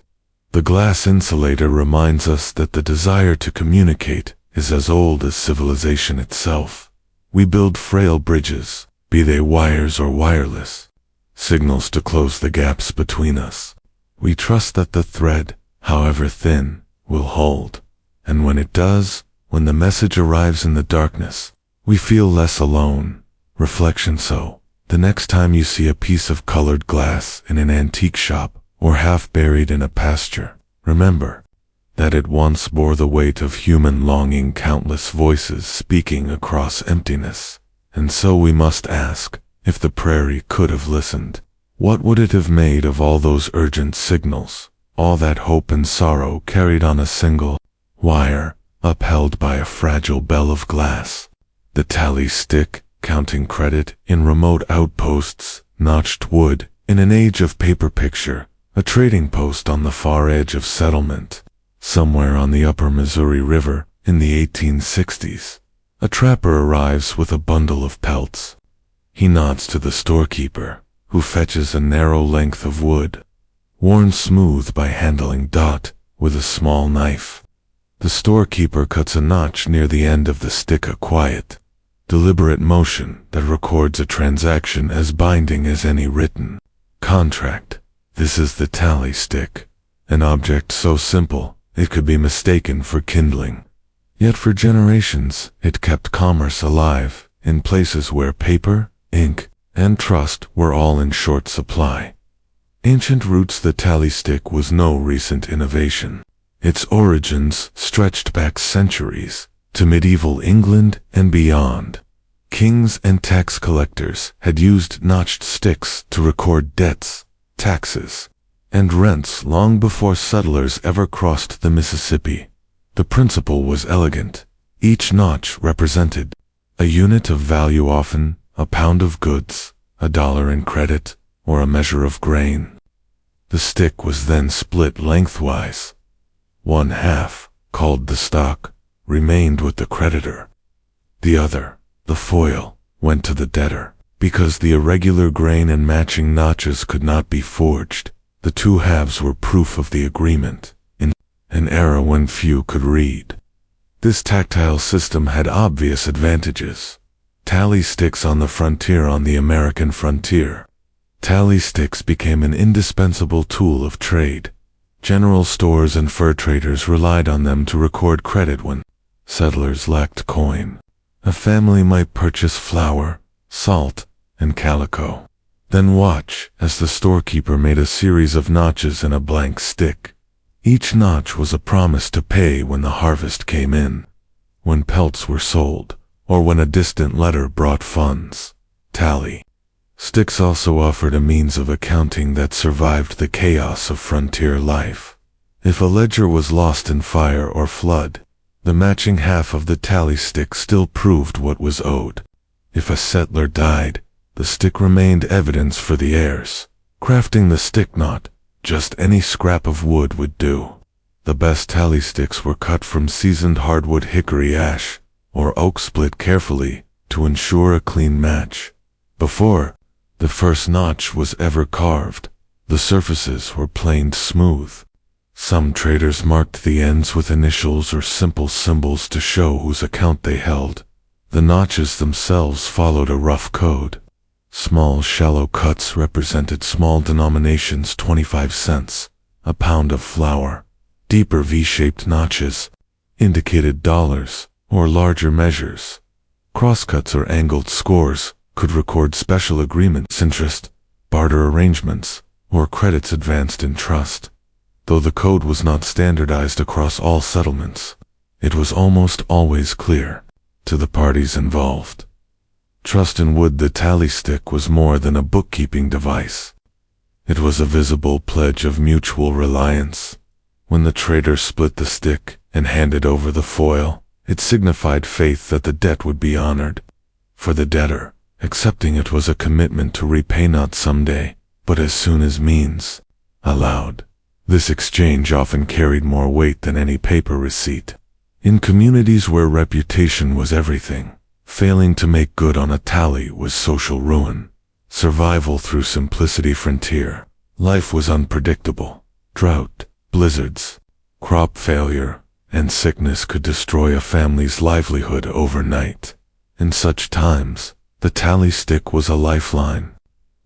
The glass insulator reminds us that the desire to communicate is as old as civilization itself. We build frail bridges, be they wires or wireless, signals to close the gaps between us. We trust that the thread, however thin, will hold, and when it does, when the message arrives in the darkness, we feel less alone. Reflection. So, the next time you see a piece of colored glass in an antique shop or half buried in a pasture, remember that it once bore the weight of human longing, countless voices speaking across emptiness. And so we must ask, if the prairie could have listened, what would it have made of all those urgent signals, all that hope and sorrow carried on a single wire, upheld by a fragile bell of glass? The tally stick, counting credit in remote outposts, notched wood in an age of paper picture, a trading post on the far edge of settlement, somewhere on the upper Missouri River in the 1860s. A trapper arrives with a bundle of pelts. He nods to the storekeeper, who fetches a narrow length of wood, worn smooth by handling with a small knife. The storekeeper cuts a notch near the end of the stick, a quiet, deliberate motion that records a transaction as binding as any written contract. This is the tally stick, an object so simple it could be mistaken for kindling. Yet for generations it kept commerce alive in places where paper, ink, and trust were all in short supply. Ancient roots. The tally stick was no recent innovation. Its origins stretched back centuries, to medieval England and beyond. Kings and tax collectors had used notched sticks to record debts, taxes, and rents long before settlers ever crossed the Mississippi. The principle was elegant. Each notch represented a unit of value, often a pound of goods, $1 in credit, or a measure of grain. The stick was then split lengthwise. One half, called the stock, remained with the creditor. The other, the foil, went to the debtor. Because the irregular grain and matching notches could not be forged, the two halves were proof of the agreement, in an era when few could read. This tactile system had obvious advantages. Tally sticks on the frontier. On the American frontier, tally sticks became an indispensable tool of trade. General stores and fur traders relied on them to record credit when settlers lacked coin. A family might purchase flour, salt, and calico. Then watch as the storekeeper made a series of notches in a blank stick. Each notch was a promise to pay when the harvest came in, when pelts were sold, or when a distant letter brought funds. Tally sticks also offered a means of accounting that survived the chaos of frontier life. If a ledger was lost in fire or flood, the matching half of the tally stick still proved what was owed. If a settler died, the stick remained evidence for the heirs. Crafting the stick knot, just any scrap of wood would do. The best tally sticks were cut from seasoned hardwood, hickory, ash, or oak, split carefully to ensure a clean match. Before the first notch was ever carved, the surfaces were planed smooth. Some traders marked the ends with initials or simple symbols to show whose account they held. The notches themselves followed a rough code. Small, shallow cuts represented small denominations, 25 cents, a pound of flour. Deeper V-shaped notches indicated dollars or larger measures. Crosscuts or angled scores could record special agreements, interest, barter arrangements, or credits advanced in trust. Though the code was not standardized across all settlements, it was almost always clear to the parties involved. Trust in wood. The tally stick was more than a bookkeeping device. It was a visible pledge of mutual reliance. When the trader split the stick and handed over the foil, it signified faith that the debt would be honored. For the debtor, accepting it was a commitment to repay not someday, but as soon as means allowed. This exchange often carried more weight than any paper receipt. In communities where reputation was everything, failing to make good on a tally was social ruin. Survival through simplicity. Frontier life was unpredictable. Drought, blizzards, crop failure, and sickness could destroy a family's livelihood overnight. In such times, the tally stick was a lifeline.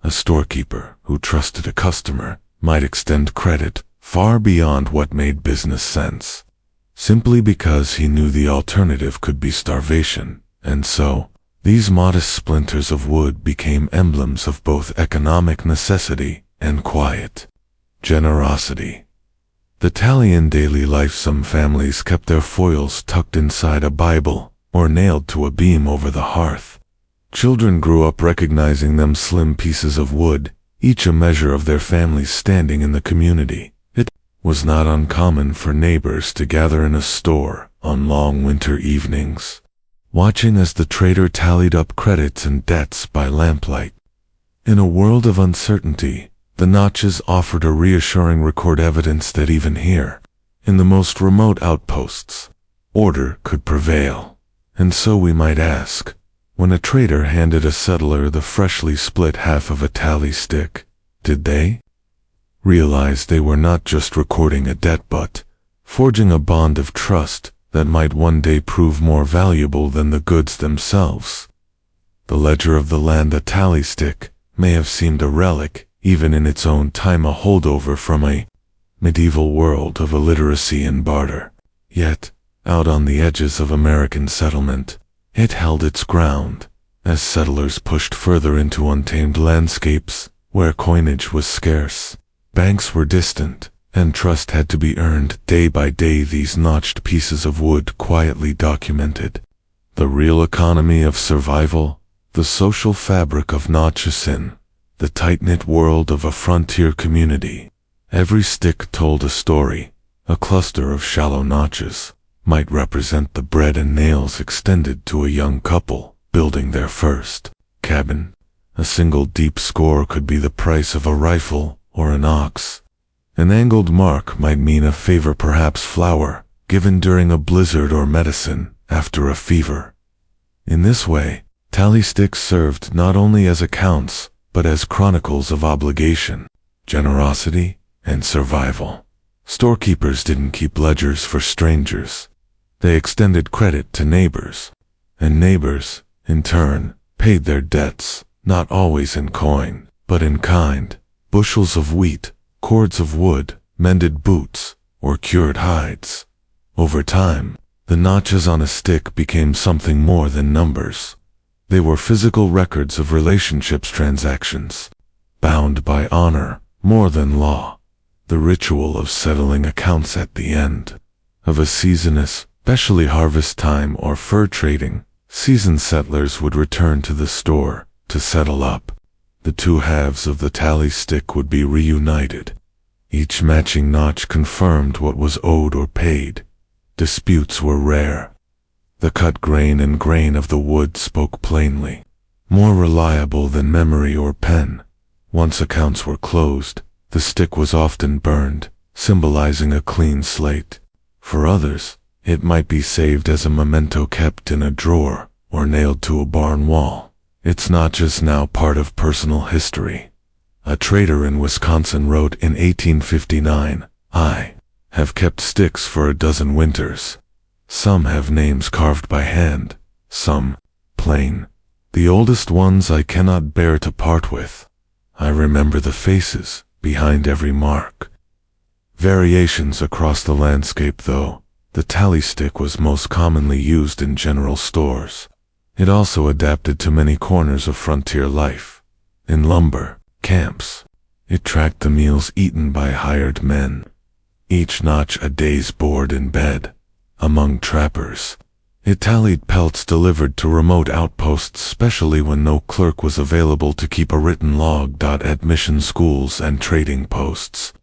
A storekeeper who trusted a customer might extend credit far beyond what made business sense, simply because he knew the alternative could be starvation. And so, these modest splinters of wood became emblems of both economic necessity and quiet generosity. The tally in daily life. Some families kept their foils tucked inside a Bible or nailed to a beam over the hearth. Children grew up recognizing them, slim pieces of wood, each a measure of their family's standing in the community. It was not uncommon for neighbors to gather in a store on long winter evenings, watching as the trader tallied up credits and debts by lamplight. In a world of uncertainty, the notches offered a reassuring record, evidence that even here, in the most remote outposts, order could prevail. And so we might ask, when a trader handed a settler the freshly split half of a tally stick, did they realize they were not just recording a debt but forging a bond of trust that might one day prove more valuable than the goods themselves? The ledger of the land. The tally stick may have seemed a relic, even in its own time a holdover from a medieval world of illiteracy and barter. Yet, out on the edges of American settlement, it held its ground, as settlers pushed further into untamed landscapes where coinage was scarce. Banks were distant, and trust had to be earned day by day. These notched pieces of wood quietly documented the real economy of survival, the social fabric of Notchesin, the tight-knit world of a frontier community. Every stick told a story. A cluster of shallow notches might represent the bread and nails extended to a young couple building their first cabin. A single deep score could be the price of a rifle or an ox. An angled mark might mean a favor, perhaps flour, given during a blizzard, or medicine after a fever. In this way, tally sticks served not only as accounts, but as chronicles of obligation, generosity, and survival. Storekeepers didn't keep ledgers for strangers. They extended credit to neighbors, and neighbors, in turn, paid their debts, not always in coin, but in kind: bushels of wheat, cords of wood, mended boots, or cured hides. Over time, the notches on a stick became something more than numbers. They were physical records of relationships, transactions, bound by honor more than law. The ritual of settling accounts at the end of a season, especially harvest time or fur trading, seasoned settlers would return to the store to settle up. The two halves of the tally stick would be reunited. Each matching notch confirmed what was owed or paid. Disputes were rare. The cut grain and grain of the wood spoke plainly, more reliable than memory or pen. Once accounts were closed, the stick was often burned, symbolizing a clean slate. For others, it might be saved as a memento, kept in a drawer or nailed to a barn wall. It's not just now part of personal history. A trader in Wisconsin wrote in 1859, "I have kept sticks for a dozen winters. Some have names carved by hand, some plain. The oldest ones I cannot bear to part with. I remember the faces behind every mark." Variations across the landscape, though. The tally stick was most commonly used in general stores. It also adapted to many corners of frontier life. In lumber camps, it tracked the meals eaten by hired men, each notch a day's board and bed. Among trappers, it tallied pelts delivered to remote outposts, especially when no clerk was available to keep a written log. At mission schools and trading posts,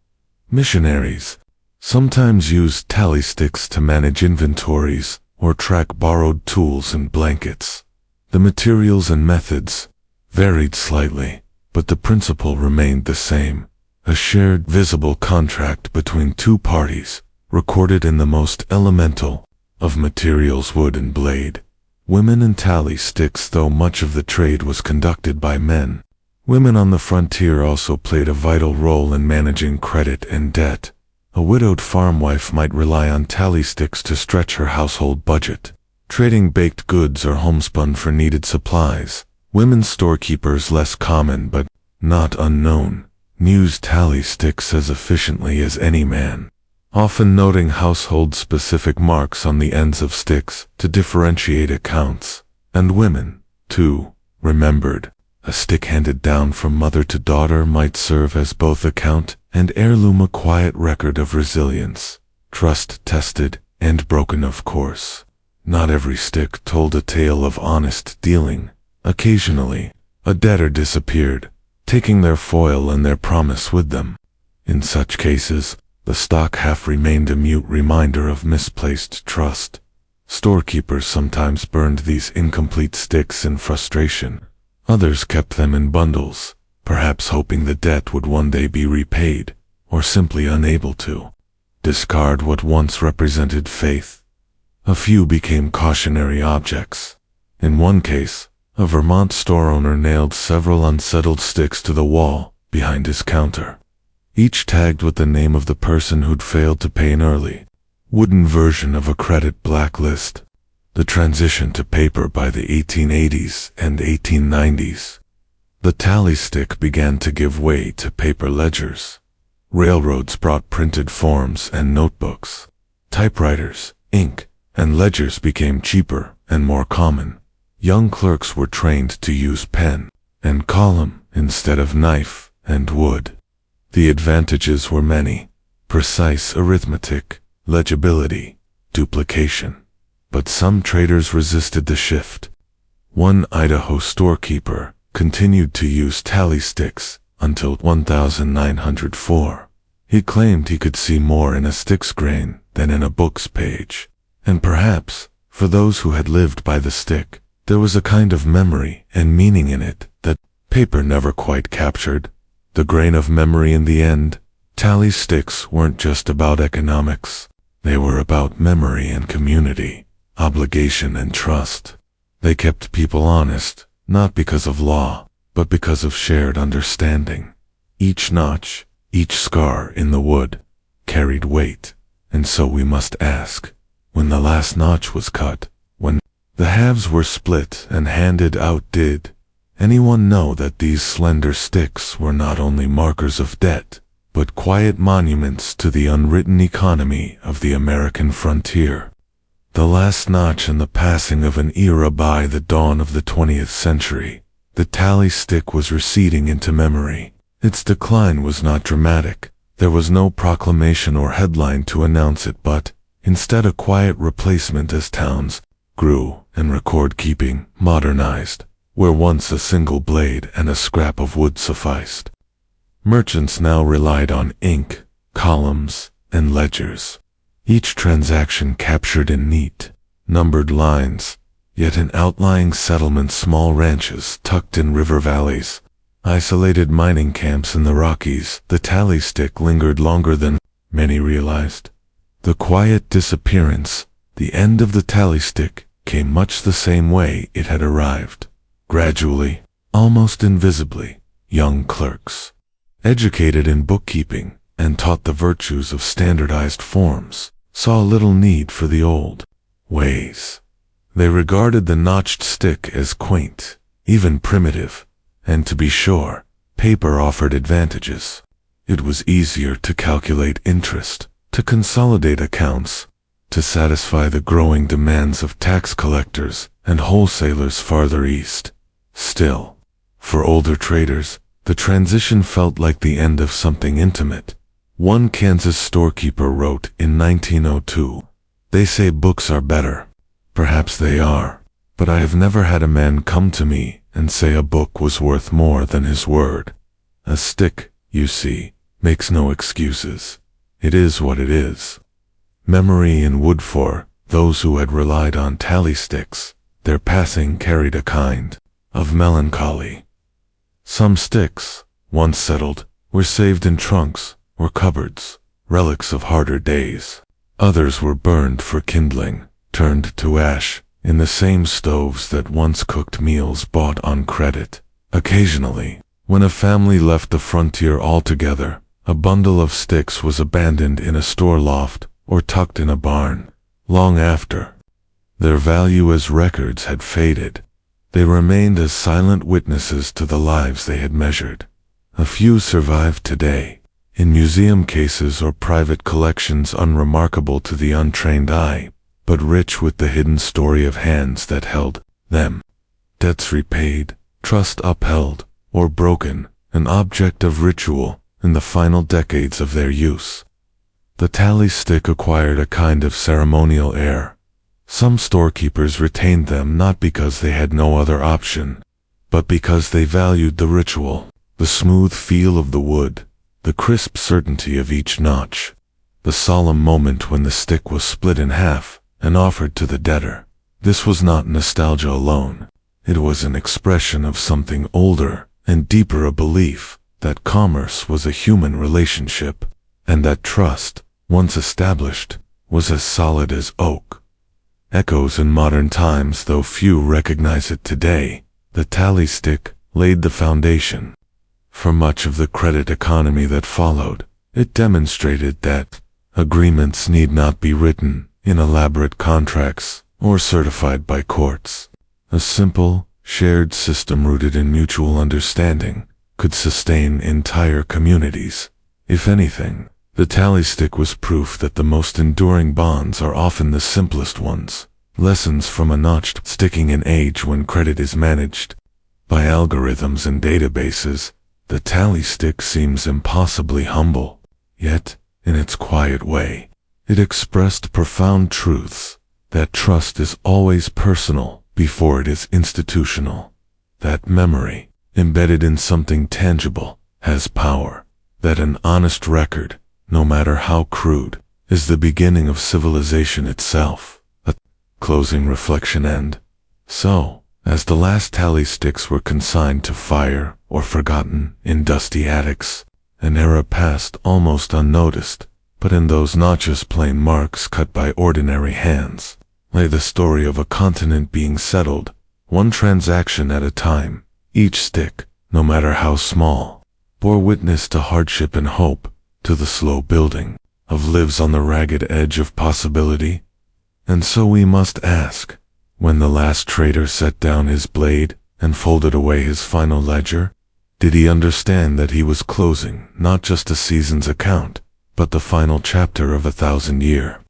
missionaries sometimes used tally sticks to manage inventories or track borrowed tools and blankets. The materials and methods varied slightly, but the principle remained the same: a shared, visible contract between two parties, recorded in the most elemental of materials, wood and blade. Women and tally sticks. Though much of the trade was conducted by men, women on the frontier also played a vital role in managing credit and debt. A widowed farmwife might rely on tally sticks to stretch her household budget, trading baked goods or homespun for needed supplies. Women storekeepers, less common but not unknown, used tally sticks as efficiently as any man, often noting household-specific marks on the ends of sticks to differentiate accounts. And women, too, remembered. A stick handed down from mother to daughter might serve as both account and heirloom, a quiet record of resilience, trust-tested and broken, of course. Not every stick told a tale of honest dealing. Occasionally, a debtor disappeared, taking their foil and their promise with them. In such cases, the stock half remained a mute reminder of misplaced trust. Storekeepers sometimes burned these incomplete sticks in frustration. Others kept them in bundles, perhaps hoping the debt would one day be repaid, or simply unable to discard what once represented faith. A few became cautionary objects. In one case, a Vermont store owner nailed several unsettled sticks to the wall behind his counter, each tagged with the name of the person who'd failed to pay an early, wooden version of a credit blacklist. The transition to paper by the 1880s and 1890s. The tally stick began to give way to paper ledgers. Railroads brought printed forms and notebooks. Typewriters, ink, and ledgers became cheaper and more common. Young clerks were trained to use pen and column instead of knife and wood. The advantages were many: precise arithmetic, legibility, duplication. But some traders resisted the shift. One Idaho storekeeper continued to use tally sticks until 1904. He claimed he could see more in a stick's grain than in a book's page. And perhaps, for those who had lived by the stick, there was a kind of memory and meaning in it that paper never quite captured the grain of memory in the end. Tally sticks weren't just about economics. They were about memory and community, obligation and trust. They kept people honest, not because of law, but because of shared understanding. Each notch, each scar in the wood, carried weight, and so we must ask, when the last notch was cut, when the halves were split and handed out, did anyone know that these slender sticks were not only markers of debt, but quiet monuments to the unwritten economy of the American frontier? The last notch in the passing of an era. By the dawn of the 20th century, the tally stick was receding into memory. Its decline was not dramatic. There was no proclamation or headline to announce it, but instead a quiet replacement as towns grew and record-keeping modernized, where once a single blade and a scrap of wood sufficed. Merchants now relied on ink, columns, and ledgers. Each transaction captured in neat, numbered lines, yet in outlying settlements, small ranches tucked in river valleys, isolated mining camps in the Rockies, the tally stick lingered longer than many realized. The quiet disappearance, the end of the tally stick, came much the same way it had arrived. Gradually, almost invisibly, young clerks, educated in bookkeeping and taught the virtues of standardized forms, saw little need for the old ways. They regarded the notched stick as quaint, even primitive, and to be sure, paper offered advantages. It was easier to calculate interest, to consolidate accounts, to satisfy the growing demands of tax collectors and wholesalers farther east. Still, for older traders, the transition felt like the end of something intimate. One Kansas storekeeper wrote in 1902, "They say books are better. Perhaps they are, but I have never had a man come to me and say a book was worth more than his word. A stick, you see, makes no excuses. It is what it is." Memory in wood. For those who had relied on tally sticks, their passing carried a kind of melancholy. Some sticks, once settled, were saved in trunks or cupboards, relics of harder days. Others were burned for kindling, turned to ash in the same stoves that once cooked meals bought on credit. Occasionally, when a family left the frontier altogether, a bundle of sticks was abandoned in a store loft or tucked in a barn. Long after their value as records had faded, they remained as silent witnesses to the lives they had measured. A few survive today, in museum cases or private collections, unremarkable to the untrained eye, but rich with the hidden story of hands that held them. Debts repaid, trust upheld, or broken, an object of ritual in the final decades of their use. The tally stick acquired a kind of ceremonial air. Some storekeepers retained them not because they had no other option, but because they valued the ritual, the smooth feel of the wood, the crisp certainty of each notch, the solemn moment when the stick was split in half and offered to the debtor. This was not nostalgia alone. It was an expression of something older and deeper, a belief that commerce was a human relationship, and that trust, once established, was as solid as oak. Echoes in modern times, though few recognize it today, the tally stick laid the foundation for much of the credit economy that followed. It demonstrated that agreements need not be written in elaborate contracts or certified by courts. A simple, shared system rooted in mutual understanding could sustain entire communities. If anything, the tally stick was proof that the most enduring bonds are often the simplest ones. Lessons from a notched stick in an age when credit is managed by algorithms and databases. The tally stick seems impossibly humble, yet, in its quiet way, it expressed profound truths, that trust is always personal before it is institutional, that memory, embedded in something tangible, has power, that an honest record, no matter how crude, is the beginning of civilization itself. A closing reflection. And so, as the last tally sticks were consigned to fire or forgotten in dusty attics, an era passed almost unnoticed, but in those not just plain marks cut by ordinary hands, lay the story of a continent being settled, one transaction at a time. Each stick, no matter how small, bore witness to hardship and hope, to the slow building of lives on the ragged edge of possibility. And so we must ask, when the last trader set down his blade and folded away his final ledger, did he understand that he was closing not just a season's account, but the final chapter of a 1,000-year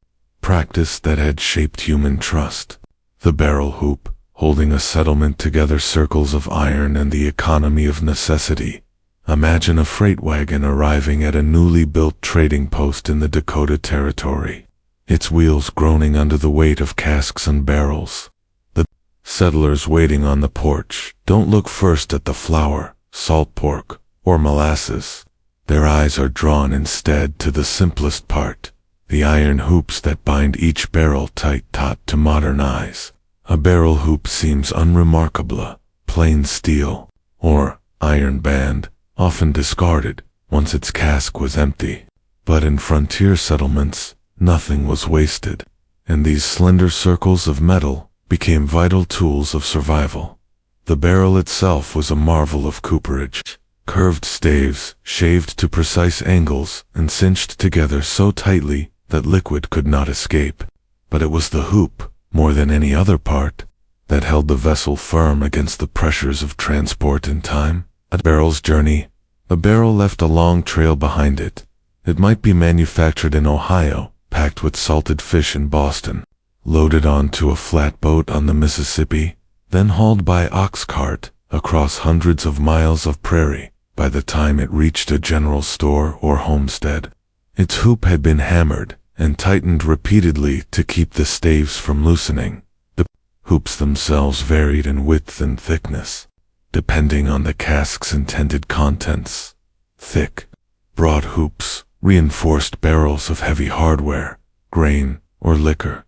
practice that had shaped human trust? The barrel hoop, holding a settlement together, circles of iron and the economy of necessity. Imagine a freight wagon arriving at a newly built trading post in the Dakota Territory, its wheels groaning under the weight of casks and barrels. The settlers waiting on the porch don't look first at the flour, salt pork, or molasses. Their eyes are drawn instead to the simplest part, the iron hoops that bind each barrel tight, taut to modern eyes. A barrel hoop seems unremarkable, plain steel, or iron band, often discarded once its cask was empty. But in frontier settlements, nothing was wasted, and these slender circles of metal became vital tools of survival. The barrel itself was a marvel of cooperage. Curved staves, shaved to precise angles and cinched together so tightly that liquid could not escape. But it was the hoop, more than any other part, that held the vessel firm against the pressures of transport and time. A barrel's journey. A barrel left a long trail behind it. It might be manufactured in Ohio, packed with salted fish in Boston, loaded onto a flatboat on the Mississippi, then hauled by ox cart across hundreds of miles of prairie. By the time it reached a general store or homestead, its hoop had been hammered and tightened repeatedly to keep the staves from loosening. The hoops themselves varied in width and thickness, depending on the cask's intended contents. Thick, broad hoops reinforced barrels of heavy hardware, grain, or liquor.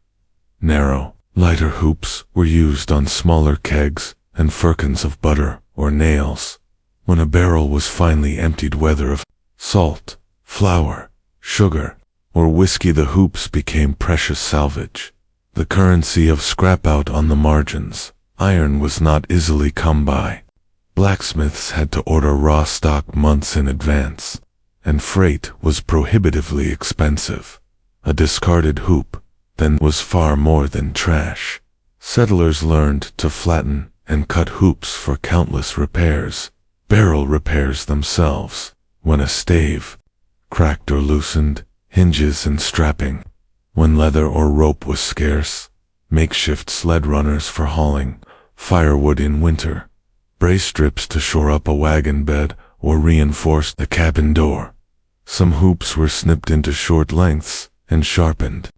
Narrow, lighter hoops were used on smaller kegs and firkins of butter or nails. When a barrel was finally emptied, whether of salt, flour, sugar, or whiskey, the hoops became precious salvage, the currency of scrap out on the margins. Iron was not easily come by. Blacksmiths had to order raw stock months in advance, and freight was prohibitively expensive. A discarded hoop, then, was far more than trash. Settlers learned to flatten and cut hoops for countless repairs. Barrel repairs themselves, when a stave cracked or loosened, hinges and strapping, when leather or rope was scarce, makeshift sled runners for hauling firewood in winter, brace strips to shore up a wagon bed or reinforce the cabin door. Some hoops were snipped into short lengths and sharpened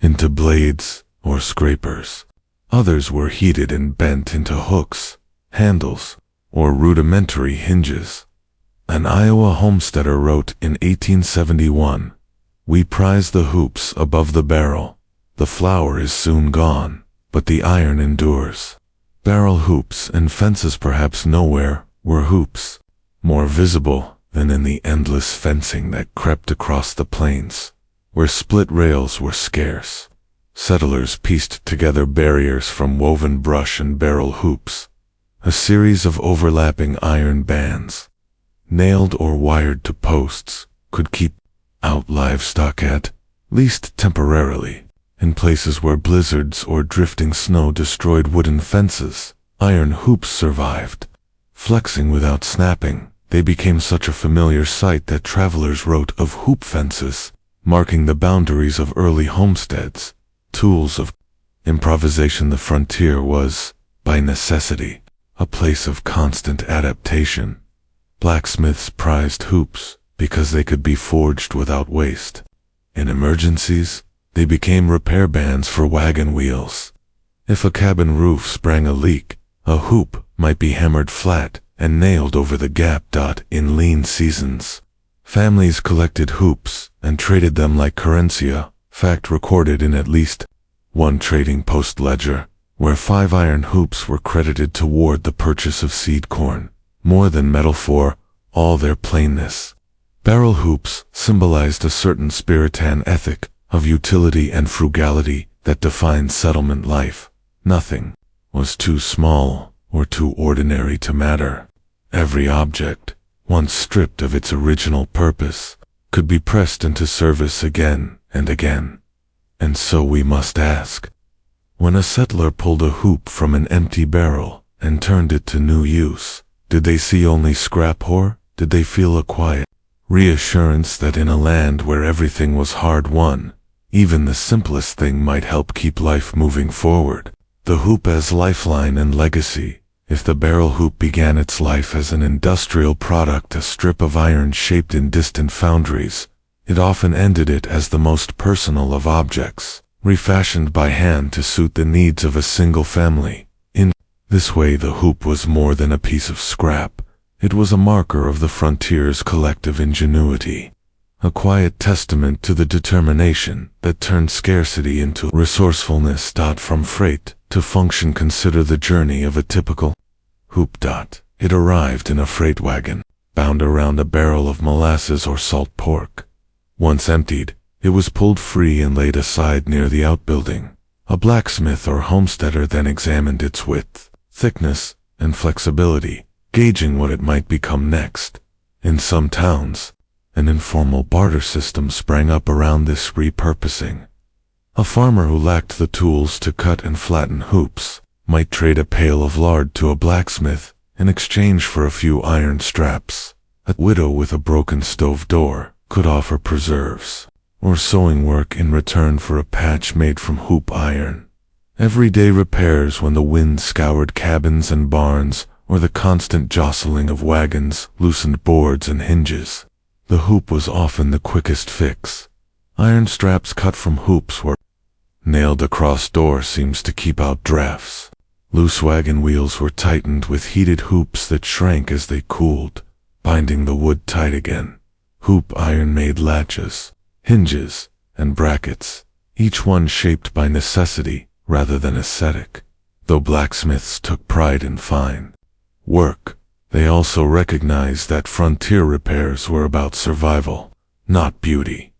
into blades or scrapers. Others were heated and bent into hooks, handles, or rudimentary hinges. An Iowa homesteader wrote in 1871, "We prize the hoops above the barrel. The flour is soon gone, but the iron endures." Barrel hoops and fences perhaps nowhere were hoops more visible than in the endless fencing that crept across the plains, where split rails were scarce. Settlers pieced together barriers from woven brush and barrel hoops, a series of overlapping iron bands, nailed or wired to posts, could keep out livestock at least temporarily. In places where blizzards or drifting snow destroyed wooden fences, iron hoops survived. Flexing without snapping, they became such a familiar sight that travelers wrote of hoop fences, marking the boundaries of early homesteads, tools of improvisation. The frontier was, by necessity, a place of constant adaptation. Blacksmiths prized hoops because they could be forged without waste. In emergencies, they became repair bands for wagon wheels. If a cabin roof sprang a leak, a hoop might be hammered flat and nailed over the gap. In lean seasons, families collected hoops and traded them like currency, fact recorded in at least one trading post ledger, where 5 iron hoops were credited toward the purchase of seed corn. more than metal for all their plainness. Barrel hoops symbolized a certain Spiritan ethic of utility and frugality that defined settlement life. Nothing was too small or too ordinary to matter. Every object, once stripped of its original purpose, could be pressed into service again and again. And so we must ask, when a settler pulled a hoop from an empty barrel and turned it to new use, did they see only scrap, or did they feel a quiet reassurance that in a land where everything was hard-won, even the simplest thing might help keep life moving forward? The hoop as lifeline and legacy. If the barrel hoop began its life as an industrial product, a strip of iron shaped in distant foundries, it often ended it as the most personal of objects, refashioned by hand to suit the needs of a single family. In this way, the hoop was more than a piece of scrap. It was a marker of the frontier's collective ingenuity, a quiet testament to the determination that turned scarcity into resourcefulness. From freight to function, consider the journey of a typical hoop. It arrived in a freight wagon, bound around a barrel of molasses or salt pork. Once emptied, it was pulled free and laid aside near the outbuilding. A blacksmith or homesteader then examined its width, thickness, and flexibility, gauging what it might become next. In some towns, an informal barter system sprang up around this repurposing. A farmer who lacked the tools to cut and flatten hoops might trade a pail of lard to a blacksmith in exchange for a few iron straps. A widow with a broken stove door could offer preserves or sewing work in return for a patch made from hoop iron. Everyday repairs, when the wind scoured cabins and barns, or the constant jostling of wagons loosened boards and hinges, the hoop was often the quickest fix. Iron straps cut from hoops were nailed across door seams to keep out drafts. Loose wagon wheels were tightened with heated hoops that shrank as they cooled, binding the wood tight again. Hoop iron made latches, hinges, and brackets, each one shaped by necessity rather than aesthetic. Though blacksmiths took pride in fine work, they also recognized that frontier repairs were about survival, not beauty.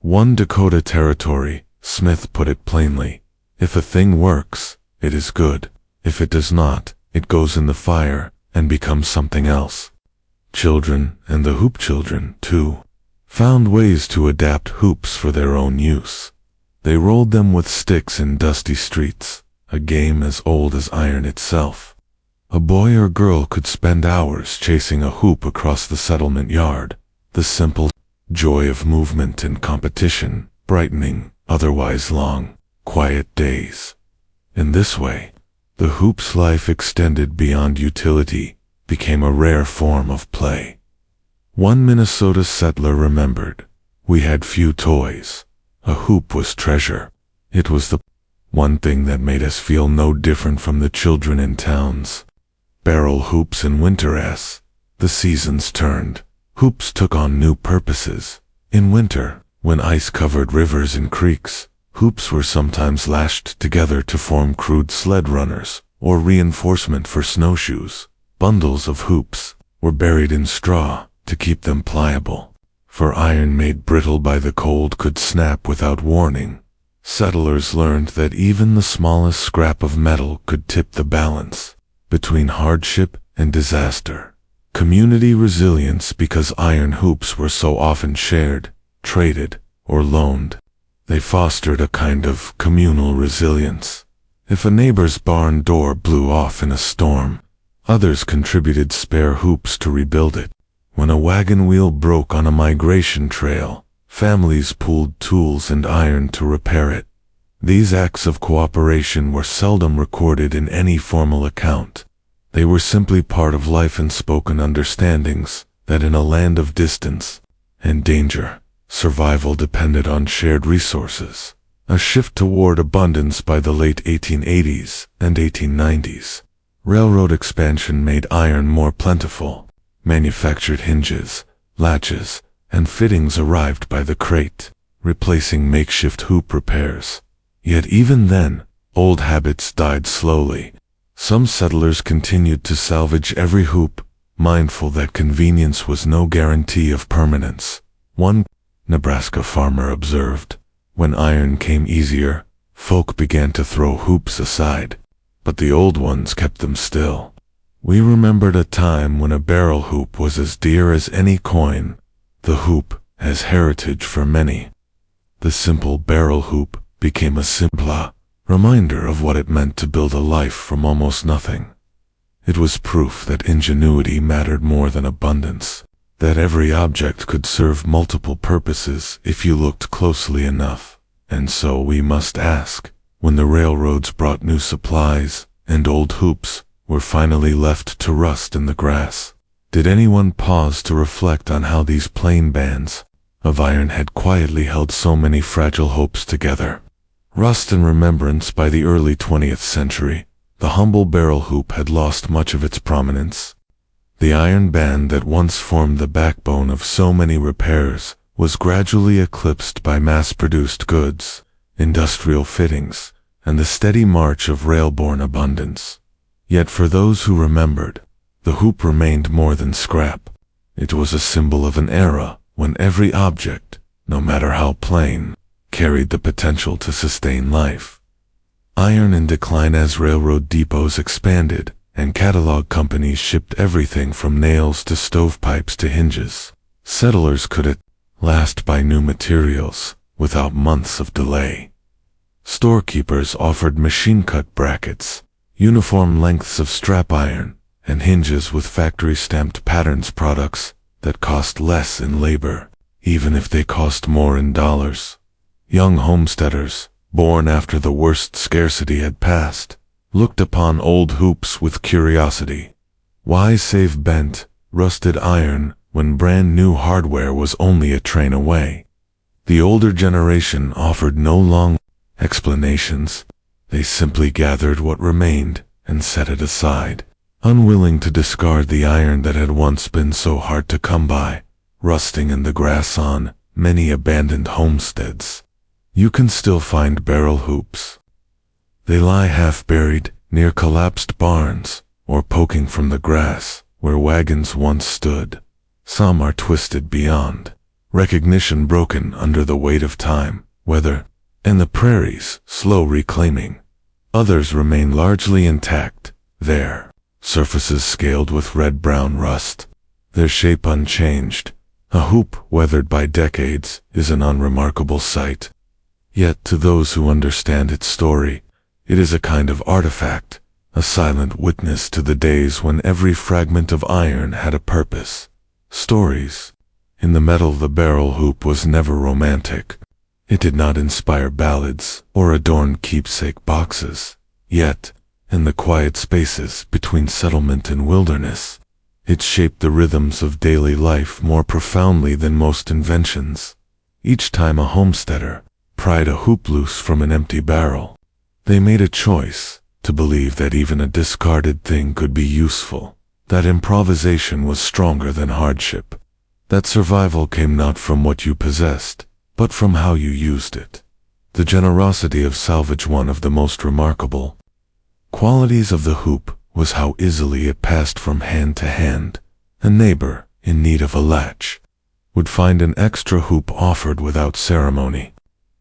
One Dakota Territory smith put it plainly: if a thing works, it is good. If it does not, it goes in the fire and becomes something else. Children, and the hoop children, too, found ways to adapt hoops for their own use. They rolled them with sticks in dusty streets, a game as old as iron itself. A boy or girl could spend hours chasing a hoop across the settlement yard, the simple joy of movement and competition brightening otherwise long, quiet days. In this way, the hoop's life extended beyond utility, became a rare form of play. One Minnesota settler remembered, "We had few toys. A hoop was treasure. It was the one thing that made us feel no different from the children in towns." Barrel hoops in winter. As the seasons turned, hoops took on new purposes. In winter, when ice covered rivers and creeks, hoops were sometimes lashed together to form crude sled runners or reinforcement for snowshoes. Bundles of hoops were buried in straw to keep them pliable, for iron made brittle by the cold could snap without warning. Settlers learned that even the smallest scrap of metal could tip the balance between hardship and disaster. Community resilience, because iron hoops were so often shared, traded, or loaned. They fostered a kind of communal resilience. If a neighbor's barn door blew off in a storm, others contributed spare hoops to rebuild it. When a wagon wheel broke on a migration trail, families pooled tools and iron to repair it. These acts of cooperation were seldom recorded in any formal account. They were simply part of life and spoken understandings that in a land of distance and danger, survival depended on shared resources. A shift toward abundance by the late 1880s and 1890s. Railroad expansion made iron more plentiful. Manufactured hinges, latches, and fittings arrived by the crate, replacing makeshift hoop repairs. Yet even then, old habits died slowly. Some settlers continued to salvage every hoop, mindful that convenience was no guarantee of permanence. One Nebraska farmer observed, "When iron came easier, folk began to throw hoops aside, but the old ones kept them still." We remembered a time when a barrel hoop was as dear as any coin, the hoop as heritage for many. The simple barrel hoop became a simpler reminder of what it meant to build a life from almost nothing. It was proof that ingenuity mattered more than abundance, that every object could serve multiple purposes if you looked closely enough. And so we must ask, when the railroads brought new supplies and old hoops were finally left to rust in the grass, did anyone pause to reflect on how these plain bands of iron had quietly held so many fragile hopes together? Rust in remembrance. By the early 20th century, the humble barrel hoop had lost much of its prominence. The iron band that once formed the backbone of so many repairs was gradually eclipsed by mass-produced goods, industrial fittings, and the steady march of rail-borne abundance. Yet for those who remembered, the hoop remained more than scrap. It was a symbol of an era when every object, no matter how plain, carried the potential to sustain life. Iron in decline as railroad depots expanded, and catalog companies shipped everything from nails to stovepipes to hinges. Settlers could at last buy new materials without months of delay. Storekeepers offered machine-cut brackets, uniform lengths of strap iron, and hinges with factory-stamped patterns, products that cost less in labor, even if they cost more in dollars. Young homesteaders, born after the worst scarcity had passed, looked upon old hoops with curiosity. Why save bent, rusted iron when brand new hardware was only a train away? The older generation offered no long explanations. They simply gathered what remained and set it aside, unwilling to discard the iron that had once been so hard to come by, rusting in the grass on many abandoned homesteads. You can still find barrel hoops. They lie half-buried near collapsed barns or poking from the grass where wagons once stood. Some are twisted beyond recognition, broken under the weight of time, weather, and the prairies slow reclaiming. Others remain largely intact, their surfaces scaled with red-brown rust, their shape unchanged. A hoop weathered by decades is an unremarkable sight. Yet to those who understand its story, it is a kind of artifact, a silent witness to the days when every fragment of iron had a purpose. Stories. In the metal, the barrel hoop was never romantic. It did not inspire ballads or adorn keepsake boxes. Yet, in the quiet spaces between settlement and wilderness, it shaped the rhythms of daily life more profoundly than most inventions. Each time a homesteader pried a hoop loose from an empty barrel, they made a choice to believe that even a discarded thing could be useful, that improvisation was stronger than hardship, that survival came not from what you possessed, but from how you used it. The generosity of salvage, one of the most remarkable qualities of the hoop, was how easily it passed from hand to hand. A neighbor in need of a latch would find an extra hoop offered without ceremony.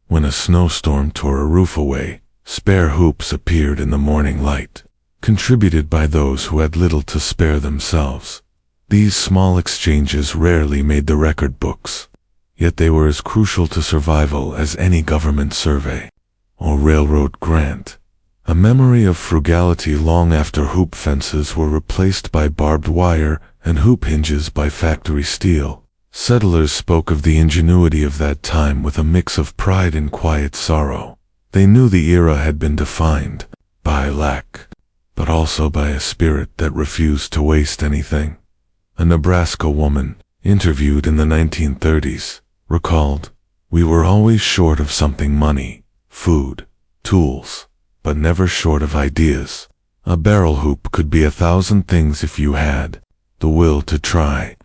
When a snowstorm tore a roof away, spare hoops appeared in the morning light, contributed by those who had little to spare themselves. These small exchanges rarely made the record books, yet they were as crucial to survival as any government survey or railroad grant. A memory of frugality long after hoop fences were replaced by barbed wire and hoop hinges by factory steel. Settlers spoke of the ingenuity of that time with a mix of pride and quiet sorrow. They knew the era had been defined by lack, but also by a spirit that refused to waste anything. A Nebraska woman, interviewed in the 1930s, recalled, "We were always short of something: money, food, tools, but never short of ideas. A barrel hoop could be 1,000 things if you had the will to try."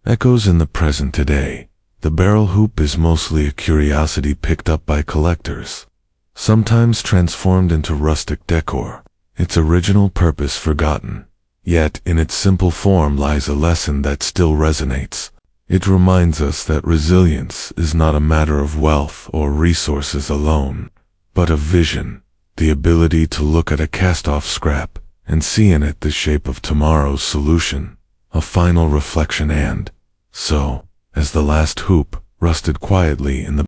Echoes in the present today. The barrel hoop is mostly a curiosity picked up by collectors, sometimes transformed into rustic decor, its original purpose forgotten. Yet in its simple form lies a lesson that still resonates. It reminds us that resilience is not a matter of wealth or resources alone, but of vision, the ability to look at a cast-off scrap and see in it the shape of tomorrow's solution, a final reflection. And so, as the last hoop rusted quietly in the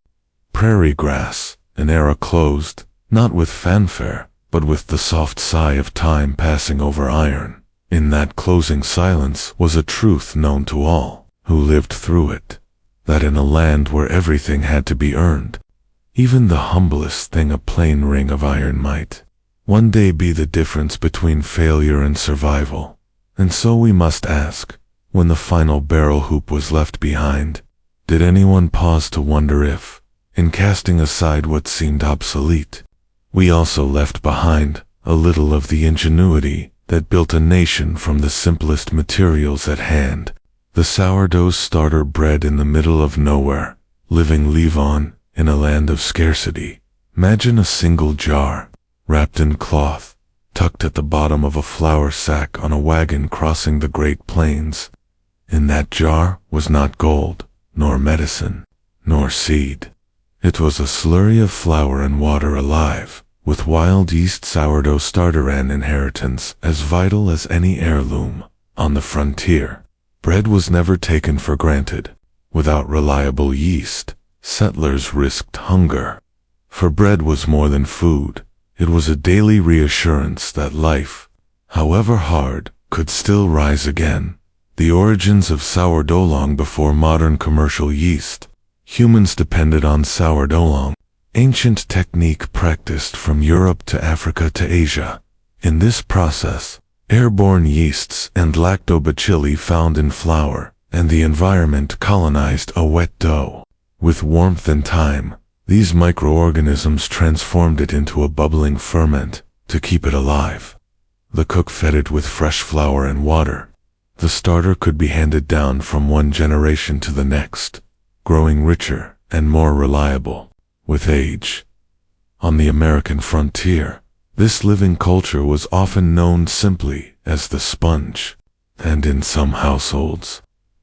prairie grass, an era closed, not with fanfare, but with the soft sigh of time passing over iron. In that closing silence was a truth known to all who lived through it, that in a land where everything had to be earned, even the humblest thing, a plain ring of iron, might one day be the difference between failure and survival. And so we must ask, when the final barrel hoop was left behind, did anyone pause to wonder if, in casting aside what seemed obsolete, we also left behind a little of the ingenuity that built a nation from the simplest materials at hand? The sourdough starter bred in the middle of nowhere, living leave-on in a land of scarcity. Imagine a single jar, wrapped in cloth, tucked at the bottom of a flour sack on a wagon crossing the Great Plains. In that jar was not gold, nor medicine, nor seed. It was a slurry of flour and water alive, with wild yeast. Sourdough starter, an inheritance as vital as any heirloom. On the frontier, bread was never taken for granted. Without reliable yeast, settlers risked hunger. For bread was more than food. It was a daily reassurance that life, however hard, could still rise again. The origins of sourdough. Long before modern commercial yeast, humans depended on sourdough, long ancient technique practiced from Europe to Africa to Asia. In this process, airborne yeasts and lactobacilli found in flour, and the environment colonized a wet dough. With warmth and time, these microorganisms transformed it into a bubbling ferment to keep it alive. The cook fed it with fresh flour and water. The starter could be handed down from one generation to the next, growing richer and more reliable with age. On the American frontier, this living culture was often known simply as the sponge, and in some households,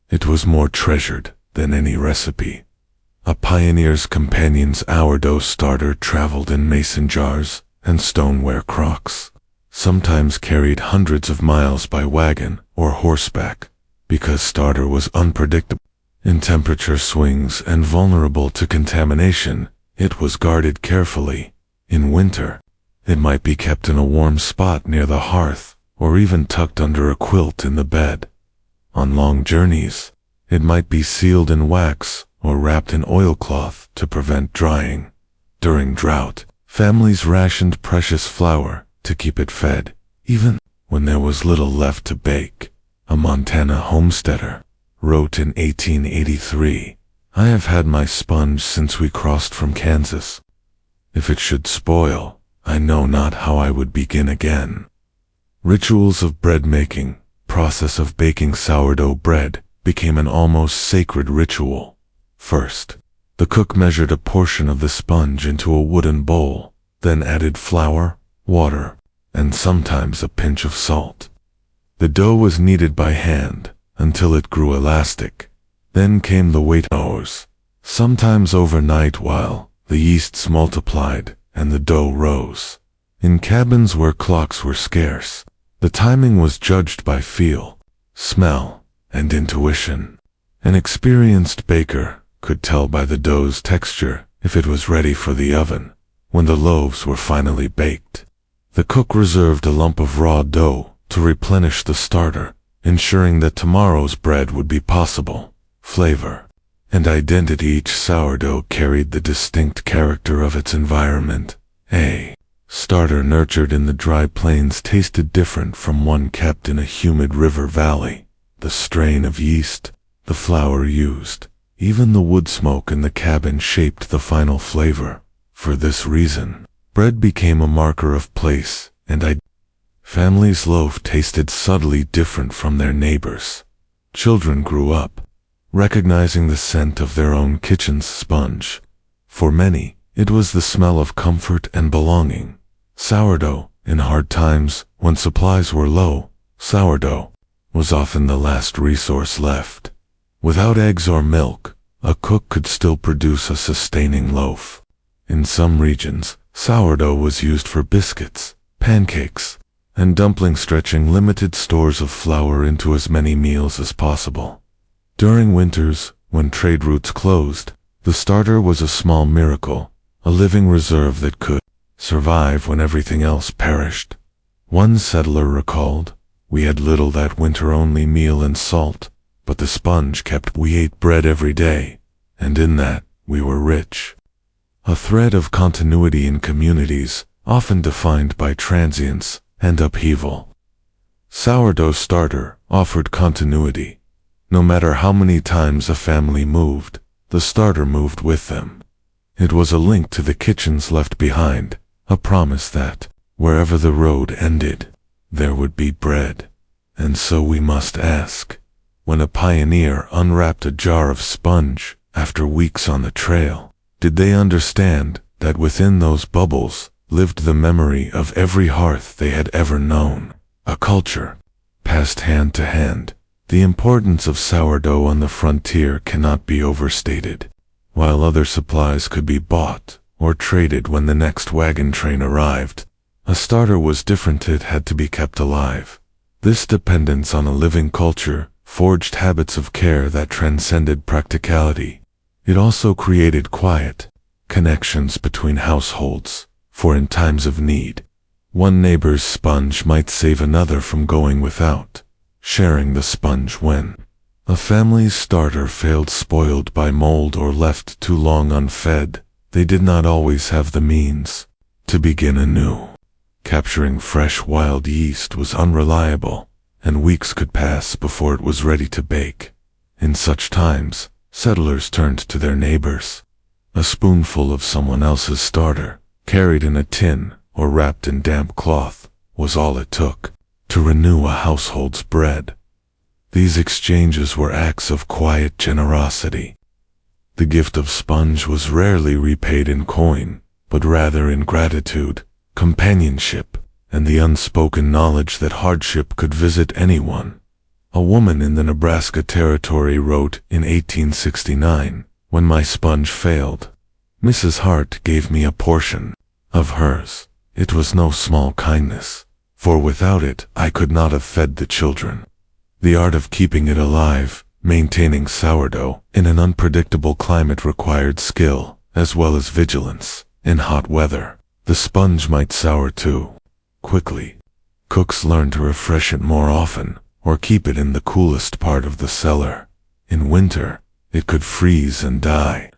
it was more treasured than any recipe. A pioneer's companion. Sourdough starter traveled in mason jars and stoneware crocks, sometimes carried hundreds of miles by wagon or horseback, because starter was unpredictable in temperature swings and vulnerable to contamination. It was guarded carefully. In winter, it might be kept in a warm spot near the hearth, or even tucked under a quilt in the bed. On long journeys, it might be sealed in wax or wrapped in oilcloth to prevent drying. During drought, families rationed precious flour to keep it fed, even when there was little left to bake. A Montana homesteader wrote in 1883, "I have had my sponge since we crossed from Kansas. If it should spoil, I know not how I would begin again." Rituals of bread making. Process of baking sourdough bread became an almost sacred ritual. First, the cook measured a portion of the sponge into a wooden bowl, then added flour, water, and sometimes a pinch of salt. The dough was kneaded by hand until it grew elastic. Then came the wait hours, sometimes overnight, while the yeasts multiplied and the dough rose. In cabins where clocks were scarce, the timing was judged by feel, smell, and intuition. An experienced baker could tell by the dough's texture if it was ready for the oven. When the loaves were finally baked, the cook reserved a lump of raw dough to replenish the starter, ensuring that tomorrow's bread would be possible. Flavor and identity. Each sourdough carried the distinct character of its environment. A starter nurtured in the dry plains tasted different from one kept in a humid river valley. The strain of yeast, the flour used, even the wood smoke in the cabin shaped the final flavor. For this reason, bread became a marker of place and identity. Families' loaf tasted subtly different from their neighbors. Children grew up recognizing the scent of their own kitchen's sponge. For many, it was the smell of comfort and belonging. Sourdough, in hard times, when supplies were low, Sourdough was often the last resource left. Without eggs or milk, a cook could still produce a sustaining loaf. In some regions, sourdough was used for biscuits, pancakes, and dumplings, stretching limited stores of flour into as many meals as possible. During winters, when trade routes closed, the starter was a small miracle, a living reserve that could survive when everything else perished. One settler recalled, "We had little that winter, only meal and salt, but the sponge kept. We ate bread every day, and in that we were rich." A thread of continuity in communities, often defined by transience and upheaval. Sourdough starter offered continuity. No matter how many times a family moved, the starter moved with them. It was a link to the kitchens left behind, a promise that, wherever the road ended, there would be bread. And so we must ask, when a pioneer unwrapped a jar of sponge after weeks on the trail, did they understand that within those bubbles lived the memory of every hearth they had ever known, a culture passed hand to hand? The importance of sourdough on the frontier cannot be overstated. While other supplies could be bought or traded when the next wagon train arrived, a starter was different. It had to be kept alive. This dependence on a living culture forged habits of care that transcended practicality. It also created quiet connections between households, for in times of need, one neighbor's sponge might save another from going without. Sharing the sponge when a family's starter failed, spoiled by mold, or left too long unfed, they did not always have the means to begin anew. Capturing fresh wild yeast was unreliable, and weeks could pass before it was ready to bake. In such times, settlers turned to their neighbors. A spoonful of someone else's starter, carried in a tin or wrapped in damp cloth, was all it took to renew a household's bread. These exchanges were acts of quiet generosity. The gift of sponge was rarely repaid in coin, but rather in gratitude, companionship, and the unspoken knowledge that hardship could visit anyone. A woman in the Nebraska Territory wrote in 1869, "When my sponge failed, Mrs. Hart gave me a portion of hers. It was no small kindness, for without it I could not have fed the children." The art of keeping it alive, maintaining sourdough in an unpredictable climate, required skill as well as vigilance. In hot weather, the sponge might sour too quickly. Cooks learned to refresh it more often, or keep it in the coolest part of the cellar. In winter, it could freeze and die.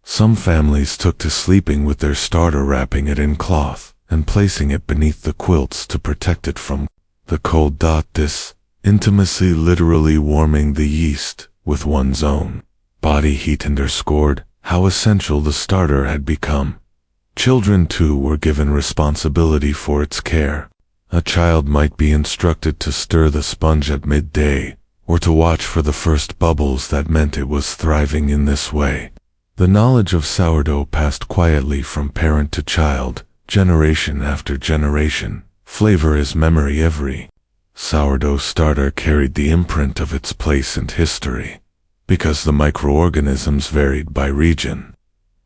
Some families took to sleeping with their starter, wrapping it in cloth and placing it beneath the quilts to protect it from the cold. This intimacy, literally warming the yeast with one's own body heat, underscored how essential the starter had become. Children too were given responsibility for its care. A child might be instructed to stir the sponge at midday, or to watch for the first bubbles that meant it was thriving. In this way, the knowledge of sourdough passed quietly from parent to child, generation after generation. Flavor is memory. Every sourdough starter carried the imprint of its place and history. Because the microorganisms varied by region,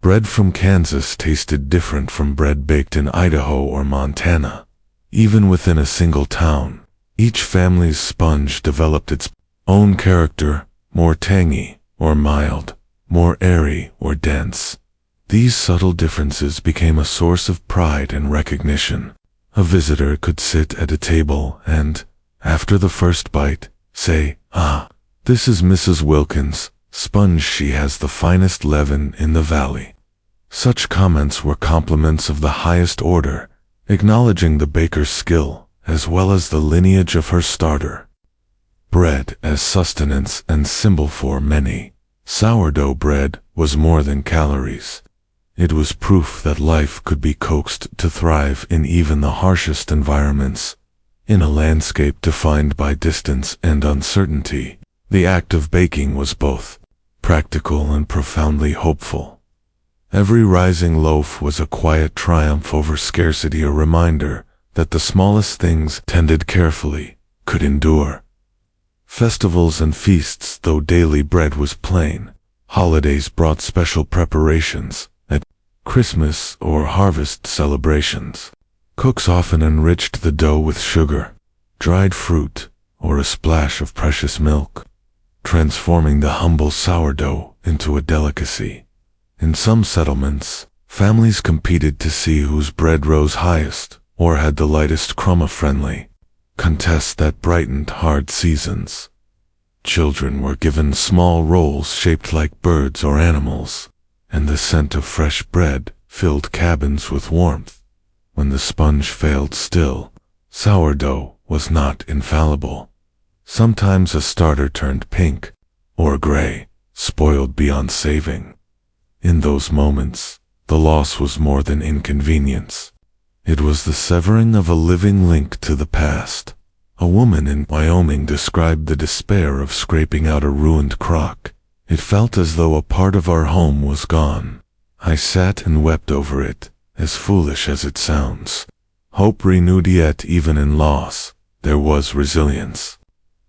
bread from Kansas tasted different from bread baked in Idaho or Montana. Even within a single town, each family's sponge developed its own character, more tangy or mild, more airy or dense. These subtle differences became a source of pride and recognition. A visitor could sit at a table and, after the first bite, say, "Ah, this is Mrs. Wilkins' sponge. She has the finest leaven in the valley." Such comments were compliments of the highest order, acknowledging the baker's skill as well as the lineage of her starter. Bread as sustenance and symbol for many. Sourdough bread was more than calories. It was proof that life could be coaxed to thrive in even the harshest environments. In a landscape defined by distance and uncertainty, the act of baking was both practical and profoundly hopeful. Every rising loaf was a quiet triumph over scarcity, a reminder that the smallest things, tended carefully, could endure. Festivals and feasts, though daily bread was plain, holidays brought special preparations. At Christmas or harvest celebrations, cooks often enriched the dough with sugar, dried fruit, or a splash of precious milk, transforming the humble sourdough into a delicacy. In some settlements, families competed to see whose bread rose highest or had the lightest crumb, a friendly contest that brightened hard seasons. Children were given small rolls shaped like birds or animals, and the scent of fresh bread filled cabins with warmth. When the sponge failed still, sourdough was not infallible. Sometimes a starter turned pink or gray, spoiled beyond saving. In those moments, the loss was more than inconvenience. It was the severing of a living link to the past. A woman in Wyoming described the despair of scraping out a ruined crock. It felt as though a part of our home was gone. I sat and wept over it, as foolish as it sounds. Hope renewed, yet even in loss, there was resilience.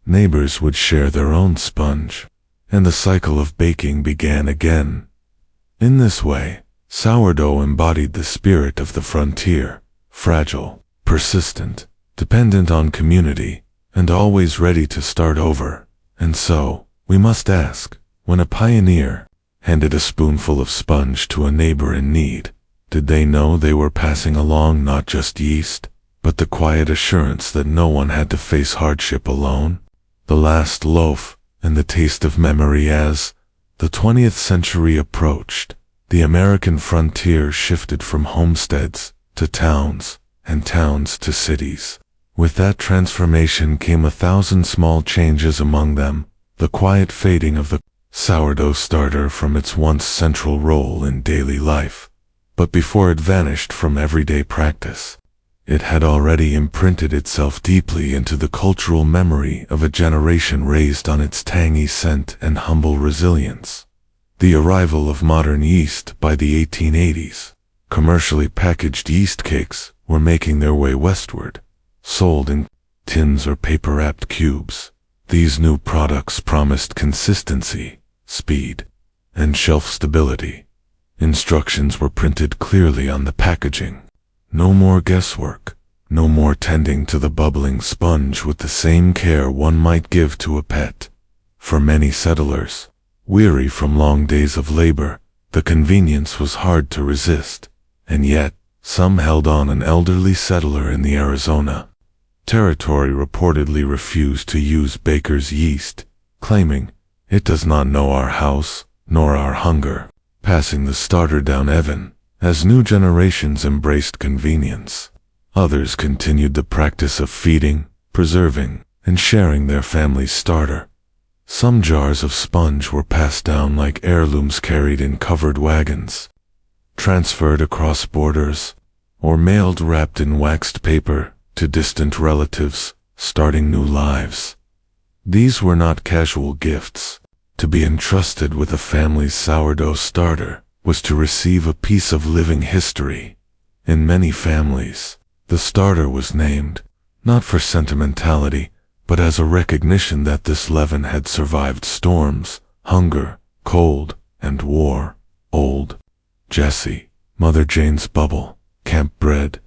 Neighbors would share their own sponge, and the cycle of baking began again. In this way, sourdough embodied the spirit of the frontier, fragile, persistent, dependent on community, and always ready to start over. And so, we must ask, when a pioneer handed a spoonful of sponge to a neighbor in need, did they know they were passing along not just yeast, but the quiet assurance that no one had to face hardship alone? The last loaf, and the taste of memory. As the 20th century approached, the American frontier shifted from homesteads to towns, and towns to cities. With that transformation came 1,000 small changes, among them the quiet fading of the sourdough starter from its once central role in daily life. But before it vanished from everyday practice, it had already imprinted itself deeply into the cultural memory of a generation raised on its tangy scent and humble resilience. The arrival of modern yeast. By the 1880s, commercially packaged yeast cakes were making their way westward, sold in tins or paper-wrapped cubes. These new products promised consistency, speed, and shelf stability. Instructions were printed clearly on the packaging. No more guesswork, no more tending to the bubbling sponge with the same care one might give to a pet. For many settlers, weary from long days of labor, the convenience was hard to resist, and yet some held on. An elderly settler in the Arizona territory reportedly refused to use baker's yeast, claiming, "It does not know our house, nor our hunger," passing the starter down even. As new generations embraced convenience, others continued the practice of feeding, preserving, and sharing their family's starter. Some jars of sponge were passed down like heirlooms, carried in covered wagons, transferred across borders, or mailed wrapped in waxed paper to distant relatives, starting new lives. These were not casual gifts. To be entrusted with a family's sourdough starter was to receive a piece of living history. In many families, the starter was named, not for sentimentality, but as a recognition that this leaven had survived storms, hunger, cold, and war. Old Jessie, Mother Jane's bubble, camp bread.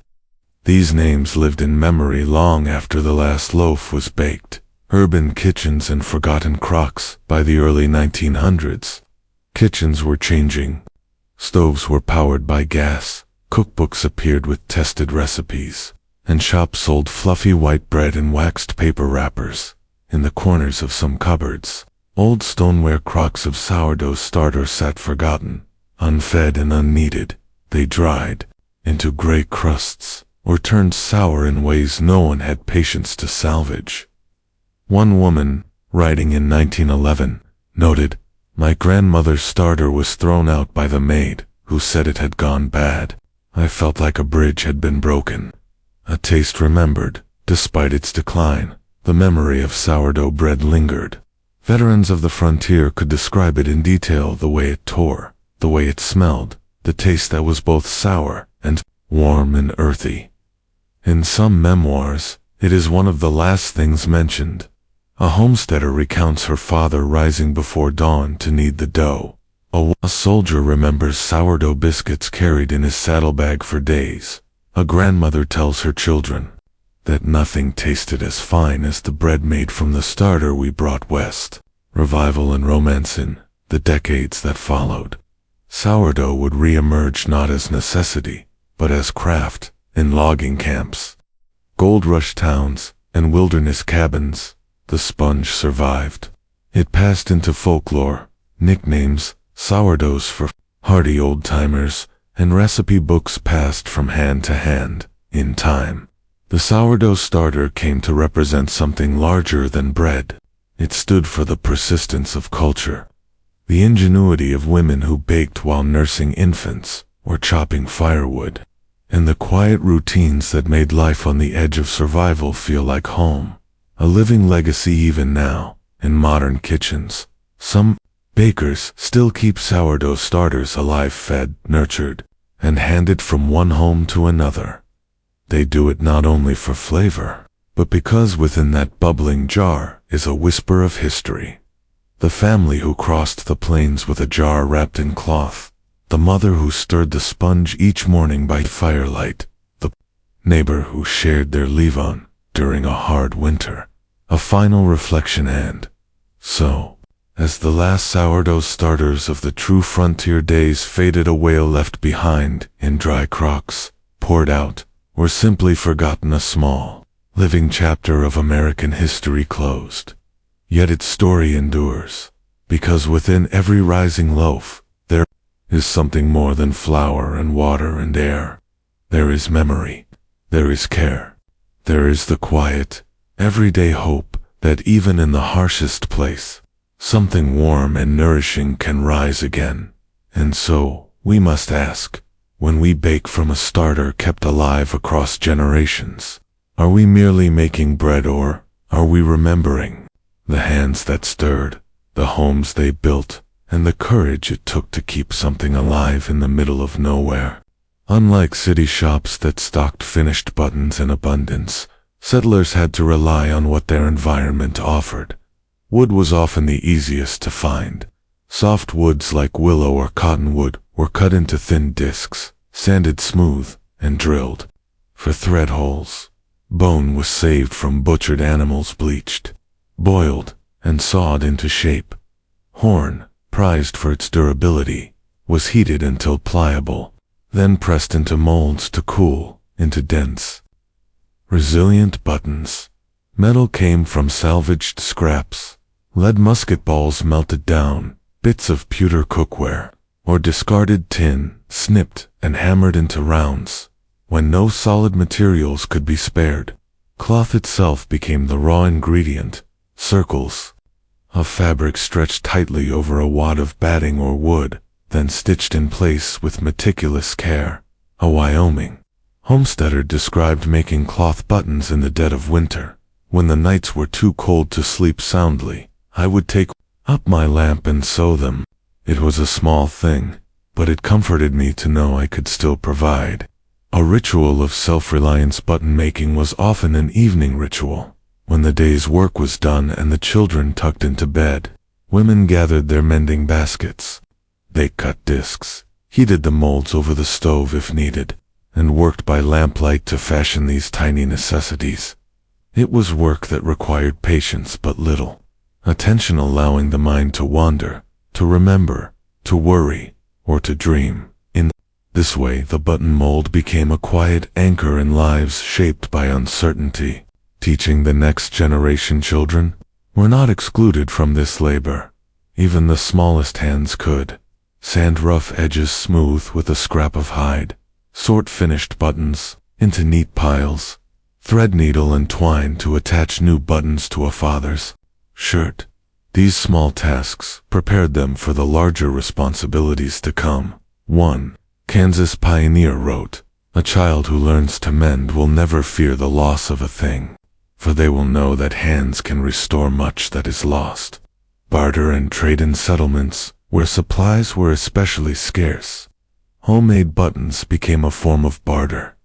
These names lived in memory long after the last loaf was baked. Urban kitchens and forgotten crocks. By the early 1900s, kitchens were changing. Stoves were powered by gas, cookbooks appeared with tested recipes, and shops sold fluffy white bread in waxed paper wrappers. In the corners of some cupboards, old stoneware crocks of sourdough starter sat forgotten, unfed and unneeded. They dried into gray crusts, or turned sour in ways no one had patience to salvage. One woman, writing in 1911, noted, "My grandmother's starter was thrown out by the maid, who said it had gone bad. I felt like a bridge had been broken." A taste remembered. Despite its decline, the memory of sourdough bread lingered. Veterans of the frontier could describe it in detail: the way it tore, the way it smelled, the taste that was both sour and warm and earthy. In some memoirs, It is one of the last things mentioned. A homesteader recounts her father rising before dawn to knead the dough. A soldier remembers sourdough biscuits carried in his saddlebag for days. A grandmother tells her children that nothing tasted as fine as the bread made from the starter we brought west. Revival and romance in the decades that followed. Sourdough would re-emerge not as necessity, but as craft in logging camps, gold rush towns, and wilderness cabins. The sponge survived. It passed into folklore, nicknames, sourdoughs for hardy old-timers, and recipe books passed from hand to hand. In time, the sourdough starter came to represent something larger than bread. It stood for the persistence of culture, the ingenuity of women who baked while nursing infants or chopping firewood, and the quiet routines that made life on the edge of survival feel like home. A living legacy even now, in modern kitchens. Some bakers still keep sourdough starters alive, fed, nurtured, and handed from one home to another. They do it not only for flavor, but because within that bubbling jar is a whisper of history. The family who crossed the plains with a jar wrapped in cloth, the mother who stirred the sponge each morning by firelight, the neighbor who shared their levain during a hard winter. A final reflection and so, as the last sourdough starters of the true frontier days faded away, or left behind in dry crocks, poured out, or simply forgotten, a small, living chapter of American history closed. Yet its story endures, because within every rising loaf, there is something more than flour and water and air. There is memory, there is care, there is the quiet, everyday hope that even in the harshest place, something warm and nourishing can rise again. And so, we must ask, when we bake from a starter kept alive across generations, are we merely making bread, or are we remembering the hands that stirred, the homes they built, and the courage it took to keep something alive in the middle of nowhere? Unlike city shops that stocked finished buttons in abundance, settlers had to rely on what their environment offered. Wood was often the easiest to find. Soft woods like willow or cottonwood were cut into thin discs, sanded smooth, and drilled for thread holes. Bone was saved from butchered animals, bleached, boiled, and sawed into shape. Horn, prized for its durability, was heated until pliable, then pressed into molds to cool into dense, resilient buttons. Metal came from salvaged scraps, lead musket balls melted down, bits of pewter cookware, or discarded tin, snipped and hammered into rounds. When no solid materials could be spared, cloth itself became the raw ingredient. Circles of fabric stretched tightly over a wad of batting or wood, then stitched in place with meticulous care. A Wyoming homesteader described making cloth buttons in the dead of winter. When the nights were too cold to sleep soundly, I would take up my lamp and sew them. It was a small thing, but it comforted me to know I could still provide. A ritual of self-reliance. Button making was often an evening ritual. When the day's work was done and the children tucked into bed, women gathered their mending baskets. They cut discs, heated the molds over the stove if needed, and worked by lamplight to fashion these tiny necessities. It was work that required patience but little attention, allowing the mind to wander, to remember, to worry, or to dream. In this way, the button mold became a quiet anchor in lives shaped by uncertainty. Teaching the next generation. Children were not excluded from this labor. Even the smallest hands could sand rough edges smooth with a scrap of hide, sort finished buttons into neat piles, thread needle and twine to attach new buttons to a father's shirt. These small tasks prepared them for the larger responsibilities to come. One Kansas pioneer wrote, "A child who learns to mend will never fear the loss of a thing, for they will know that hands can restore much that is lost." Barter and trade in settlements, where supplies were especially scarce, homemade buttons became a form of barter.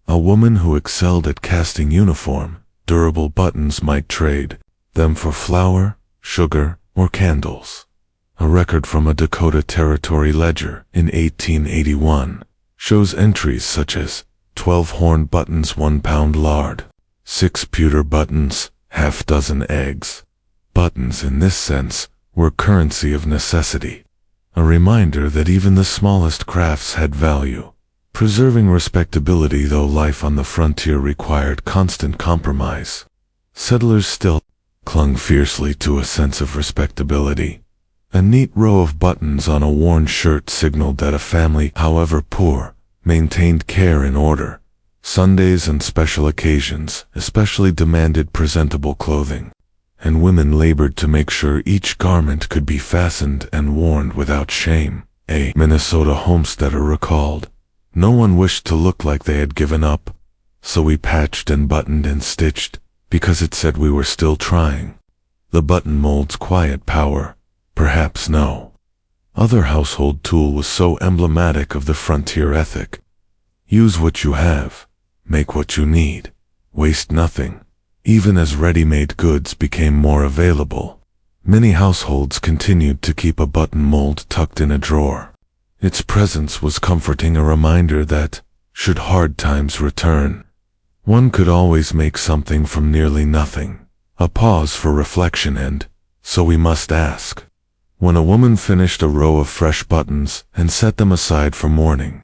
A woman who excelled at casting uniform durable buttons might trade them for flour, sugar, or candles. A record from a Dakota Territory ledger in 1881 shows entries such as 12 horn buttons, 1 pound lard, 6 pewter buttons, half dozen eggs. Buttons in this sense were currency of necessity, a reminder that even the smallest crafts had value, preserving respectability though life on the frontier required constant compromise. Settlers still clung fiercely to a sense of respectability. A neat row of buttons on a worn shirt signaled that a family, however poor, maintained care and order. Sundays and special occasions especially demanded presentable clothing, and women labored to make sure each garment could be fastened and worn without shame. A Minnesota homesteader recalled, "No one wished to look like they had given up, so we patched and buttoned and stitched, because it said we were still trying." The button mold's quiet power, perhaps no other household tool was so emblematic of the frontier ethic. Use what you have, make what you need, waste nothing. Even as ready-made goods became more available, many households continued to keep a button mold tucked in a drawer. Its presence was comforting, a reminder that, should hard times return, one could always make something from nearly nothing. A pause for reflection and, so we must ask, when a woman finished a row of fresh buttons and set them aside for mourning,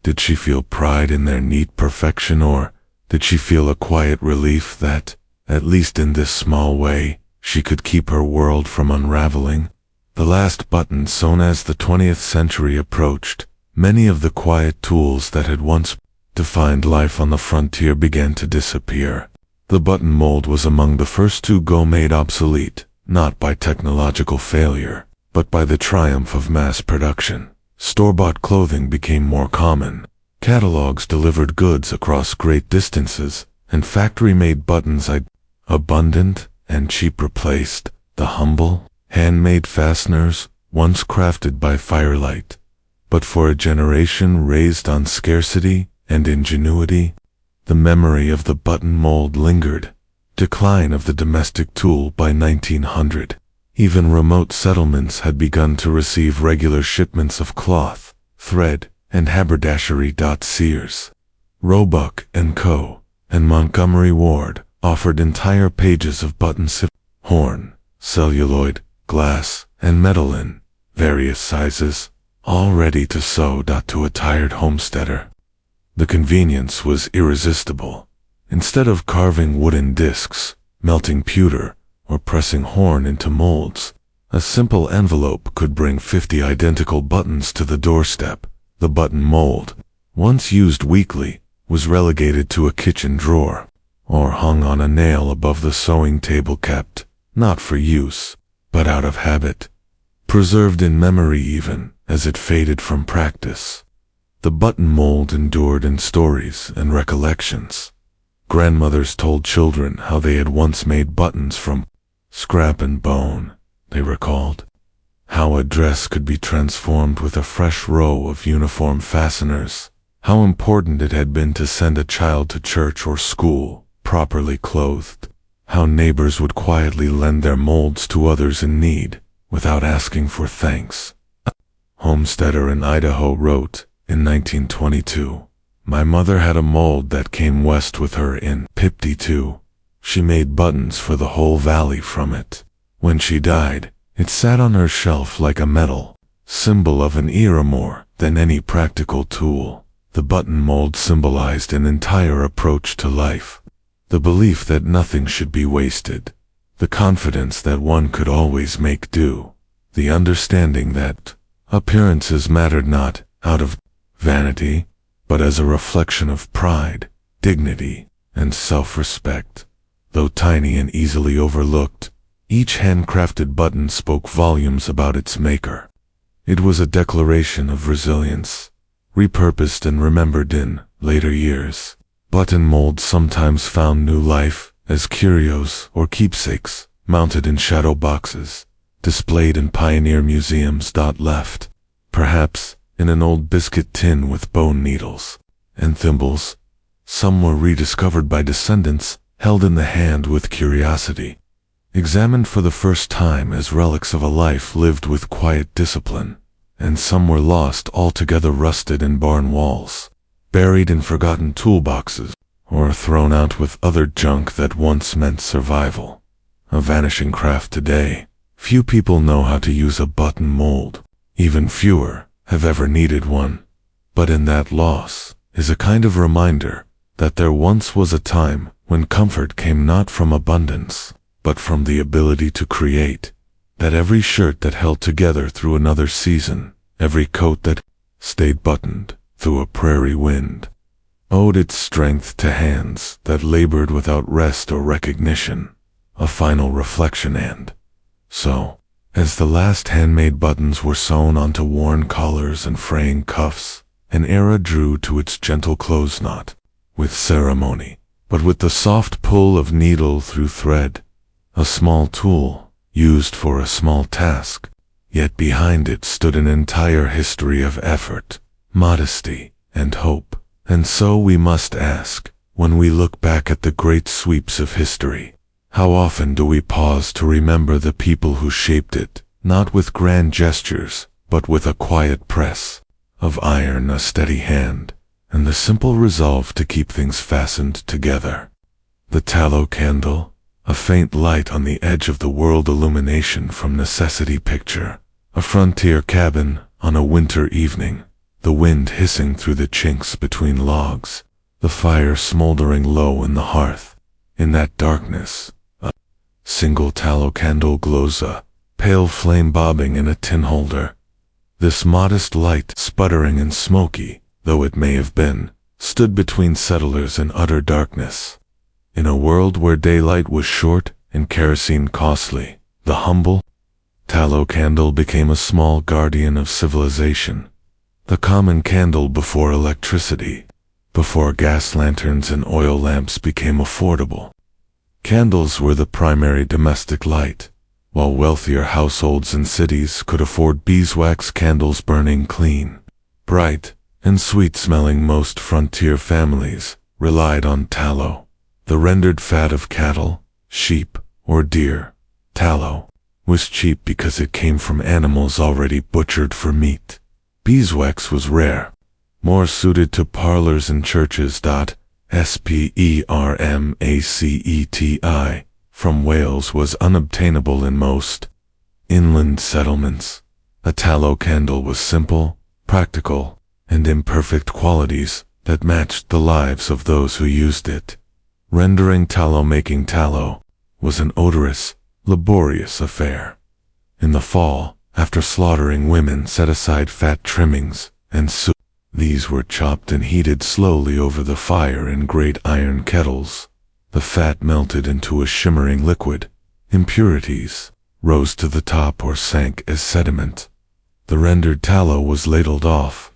did she feel pride in their neat perfection, or did she feel a quiet relief that, at least in this small way, she could keep her world from unraveling? The last button sewn as the 20th century approached, many of the quiet tools that had once defined life on the frontier began to disappear. The button mold was among the first to go made obsolete, not by technological failure, but by the triumph of mass production. Store-bought clothing became more common. Catalogs delivered goods across great distances, and factory-made buttons abundant and cheap replaced the humble, handmade fasteners once crafted by firelight. But for a generation raised on scarcity and ingenuity, the memory of the button mold lingered. Decline of the domestic tool. By 1900, even remote settlements had begun to receive regular shipments of cloth, thread, and haberdashery. Sears, Roebuck & Co., and Montgomery Ward offered entire pages of buttons, horn, celluloid, glass, and metal in various sizes, all ready to sew. To a tired homesteader, the convenience was irresistible. Instead of carving wooden discs, melting pewter, or pressing horn into molds, a simple envelope could bring 50 identical buttons to the doorstep. The button mold, once used weekly, was relegated to a kitchen drawer, or hung on a nail above the sewing table, kept, not for use, but out of habit, preserved in memory even as it faded from practice. The button mold endured in stories and recollections. Grandmothers told children how they had once made buttons from scrap and bone. They recalled how a dress could be transformed with a fresh row of uniform fasteners, how important it had been to send a child to church or school properly clothed, how neighbors would quietly lend their molds to others in need without asking for thanks. A homesteader in Idaho wrote in 1922, "My mother had a mold that came west with her in '52. She made buttons for the whole valley from it. When she died, it sat on her shelf like a medal, symbol of an era more than any practical tool." The button mold symbolized an entire approach to life, the belief that nothing should be wasted, the confidence that one could always make do, the understanding that appearances mattered not out of vanity, but as a reflection of pride, dignity, and self-respect. Though tiny and easily overlooked, each handcrafted button spoke volumes about its maker. It was a declaration of resilience, repurposed and remembered in later years. Button molds sometimes found new life as curios or keepsakes, mounted in shadow boxes, displayed in pioneer museums. Left, perhaps, in an old biscuit tin with bone needles and thimbles. Some were rediscovered by descendants held in the hand with curiosity, examined for the first time as relics of a life lived with quiet discipline, and some were lost altogether, rusted in barn walls, buried in forgotten toolboxes, or thrown out with other junk that once meant survival. A vanishing craft today. Few people know how to use a button mold. Even fewer have ever needed one. But in that loss is a kind of reminder that there once was a time when comfort came not from abundance, but from the ability to create. That every shirt that held together through another season, every coat that stayed buttoned through a prairie wind, owed its strength to hands that labored without rest or recognition, a final reflection. And so, as the last handmade buttons were sewn onto worn collars and fraying cuffs, an era drew to its gentle close, not with ceremony, but with the soft pull of needle through thread, a small tool used for a small task, yet behind it stood an entire history of effort, modesty, and hope. And so we must ask, when we look back at the great sweeps of history, how often do we pause to remember the people who shaped it, not with grand gestures, but with a quiet press of iron, a steady hand, and the simple resolve to keep things fastened together. The tallow candle, a faint light on the edge of the world, illumination from necessity. Picture a frontier cabin on a winter evening, the wind hissing through the chinks between logs, the fire smoldering low in the hearth. In that darkness, a single tallow candle glows, a pale flame bobbing in a tin holder. This modest light, sputtering and smoky though it may have been, stood between settlers and utter darkness. In a world where daylight was short and kerosene costly, the humble tallow candle became a small guardian of civilization. The common candle before electricity, before gas lanterns and oil lamps became affordable. Candles were the primary domestic light, while wealthier households in cities could afford beeswax candles burning clean, bright, and sweet-smelling. Most frontier families relied on tallow, the rendered fat of cattle, sheep, or deer. Tallow was cheap because it came from animals already butchered for meat. Beeswax was rare, more suited to parlors and churches. Spermaceti from Wales was unobtainable in most inland settlements. A tallow candle was simple, practical, and imperfect qualities that matched the lives of those who used it. Rendering tallow, making tallow, was an odorous, laborious affair. In the fall, after slaughtering, women set aside fat trimmings and soup. These were chopped and heated slowly over the fire in great iron kettles. The fat melted into a shimmering liquid. Impurities rose to the top or sank as sediment. The rendered tallow was ladled off,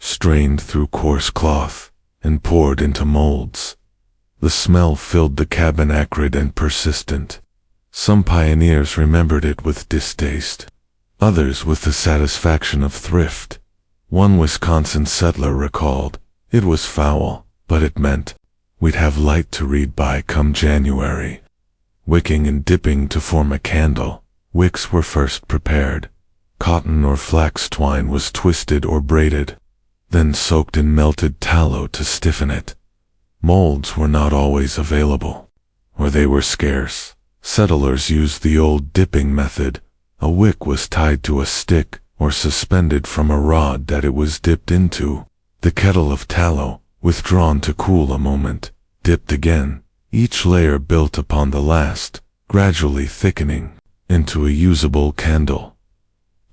strained through coarse cloth, and poured into molds. The smell filled the cabin, acrid and persistent. Some pioneers remembered it with distaste, others with the satisfaction of thrift. One Wisconsin settler recalled, "It was foul, but it meant we'd have light to read by come January." Wicking and dipping to form a candle. Wicks were first prepared. Cotton or flax twine was twisted or braided, then soaked in melted tallow to stiffen it. Molds were not always available, or they were scarce. Settlers used the old dipping method. A wick was tied to a stick or suspended from a rod that it was dipped into. The kettle of tallow, withdrawn to cool a moment, dipped again, each layer built upon the last, gradually thickening into a usable candle.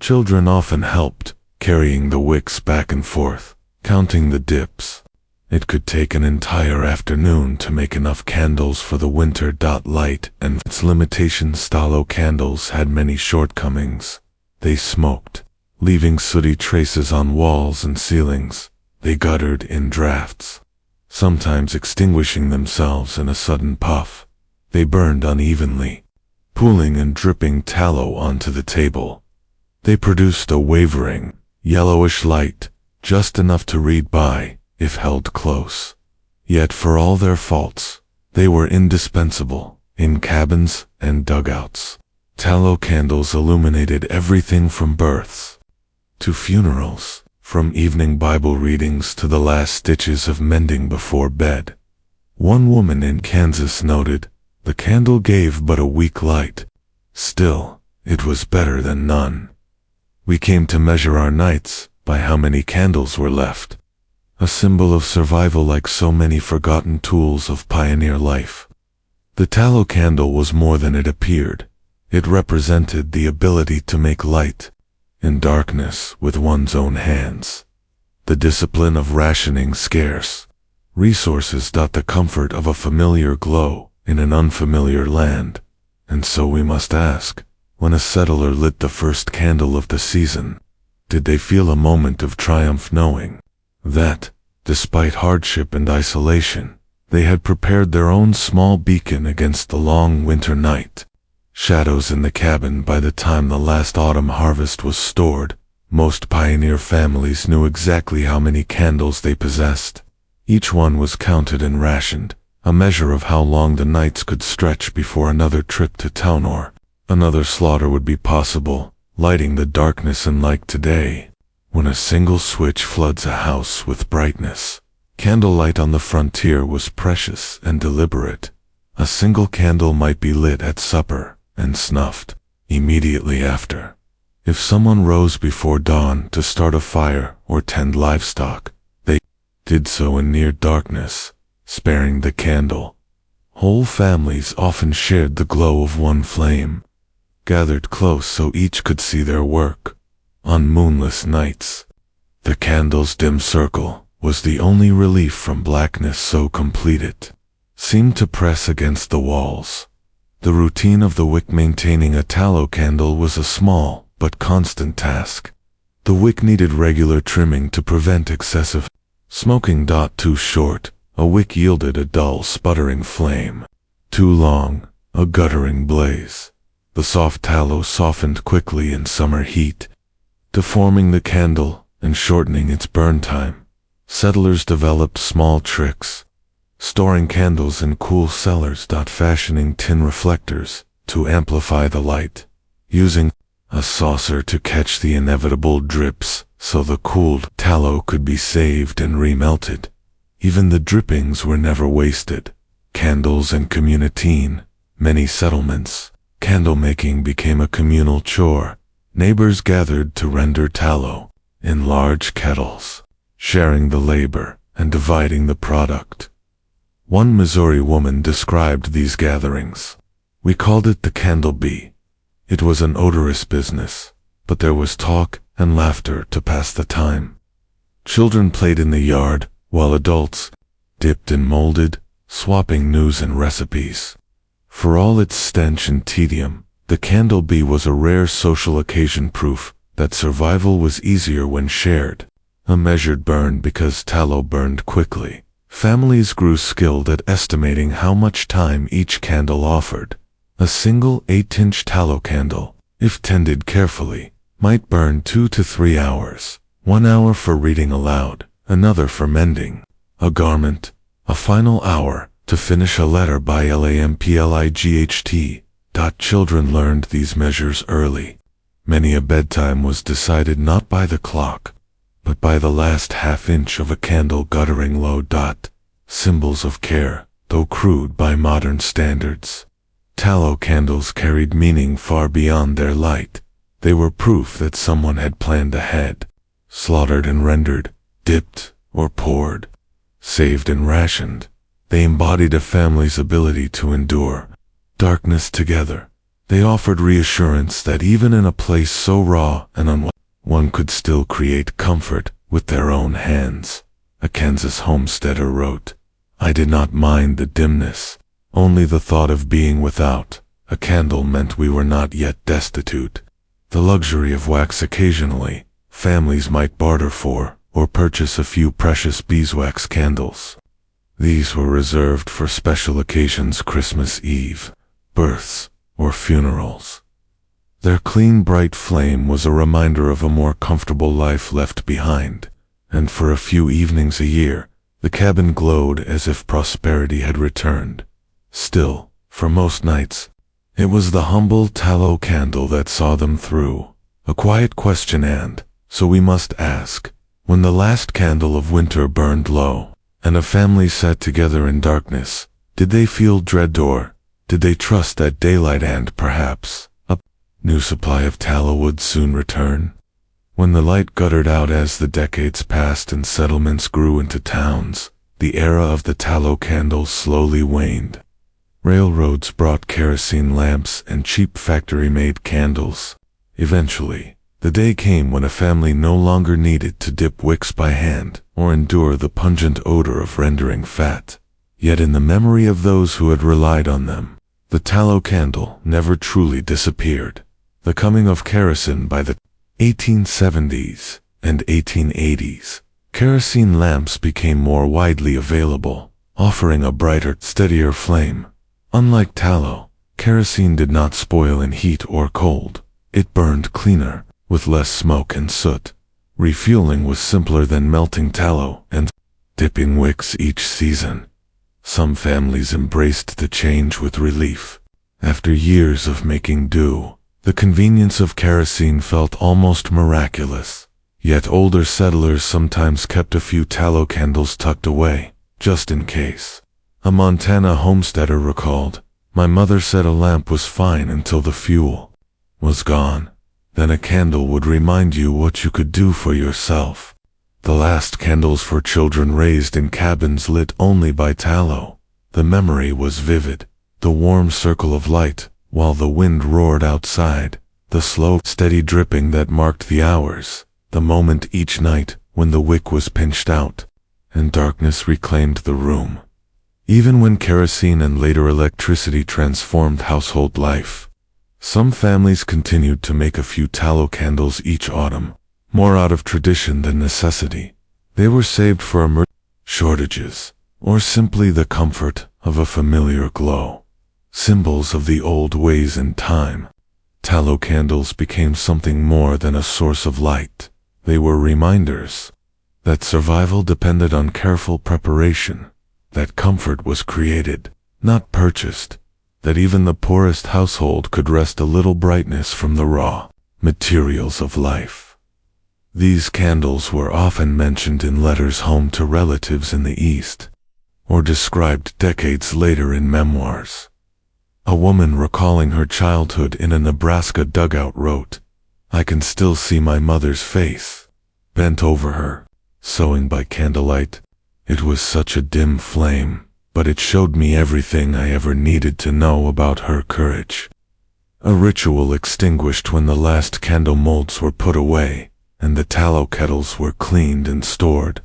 Children often helped, carrying the wicks back and forth, counting the dips. It could take an entire afternoon to make enough candles for the winter. Light and its limitations. Tallow candles had many shortcomings. They smoked, leaving sooty traces on walls and ceilings. They guttered in drafts, sometimes extinguishing themselves in a sudden puff. They burned unevenly, pooling and dripping tallow onto the table. They produced a wavering, yellowish light, just enough to read by, if held close. Yet for all their faults, They were indispensable in cabins and dugouts. Tallow candles illuminated everything from births to funerals, from evening Bible readings to the last stitches of mending before bed. One woman in Kansas noted, "The candle gave but a weak light. Still, it was better than none." We came to measure our nights by how many candles were left, a symbol of survival like so many forgotten tools of pioneer life. The tallow candle was more than it appeared. It represented the ability to make light in darkness with one's own hands, the discipline of rationing scarce resources, the comfort of a familiar glow in an unfamiliar land. And so we must ask, when a settler lit the first candle of the season, did they feel a moment of triumph knowing that, despite hardship and isolation, they had prepared their own small beacon against the long winter night? Shadows in the cabin. By the time the last autumn harvest was stored, most pioneer families knew exactly how many candles they possessed. Each one was counted and rationed, a measure of how long the nights could stretch before another trip to town or another slaughter would be possible. Lighting the darkness, unlike today, when a single switch floods a house with brightness, candlelight on the frontier was precious and deliberate. A single candle might be lit at supper and snuffed immediately after. If someone rose before dawn to start a fire or tend livestock, they did so in near darkness, sparing the candle. Whole families often shared the glow of one flame, gathered close so each could see their work. On moonless nights, the candle's dim circle was the only relief from blackness so complete it seemed to press against the walls. The routine of the wick. Maintaining a tallow candle was a small but constant task. The wick needed regular trimming to prevent excessive smoking. Too short, a wick yielded a dull, sputtering flame. Too long, a guttering blaze. The soft tallow softened quickly in summer heat, deforming the candle and shortening its burn time. Settlers developed small tricks, storing candles in cool cellars. Fashioning tin reflectors to amplify the light, using a saucer to catch the inevitable drips so the cooled tallow could be saved and remelted. Even the drippings were never wasted. Candles and communitine. Many settlements, candle-making became a communal chore. Neighbors gathered to render tallow in large kettles, sharing the labor and dividing the product. One Missouri woman described these gatherings. "We called it the candle bee. It was an odorous business, but there was talk and laughter to pass the time. Children played in the yard, while adults dipped and molded, swapping news and recipes." For all its stench and tedium, the candle bee was a rare social occasion, proof that survival was easier when shared. A measured burn because tallow burned quickly. Families grew skilled at estimating how much time each candle offered. A single 8-inch tallow candle, if tended carefully, might burn 2 to 3 hours. 1 hour for reading aloud, another for mending a garment, a final hour to finish a letter by lamplight. Children learned these measures early. Many a bedtime was decided not by the clock, but by the last half-inch of a candle guttering low. Symbols of care, though crude by modern standards. Tallow candles carried meaning far beyond their light. They were proof that someone had planned ahead, slaughtered and rendered, dipped or poured, saved and rationed. They embodied a family's ability to endure darkness together. They offered reassurance that even in a place so raw and unwinding, one could still create comfort with their own hands. A Kansas homesteader wrote, "I did not mind the dimness. Only the thought of being without a candle meant we were not yet destitute." The luxury of wax occasionally, families might barter for or purchase a few precious beeswax candles. These were reserved for special occasions: Christmas Eve, births, or funerals. Their clean, bright flame was a reminder of a more comfortable life left behind, and for a few evenings a year, the cabin glowed as if prosperity had returned. Still, for most nights, it was the humble tallow candle that saw them through. A quiet question, and, so we must ask, when the last candle of winter burned low, and a family sat together in darkness, did they feel dread, or did they trust that daylight and perhaps a new supply of tallow would soon return? When the light guttered out as the decades passed and settlements grew into towns, the era of the tallow candle slowly waned. Railroads brought kerosene lamps and cheap factory-made candles. Eventually, the day came when a family no longer needed to dip wicks by hand or endure the pungent odor of rendering fat. Yet in the memory of those who had relied on them, the tallow candle never truly disappeared. The coming of kerosene by the 1870s and 1880s, kerosene lamps became more widely available, offering a brighter, steadier flame. Unlike tallow, kerosene did not spoil in heat or cold. It burned cleaner, with less smoke and soot. Refueling was simpler than melting tallow and dipping wicks each season. Some families embraced the change with relief. After years of making do, the convenience of kerosene felt almost miraculous. Yet older settlers sometimes kept a few tallow candles tucked away, just in case. A Montana homesteader recalled, "My mother said a lamp was fine until the fuel was gone. Then a candle would remind you what you could do for yourself." The last candles for children raised in cabins lit only by tallow. The memory was vivid. The warm circle of light, while the wind roared outside, the slow, steady dripping that marked the hours, the moment each night when the wick was pinched out, and darkness reclaimed the room. Even when kerosene and later electricity transformed household life, some families continued to make a few tallow candles each autumn, more out of tradition than necessity. They were saved for shortages, or simply the comfort of a familiar glow. Symbols of the old ways and time, tallow candles became something more than a source of light. They were reminders that survival depended on careful preparation, that comfort was created, not purchased, that even the poorest household could wrest a little brightness from the raw materials of life. These candles were often mentioned in letters home to relatives in the East, or described decades later in memoirs. A woman recalling her childhood in a Nebraska dugout wrote, "I can still see my mother's face, bent over her, sewing by candlelight. It was such a dim flame, but it showed me everything I ever needed to know about her courage." A ritual extinguished when the last candle molds were put away, and the tallow kettles were cleaned and stored.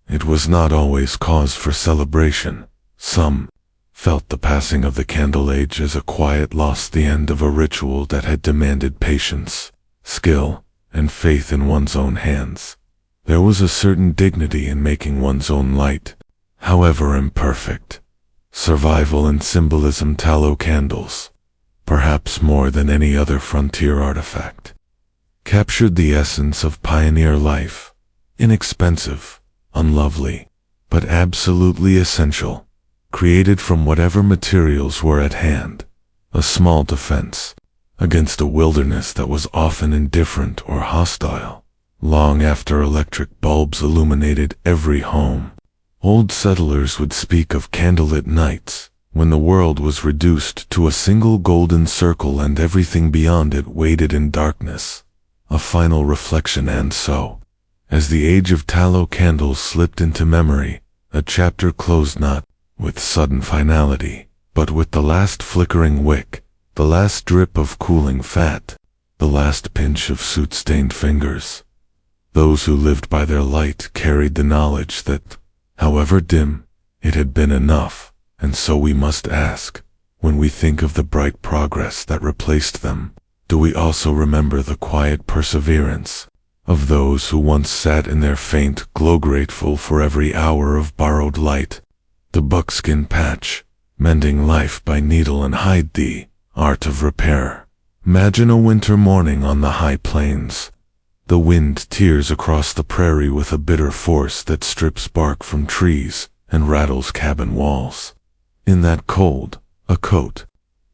It was not always cause for celebration. Some felt the passing of the candle age as a quiet loss, the end of a ritual that had demanded patience, skill, and faith in one's own hands. There was a certain dignity in making one's own light, however imperfect. Survival and symbolism. Tallow candles, perhaps more than any other frontier artifact, captured the essence of pioneer life. Inexpensive, unlovely, but absolutely essential. Created from whatever materials were at hand, a small defense against a wilderness that was often indifferent or hostile. Long after electric bulbs illuminated every home, old settlers would speak of candlelit nights, when the world was reduced to a single golden circle and everything beyond it waited in darkness. A final reflection. And so, as the age of tallow candles slipped into memory, a chapter closed not with sudden finality, but with the last flickering wick, the last drip of cooling fat, the last pinch of soot-stained fingers. Those who lived by their light carried the knowledge that, however dim, it had been enough. And so we must ask, when we think of the bright progress that replaced them, do we also remember the quiet perseverance of those who once sat in their faint glow, grateful for every hour of borrowed light? The buckskin patch, mending life by needle and hide, the art of repair. Imagine a winter morning on the high plains. The wind tears across the prairie with a bitter force that strips bark from trees and rattles cabin walls. In that cold, A coat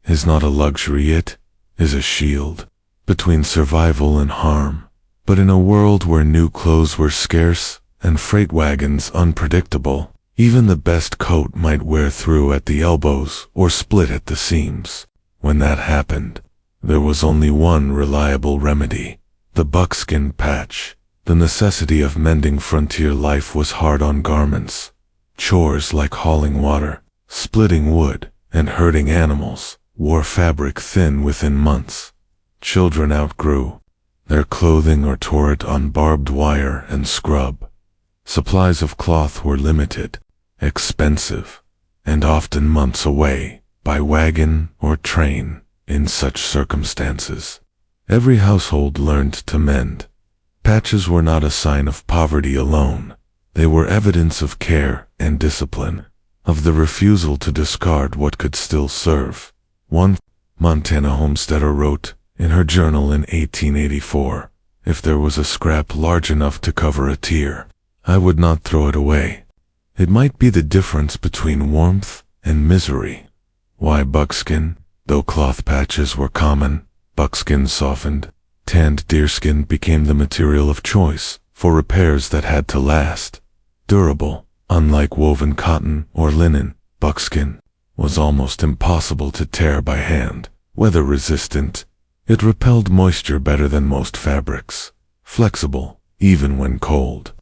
is not a luxury, it is a shield between survival and harm. But in a world where new clothes were scarce and freight wagons unpredictable, even the best coat might wear through at the elbows or split at the seams. When that happened, there was only one reliable remedy: the buckskin patch. The necessity of mending frontier life was hard on garments. Chores like hauling water, splitting wood, and herding animals wore fabric thin within months. Children outgrew their clothing or tore it on barbed wire and scrub. Supplies of cloth were limited, expensive, and often months away by wagon or train. In such circumstances, every household learned to mend. Patches were not a sign of poverty alone. They were evidence of care and discipline, of the refusal to discard what could still serve. One Montana homesteader wrote in her journal in 1884, "If there was a scrap large enough to cover a tear, I would not throw it away. It might be the difference between warmth and misery." Why buckskin? Though cloth patches were common, buckskin softened, tanned deerskin became the material of choice for repairs that had to last. Durable, unlike woven cotton or linen, buckskin was almost impossible to tear by hand. Weather resistant, it repelled moisture better than most fabrics. Flexible, even when cold,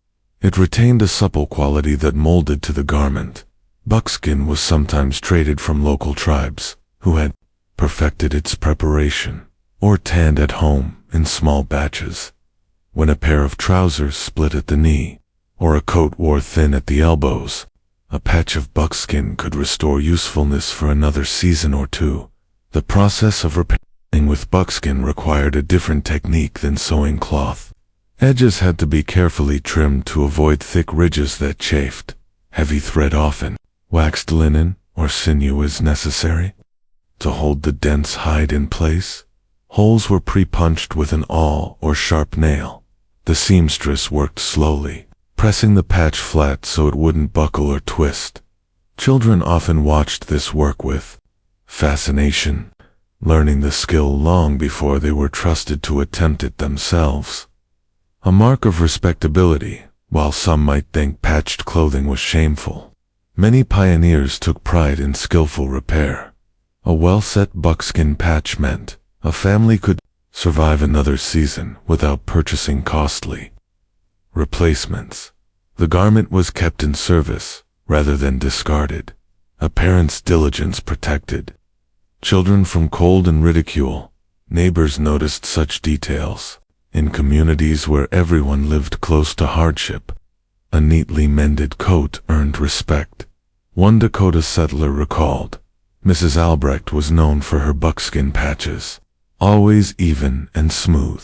it retained a supple quality that molded to the garment. Buckskin was sometimes traded from local tribes who had perfected its preparation, or tanned at home in small batches. When a pair of trousers split at the knee, or a coat wore thin at the elbows, a patch of buckskin could restore usefulness for another season or two. The process of repairing with buckskin required a different technique than sewing cloth. Edges had to be carefully trimmed to avoid thick ridges that chafed. Heavy thread often, waxed linen or sinew is necessary to hold the dense hide in place. Holes were pre-punched with an awl or sharp nail. The seamstress worked slowly, pressing the patch flat so it wouldn't buckle or twist. Children often watched this work with fascination, learning the skill long before they were trusted to attempt it themselves. A mark of respectability, while some might think patched clothing was shameful. Many pioneers took pride in skillful repair. A well-set buckskin patch meant a family could survive another season without purchasing costly replacements. The garment was kept in service rather than discarded. A parent's diligence protected children from cold and ridicule. Neighbors noticed such details. In communities where everyone lived close to hardship, a neatly mended coat earned respect. One Dakota settler recalled, "Mrs. Albrecht was known for her buckskin patches, always even and smooth.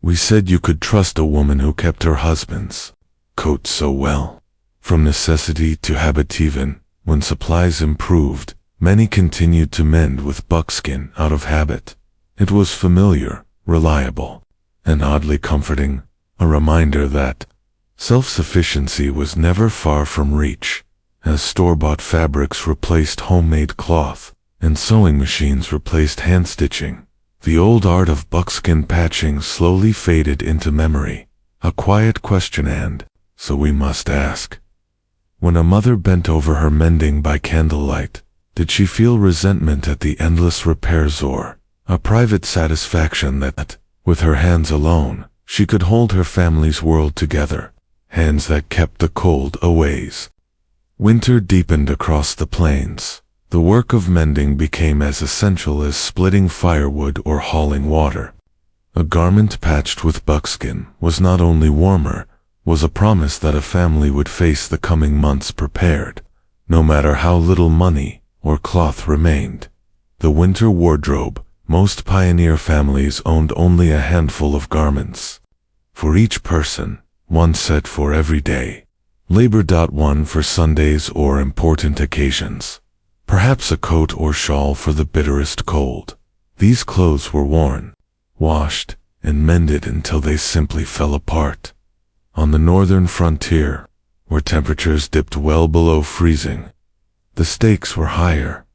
We said you could trust a woman who kept her husband's coat so well." From necessity to habit, even when supplies improved, many continued to mend with buckskin out of habit. It was familiar, reliable, and oddly comforting, a reminder that self-sufficiency was never far from reach. As store-bought fabrics replaced homemade cloth, and sewing machines replaced hand-stitching, the old art of buckskin patching slowly faded into memory. A quiet question, and so we must ask. When a mother bent over her mending by candlelight, did she feel resentment at the endless repairs or a private satisfaction that, with her hands alone, she could hold her family's world together, hands that kept the cold aways? Winter deepened across the plains. The work of mending became as essential as splitting firewood or hauling water. A garment patched with buckskin was not only warmer, was a promise that a family would face the coming months prepared, no matter how little money or cloth remained. The winter wardrobe. Most pioneer families owned only a handful of garments. For each person, one set for every day. Labor. One for Sundays or important occasions. Perhaps a coat or shawl for the bitterest cold. These clothes were worn, washed, and mended until they simply fell apart. On the northern frontier, where temperatures dipped well below freezing, the stakes were higher.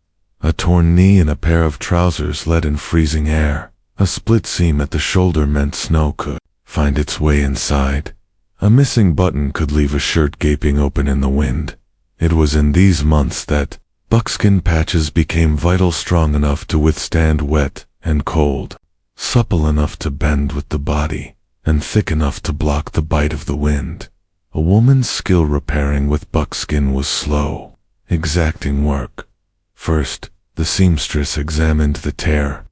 A torn knee in a pair of trousers let in freezing air. A split seam at the shoulder meant snow could find its way inside. A missing button could leave a shirt gaping open in the wind. It was in these months that buckskin patches became vital, strong enough to withstand wet and cold, supple enough to bend with the body, and thick enough to block the bite of the wind. A woman's skill repairing with buckskin was slow, exacting work. First, the seamstress examined the tear,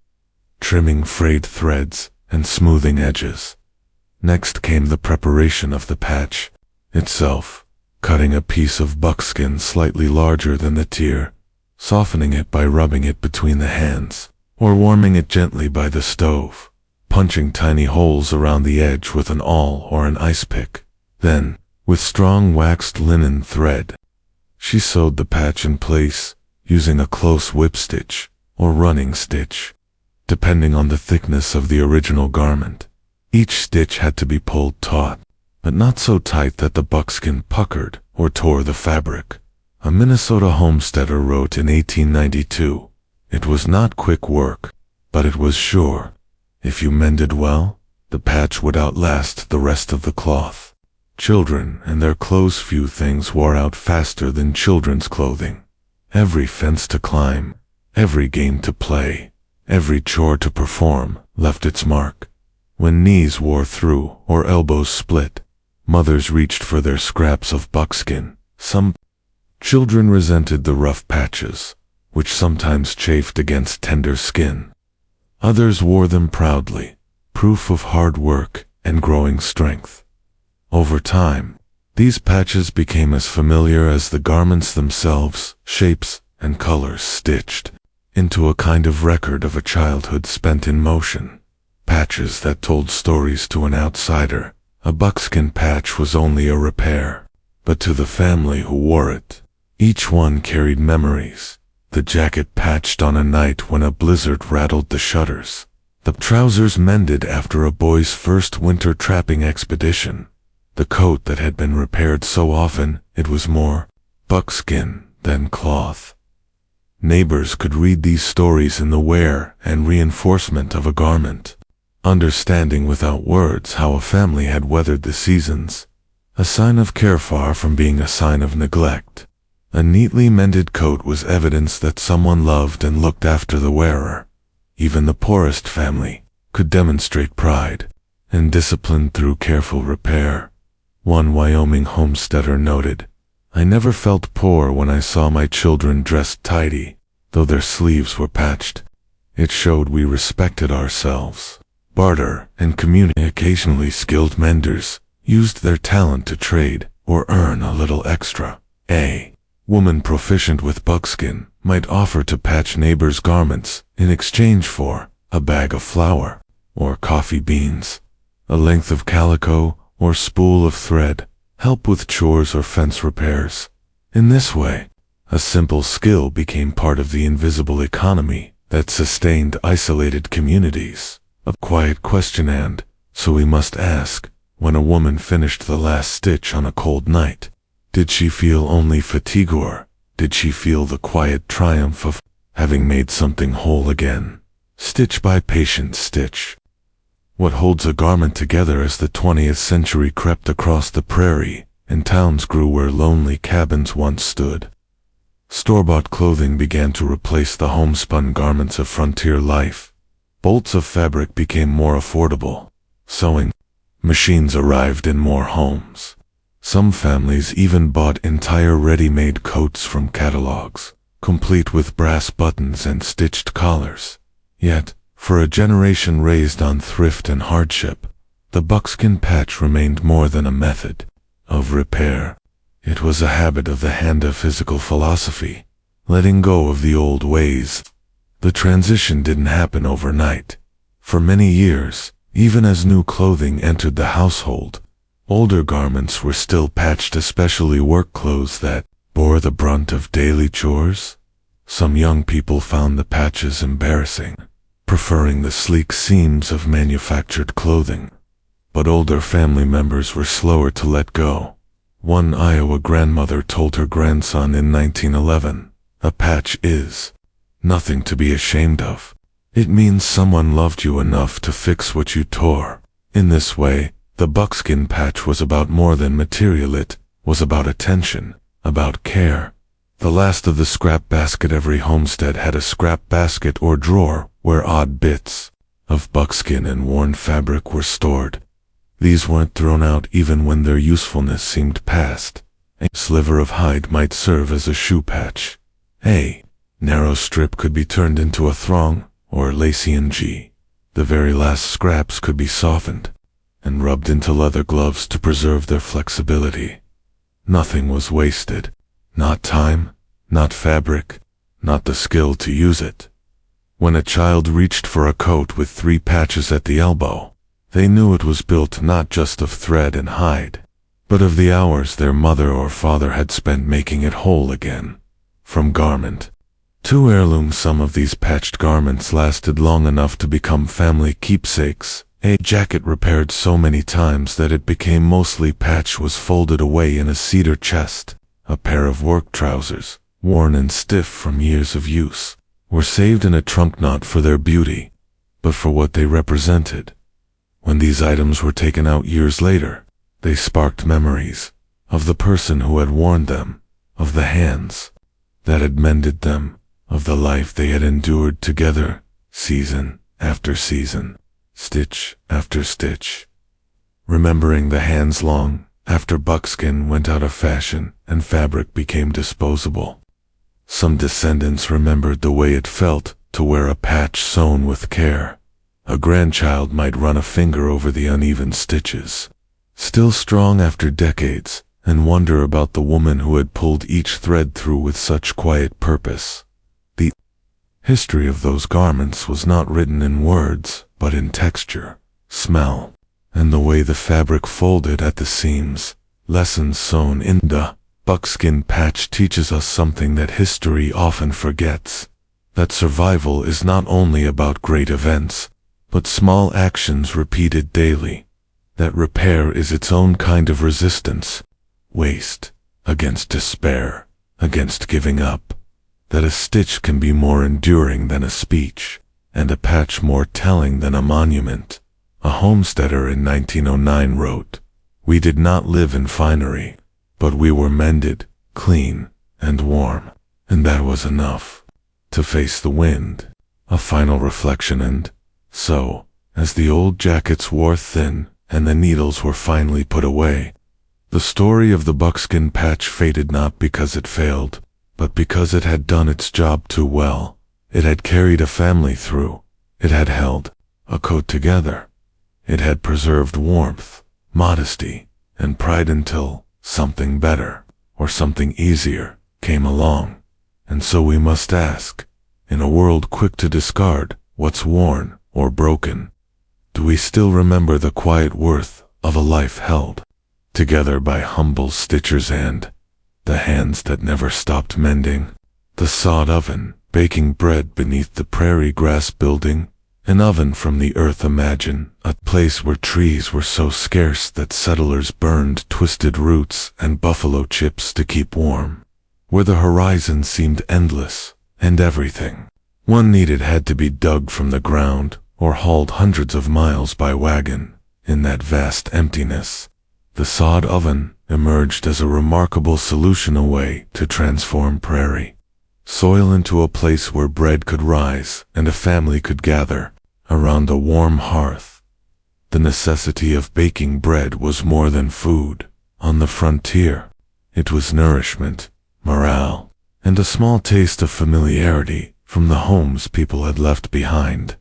trimming frayed threads and smoothing edges. Next came the preparation of the patch itself, cutting a piece of buckskin slightly larger than the tear, softening it by rubbing it between the hands, or warming it gently by the stove, punching tiny holes around the edge with an awl or an ice pick. Then, with strong waxed linen thread, she sewed the patch in place, using a close whip stitch or running stitch, depending on the thickness of the original garment. Each stitch had to be pulled taut, but not so tight that the buckskin puckered or tore the fabric. A Minnesota homesteader wrote in 1892, "It was not quick work, but it was sure. If you mended well, the patch would outlast the rest of the cloth." Children and their clothes, few things wore out faster than children's clothing. Every fence to climb, every game to play, every chore to perform left its mark. When knees wore through or elbows split, mothers reached for their scraps of buckskin. Some children resented the rough patches, which sometimes chafed against tender skin. Others wore them proudly, proof of hard work and growing strength. Over time, these patches became as familiar as the garments themselves, shapes and colors stitched into a kind of record of a childhood spent in motion. Patches that told stories to an outsider. A buckskin patch was only a repair, but to the family who wore it, each one carried memories. The jacket patched on a night when a blizzard rattled the shutters. The trousers mended after a boy's first winter trapping expedition. The coat that had been repaired so often it was more buckskin than cloth. Neighbors could read these stories in the wear and reinforcement of a garment, understanding without words how a family had weathered the seasons. A sign of care far from being a sign of neglect. A neatly mended coat was evidence that someone loved and looked after the wearer. Even the poorest family could demonstrate pride and discipline through careful repair. One Wyoming homesteader noted, "I never felt poor when I saw my children dressed tidy, though their sleeves were patched. It showed we respected ourselves." Barter and community. Occasionally skilled menders used their talent to trade or earn a little extra. A woman proficient with buckskin might offer to patch neighbors' garments in exchange for a bag of flour or coffee beans, a length of calico or spool of thread, help with chores or fence repairs. In this way, a simple skill became part of the invisible economy that sustained isolated communities. A quiet question, and so we must ask, when a woman finished the last stitch on a cold night, did she feel only fatigue, or did she feel the quiet triumph of having made something whole again? Stitch by patient stitch. What holds a garment together as the 20th century crept across the prairie and towns grew where lonely cabins once stood? Store-bought clothing began to replace the homespun garments of frontier life. Bolts of fabric became more affordable. Sewing machines arrived in more homes. Some families even bought entire ready-made coats from catalogs, complete with brass buttons and stitched collars. Yet, for a generation raised on thrift and hardship, the buckskin patch remained more than a method of repair. It was a habit of the hand, a physical philosophy, letting go of the old ways. The transition didn't happen overnight. For many years, even as new clothing entered the household, older garments were still patched, especially work clothes that bore the brunt of daily chores. Some young people found the patches embarrassing, preferring the sleek seams of manufactured clothing. But older family members were slower to let go. One Iowa grandmother told her grandson in 1911, "A patch is nothing to be ashamed of. It means someone loved you enough to fix what you tore. In this way, the buckskin patch was about more than material. It was about attention, about care. The last of the scrap basket. Every homestead had a scrap basket or drawer where odd bits of buckskin and worn fabric were stored. These weren't thrown out even when their usefulness seemed past. A sliver of hide might serve as a shoe patch. A narrow strip could be turned into a thong or lacy ng. The very last scraps could be softened and rubbed into leather gloves to preserve their flexibility. Nothing was wasted. Not time, not fabric, not the skill to use it. When a child reached for a coat with 3 patches at the elbow, they knew it was built not just of thread and hide, but of the hours their mother or father had spent making it whole again. From garment to heirloom, some of these patched garments lasted long enough to become family keepsakes. A jacket repaired so many times that it became mostly patch was folded away in a cedar chest. A pair of work trousers, worn and stiff from years of use, were saved in a trunk not for their beauty, but for what they represented. When these items were taken out years later, they sparked memories of the person who had worn them, of the hands that had mended them, of the life they had endured together, season after season, stitch after stitch. Remembering the hands long after buckskin went out of fashion and fabric became disposable. Some descendants remembered the way it felt to wear a patch sewn with care. A grandchild might run a finger over the uneven stitches, still strong after decades, and wonder about the woman who had pulled each thread through with such quiet purpose. The history of those garments was not written in words, but in texture, smell, and the way the fabric folded at the seams. Lessons sewn in the buckskin patch teaches us something that history often forgets, that survival is not only about great events, but small actions repeated daily, that repair is its own kind of resistance, waste, against despair, against giving up, that a stitch can be more enduring than a speech, and a patch more telling than a monument. A homesteader in 1909 wrote, "We did not live in finery, but we were mended, clean, and warm, and that was enough to face the wind." A final reflection. And so, as the old jackets wore thin and the needles were finally put away, the story of the buckskin patch faded not because it failed, but because it had done its job too well. It had carried a family through. It had held a coat together. It had preserved warmth, modesty, and pride until something better, or something easier, came along. And so we must ask, in a world quick to discard what's worn or broken, do we still remember the quiet worth of a life held together by humble stitchers and the hands that never stopped mending? The sod oven, baking bread beneath the prairie grass building, an oven from the earth. Imagine a place where trees were so scarce that settlers burned twisted roots and buffalo chips to keep warm, where the horizon seemed endless, and everything one needed had to be dug from the ground or hauled hundreds of miles by wagon. In that vast emptiness, the sod oven emerged as a remarkable solution, a way to transform prairie soil into a place where bread could rise and a family could gather around a warm hearth. The necessity of baking bread was more than food. On the frontier, it was nourishment, morale, and a small taste of familiarity from the homes people had left behind.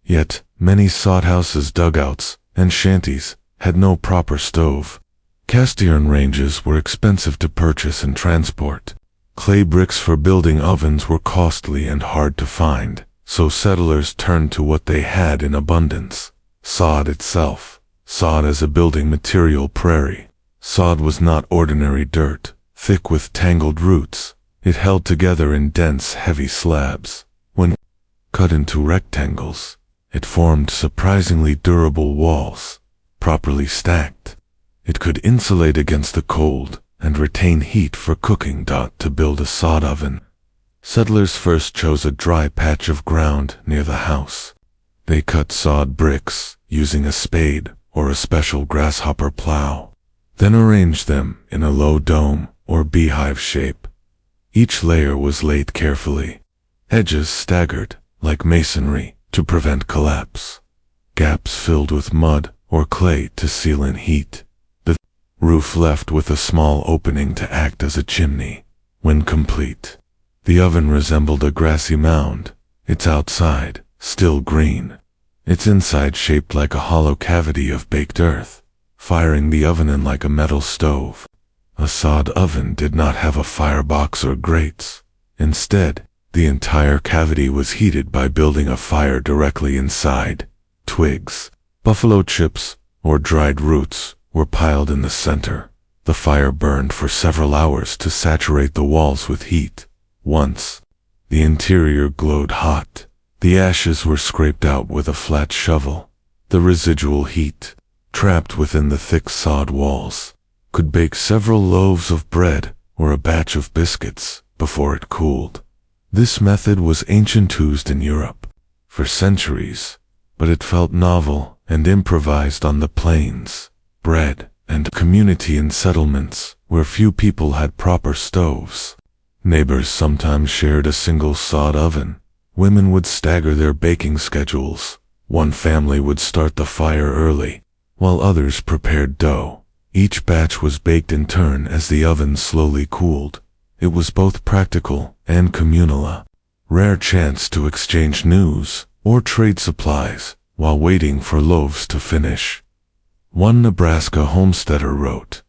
Yet, many sod houses, dugouts, and shanties had no proper stove. Cast iron ranges were expensive to purchase and transport. Clay bricks for building ovens were costly and hard to find, so settlers turned to what they had in abundance: sod itself. Sod as a building material. Prairie sod was not ordinary dirt, thick with tangled roots. It held together in dense, heavy slabs. When cut into rectangles, it formed surprisingly durable walls. Properly stacked, it could insulate against the cold and retain heat for cooking. To build a sod oven, Settlers first chose a dry patch of ground near the house. They cut sod bricks using a spade or a special grasshopper plow, then arranged them in a low dome or beehive shape. Each layer was laid carefully, edges staggered like masonry to prevent collapse, gaps filled with mud or clay to seal in heat, the roof left with a small opening to act as a chimney. When complete, the oven resembled a grassy mound, its outside still green, its inside shaped like a hollow cavity of baked earth, firing the oven in like a metal stove. A sod oven did not have a firebox or grates. Instead, the entire cavity was heated by building a fire directly inside. Twigs, buffalo chips, or dried roots were piled in the center. The fire burned for several hours to saturate the walls with heat. Once the interior glowed hot, the ashes were scraped out with a flat shovel. The residual heat, trapped within the thick sod walls, could bake several loaves of bread or a batch of biscuits before it cooled. This method was ancient, used in Europe for centuries, but it felt novel and improvised on the plains, bred and community in settlements where few people had proper stoves. Neighbors sometimes shared a single sod oven. Women would stagger their baking schedules. One family would start the fire early, while others prepared dough. Each batch was baked in turn as the oven slowly cooled. It was both practical and communal, a rare chance to exchange news or trade supplies while waiting for loaves to finish. One Nebraska homesteader wrote,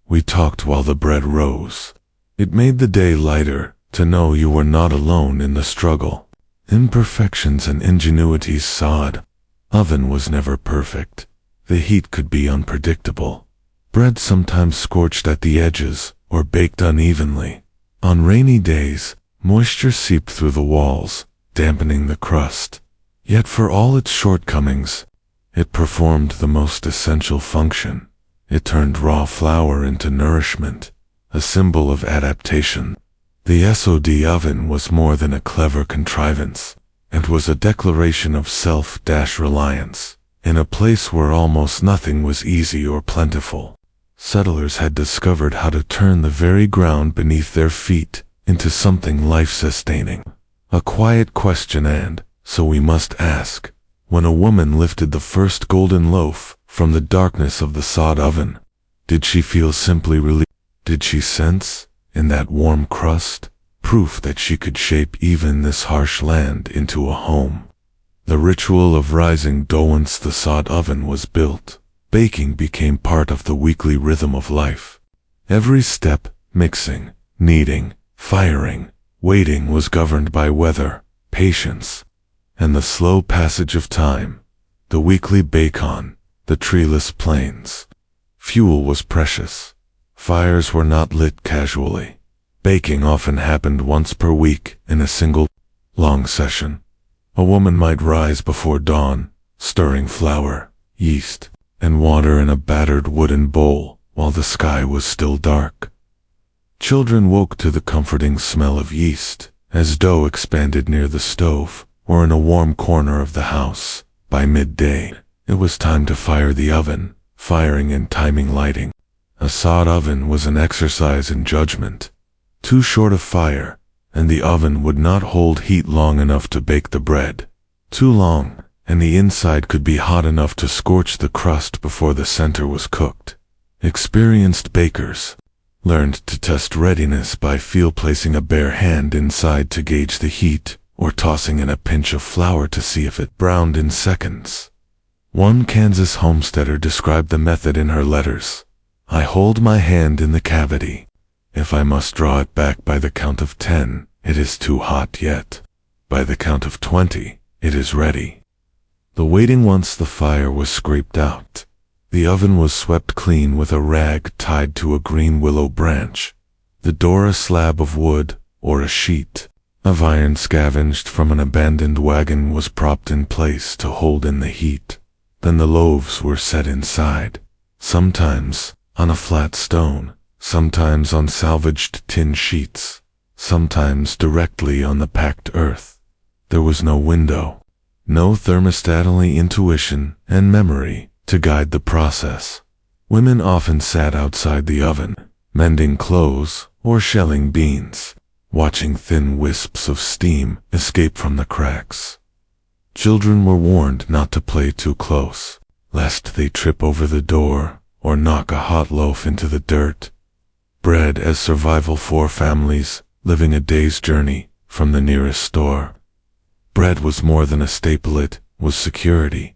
"We talked while the bread rose. It made the day lighter to know you were not alone in the struggle." Imperfections and ingenuity's sod oven was never perfect. The heat could be unpredictable. Bread sometimes scorched at the edges or baked unevenly. On rainy days, moisture seeped through the walls, dampening the crust. Yet for all its shortcomings, it performed the most essential function. It turned raw flour into nourishment, a symbol of adaptation. The SOD oven was more than a clever contrivance. It was a declaration of self-reliance. In a place where almost nothing was easy or plentiful, settlers had discovered how to turn the very ground beneath their feet into something life-sustaining. A quiet question, and so we must ask, when a woman lifted the first golden loaf from the darkness of the sod oven, did she feel simply relieved? Did she sense, in that warm crust, proof that she could shape even this harsh land into a home? The ritual of rising dough. Once the sod oven was built, baking became part of the weekly rhythm of life. Every step, mixing, kneading, firing, waiting, was governed by weather, patience, and the slow passage of time. The weekly bake-on the treeless plains. Fuel was precious. Fires were not lit casually. Baking often happened once per week in a single, long session. A woman might rise before dawn, stirring flour, yeast, and water in a battered wooden bowl while the sky was still dark. Children woke to the comforting smell of yeast as dough expanded near the stove or in a warm corner of the house. By midday, it was time to fire the oven, firing and timing lighting. A sod oven was an exercise in judgment. Too short a fire, and the oven would not hold heat long enough to bake the bread. Too long, and the inside could be hot enough to scorch the crust before the center was cooked. Experienced bakers learned to test readiness by placing a bare hand inside to gauge the heat, or tossing in a pinch of flour to see if it browned in seconds. One Kansas homesteader described the method in her letters. "I hold my hand in the cavity. If I must draw it back by the count of 10, it is too hot yet. By the count of 20, it is ready." The waiting. Once the fire was scraped out, the oven was swept clean with a rag tied to a green willow branch. The door, a slab of wood or a sheet of iron scavenged from an abandoned wagon, was propped in place to hold in the heat. Then the loaves were set inside, sometimes on a flat stone, sometimes on salvaged tin sheets, sometimes directly on the packed earth. There was no window, no thermostat, only intuition and memory to guide the process. Women often sat outside the oven, mending clothes or shelling beans, watching thin wisps of steam escape from the cracks. Children were warned not to play too close, lest they trip over the door or knock a hot loaf into the dirt. Bread as survival for families living a day's journey from the nearest store. Bread was more than a staple, it was security.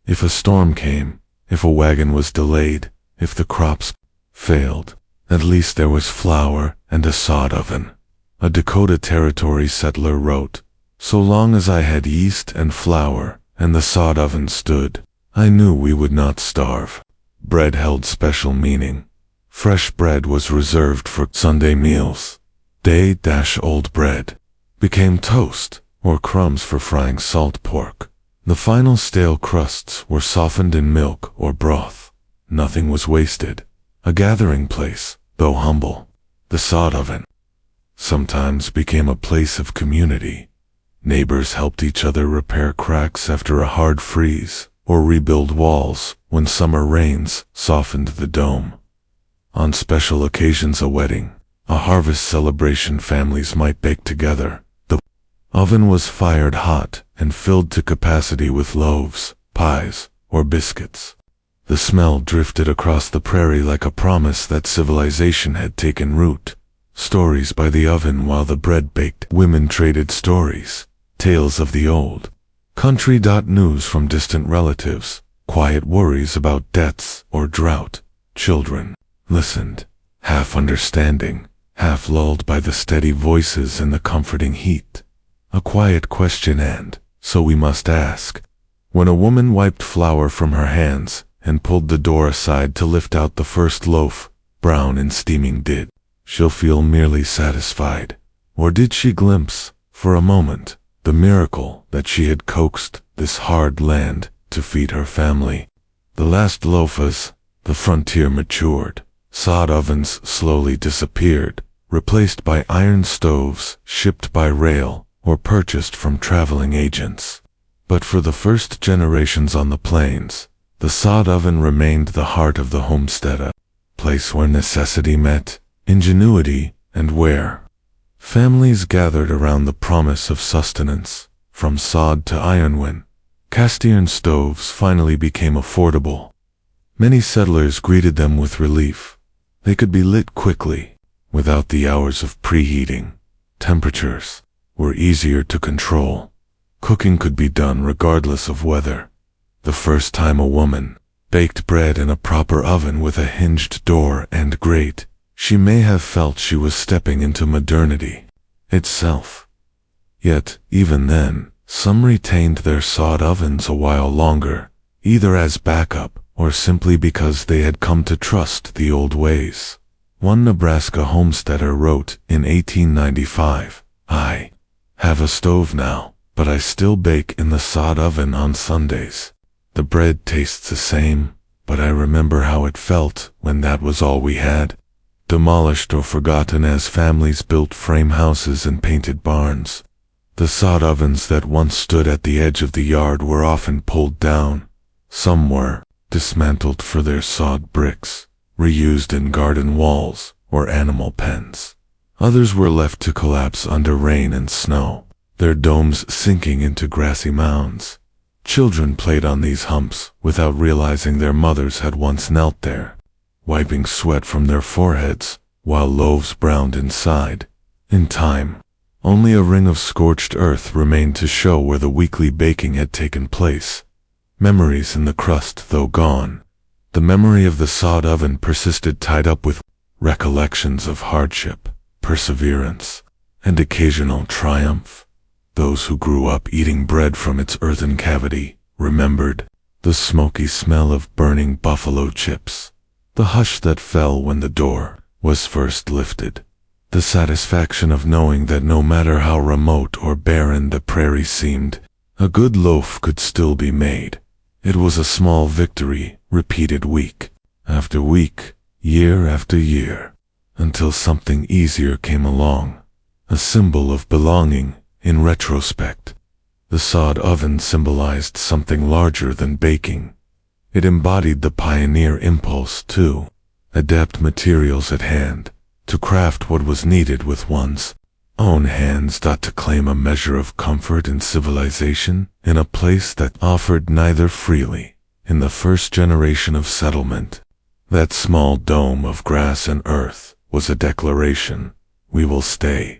If a storm came, if a wagon was delayed, if the crops failed, at least there was flour and a sod oven. A Dakota Territory settler wrote, "So long as I had yeast and flour and the sod oven stood, I knew we would not starve." Bread held special meaning. Fresh bread was reserved for Sunday meals. Day-old bread became toast or crumbs for frying salt pork. The final stale crusts were softened in milk or broth. Nothing was wasted. A gathering place, though humble. The sod oven sometimes became a place of community. Neighbors helped each other repair cracks after a hard freeze, or rebuild walls when summer rains softened the dome. On special occasions, a wedding, a harvest celebration, families might bake together. The oven was fired hot and filled to capacity with loaves, pies, or biscuits. The smell drifted across the prairie like a promise that civilization had taken root. Stories by the oven while the bread baked. Women traded stories, tales of the old country. News from distant relatives, quiet worries about debts or drought. Children listened, half understanding, half lulled by the steady voices and the comforting heat. A quiet question, and so we must ask. When a woman wiped flour from her hands and pulled the door aside to lift out the first loaf, brown and steaming, did she'll feel merely satisfied, or did she glimpse, for a moment, the miracle that she had coaxed this hard land to feed her family? The last loaf as the frontier matured, sod ovens slowly disappeared, replaced by iron stoves shipped by rail or purchased from traveling agents. But for the first generations on the plains, the sod oven remained the heart of the homestead, a place where necessity met ingenuity and where families gathered around the promise of sustenance. From sod to iron, when cast-iron stoves finally became affordable, many settlers greeted them with relief. They could be lit quickly, without the hours of preheating. Temperatures were easier to control. Cooking could be done regardless of weather. The first time a woman baked bread in a proper oven with a hinged door and grate, she may have felt she was stepping into modernity itself. Yet, even then, some retained their sod ovens a while longer, either as backup or simply because they had come to trust the old ways. One Nebraska homesteader wrote in 1895, "I have a stove now, but I still bake in the sod oven on Sundays. The bread tastes the same, but I remember how it felt when that was all we had." Demolished or forgotten as families built frame houses and painted barns, the sod ovens that once stood at the edge of the yard were often pulled down. Some were dismantled for their sod bricks, reused in garden walls or animal pens. Others were left to collapse under rain and snow, their domes sinking into grassy mounds. Children played on these humps without realizing their mothers had once knelt there, wiping sweat from their foreheads while loaves browned inside. In time, only a ring of scorched earth remained to show where the weekly baking had taken place. Memories in the crust, though gone, the memory of the sod oven persisted, tied up with recollections of hardship, perseverance, and occasional triumph. Those who grew up eating bread from its earthen cavity remembered the smoky smell of burning buffalo chips, the hush that fell when the door was first lifted, the satisfaction of knowing that no matter how remote or barren the prairie seemed, a good loaf could still be made. It was a small victory, repeated week after week, year after year, until something easier came along. a symbol of belonging. In retrospect, the sod oven symbolized something larger than baking. It embodied the pioneer impulse to adapt materials at hand, to craft what was needed with one's own hands, to claim a measure of comfort and civilization in a place that offered neither freely. In the first generation of settlement, that small dome of grass and earth was a declaration: we will stay.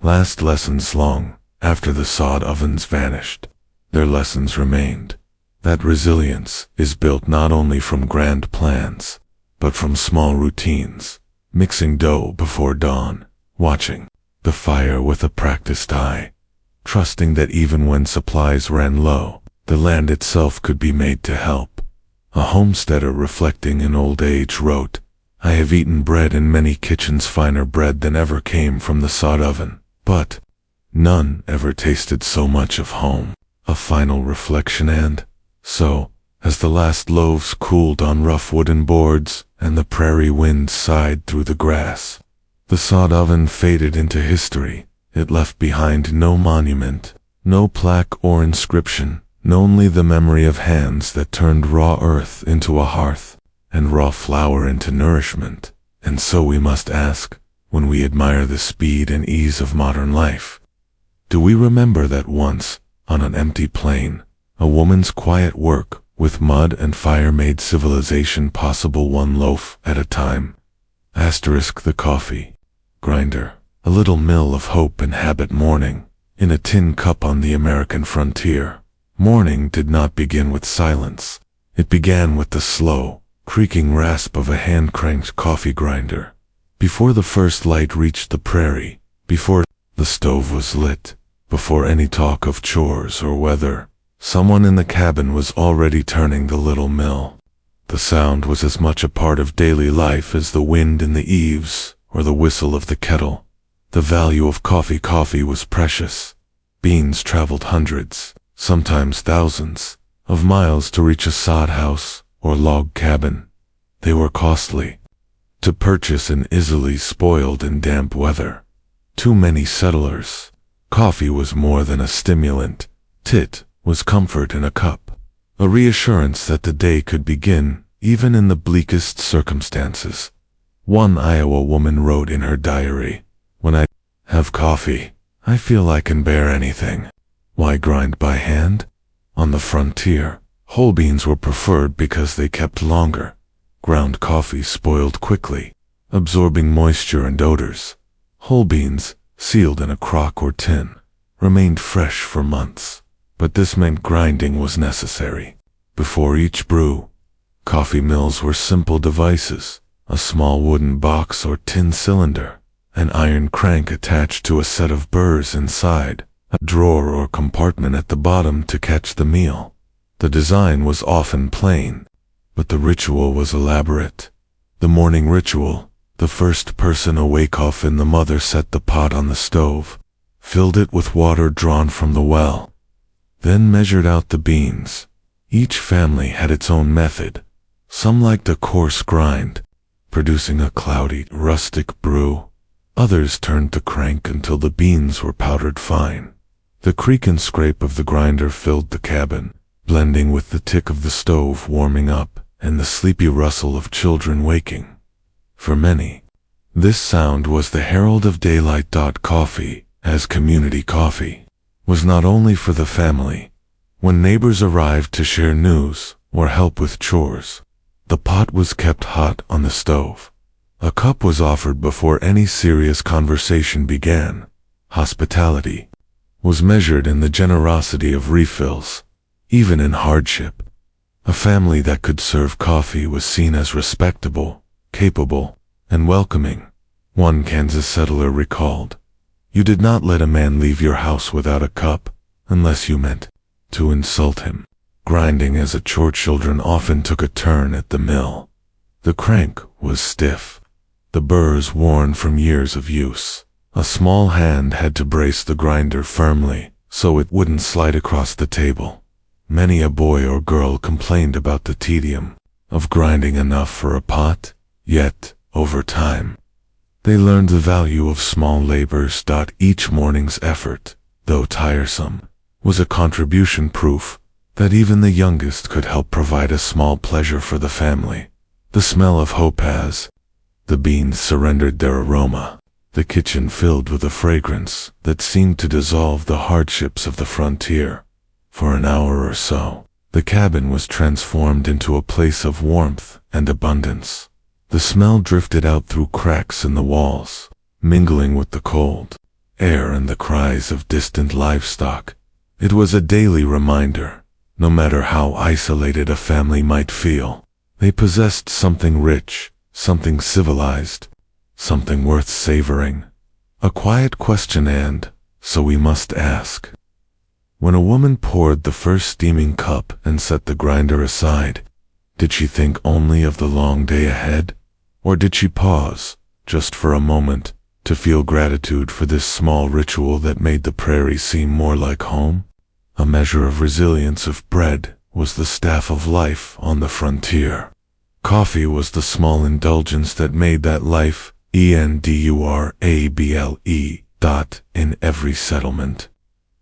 Last lessons long after the sod ovens vanished, their lessons remained. That resilience is built not only from grand plans, but from small routines, mixing dough before dawn, watching the fire with a practiced eye, trusting that even when supplies ran low, the land itself could be made to help. A homesteader reflecting in old age wrote, "I have eaten bread in many kitchens, finer bread than ever came from the sod oven, but none ever tasted so much of home." A final reflection. And so, as the last loaves cooled on rough wooden boards and the prairie wind sighed through the grass, the sod oven faded into history. It left behind no monument, no plaque or inscription, only the memory of hands that turned raw earth into a hearth and raw flour into nourishment. And so we must ask, when we admire the speed and ease of modern life, do we remember that once, on an empty plain, a woman's quiet work with mud and fire made civilization possible, one loaf at a time? The coffee grinder, a little mill of hope and habit, morning in a tin cup on the American frontier. Morning did not begin with silence. It began with the slow, creaking rasp of a hand-cranked coffee grinder. Before the first light reached the prairie, before the stove was lit, before any talk of chores or weather, someone in the cabin was already turning the little mill. The sound was as much a part of daily life as the wind in the eaves or the whistle of the kettle. The value of coffee was precious. Beans traveled hundreds, sometimes thousands, of miles to reach a sod house or log cabin. They were costly to purchase and easily spoiled in damp weather. To many settlers, coffee was more than a stimulant. It was comfort in a cup, a reassurance that the day could begin, even in the bleakest circumstances. One Iowa woman wrote in her diary, "When I have coffee, I feel I can bear anything." Why grind by hand? On the frontier, whole beans were preferred because they kept longer. Ground coffee spoiled quickly, absorbing moisture and odors. Whole beans, sealed in a crock or tin, remained fresh for months. But this meant grinding was necessary. Before each brew, coffee mills were simple devices: a small wooden box or tin cylinder, an iron crank attached to a set of burrs inside, a drawer or compartment at the bottom to catch the meal. The design was often plain, but the ritual was elaborate. The morning ritual: the first person awake, often the mother, set the pot on the stove, filled it with water drawn from the well, then measured out the beans. Each family had its own method. Some liked a coarse grind, producing a cloudy, rustic brew. Others turned the crank until the beans were powdered fine. The creak and scrape of the grinder filled the cabin, blending with the tick of the stove warming up and the sleepy rustle of children waking. For many, this sound was the herald of daylight. Coffee, as community coffee, was not only for the family. When neighbors arrived to share news or help with chores, the pot was kept hot on the stove. A cup was offered before any serious conversation began. Hospitality was measured in the generosity of refills, even in hardship. A family that could serve coffee was seen as respectable, capable, and welcoming. One Kansas settler recalled, "You did not let a man leave your house without a cup, unless you meant to insult him." Grinding as a chore, children often took a turn at the mill. The crank was stiff, the burrs worn from years of use. A small hand had to brace the grinder firmly so it wouldn't slide across the table. Many a boy or girl complained about the tedium of grinding enough for a pot. Yet, over time, They learned the value of small labors. Each morning's effort, though tiresome, was a contribution, proof that even the youngest could help provide a small pleasure for the family. The smell of hope as the beans surrendered their aroma, the kitchen filled with a fragrance that seemed to dissolve the hardships of the frontier. For an hour or so, the cabin was transformed into a place of warmth and abundance. The smell drifted out through cracks in the walls, mingling with the cold air and the cries of distant livestock. It was a daily reminder, no matter how isolated a family might feel, they possessed something rich, something civilized, something worth savoring. A quiet question, and so we must ask. When a woman poured the first steaming cup and set the grinder aside, did she think only of the long day ahead? Or did she pause, just for a moment, to feel gratitude for this small ritual that made the prairie seem more like home? A measure of resilience. Of bread was the staff of life on the frontier. Coffee was the small indulgence that made that life endurable. In every settlement,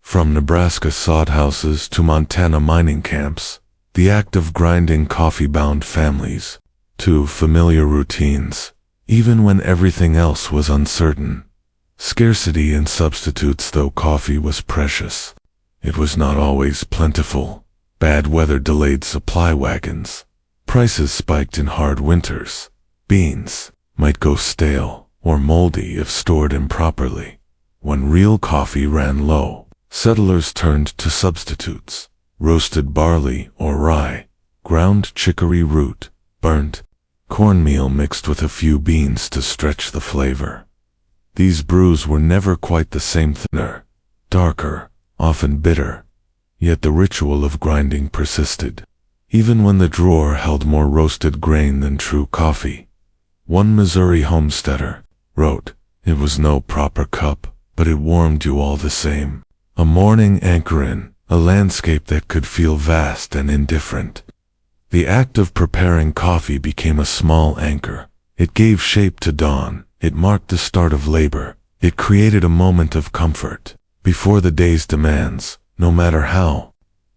from Nebraska sod houses to Montana mining camps, the act of grinding coffee bound families to familiar routines, even when everything else was uncertain. Scarcity in substitutes. Though coffee was precious, it was not always plentiful. Bad weather delayed supply wagons. Prices spiked in hard winters. Beans might go stale or moldy if stored improperly. When real coffee ran low, settlers turned to substitutes: roasted barley or rye, ground chicory root, burnt cornmeal mixed with a few beans to stretch the flavor. These brews were never quite the same, thinner, darker, often bitter, yet the ritual of grinding persisted, even when the drawer held more roasted grain than true coffee. One Missouri homesteader wrote, "It was no proper cup, but it warmed you all the same. A morning anchor in a landscape that could feel vast and indifferent." The act of preparing coffee became a small anchor. It gave shape to dawn. It marked the start of labor. It created a moment of comfort before the day's demands, no matter how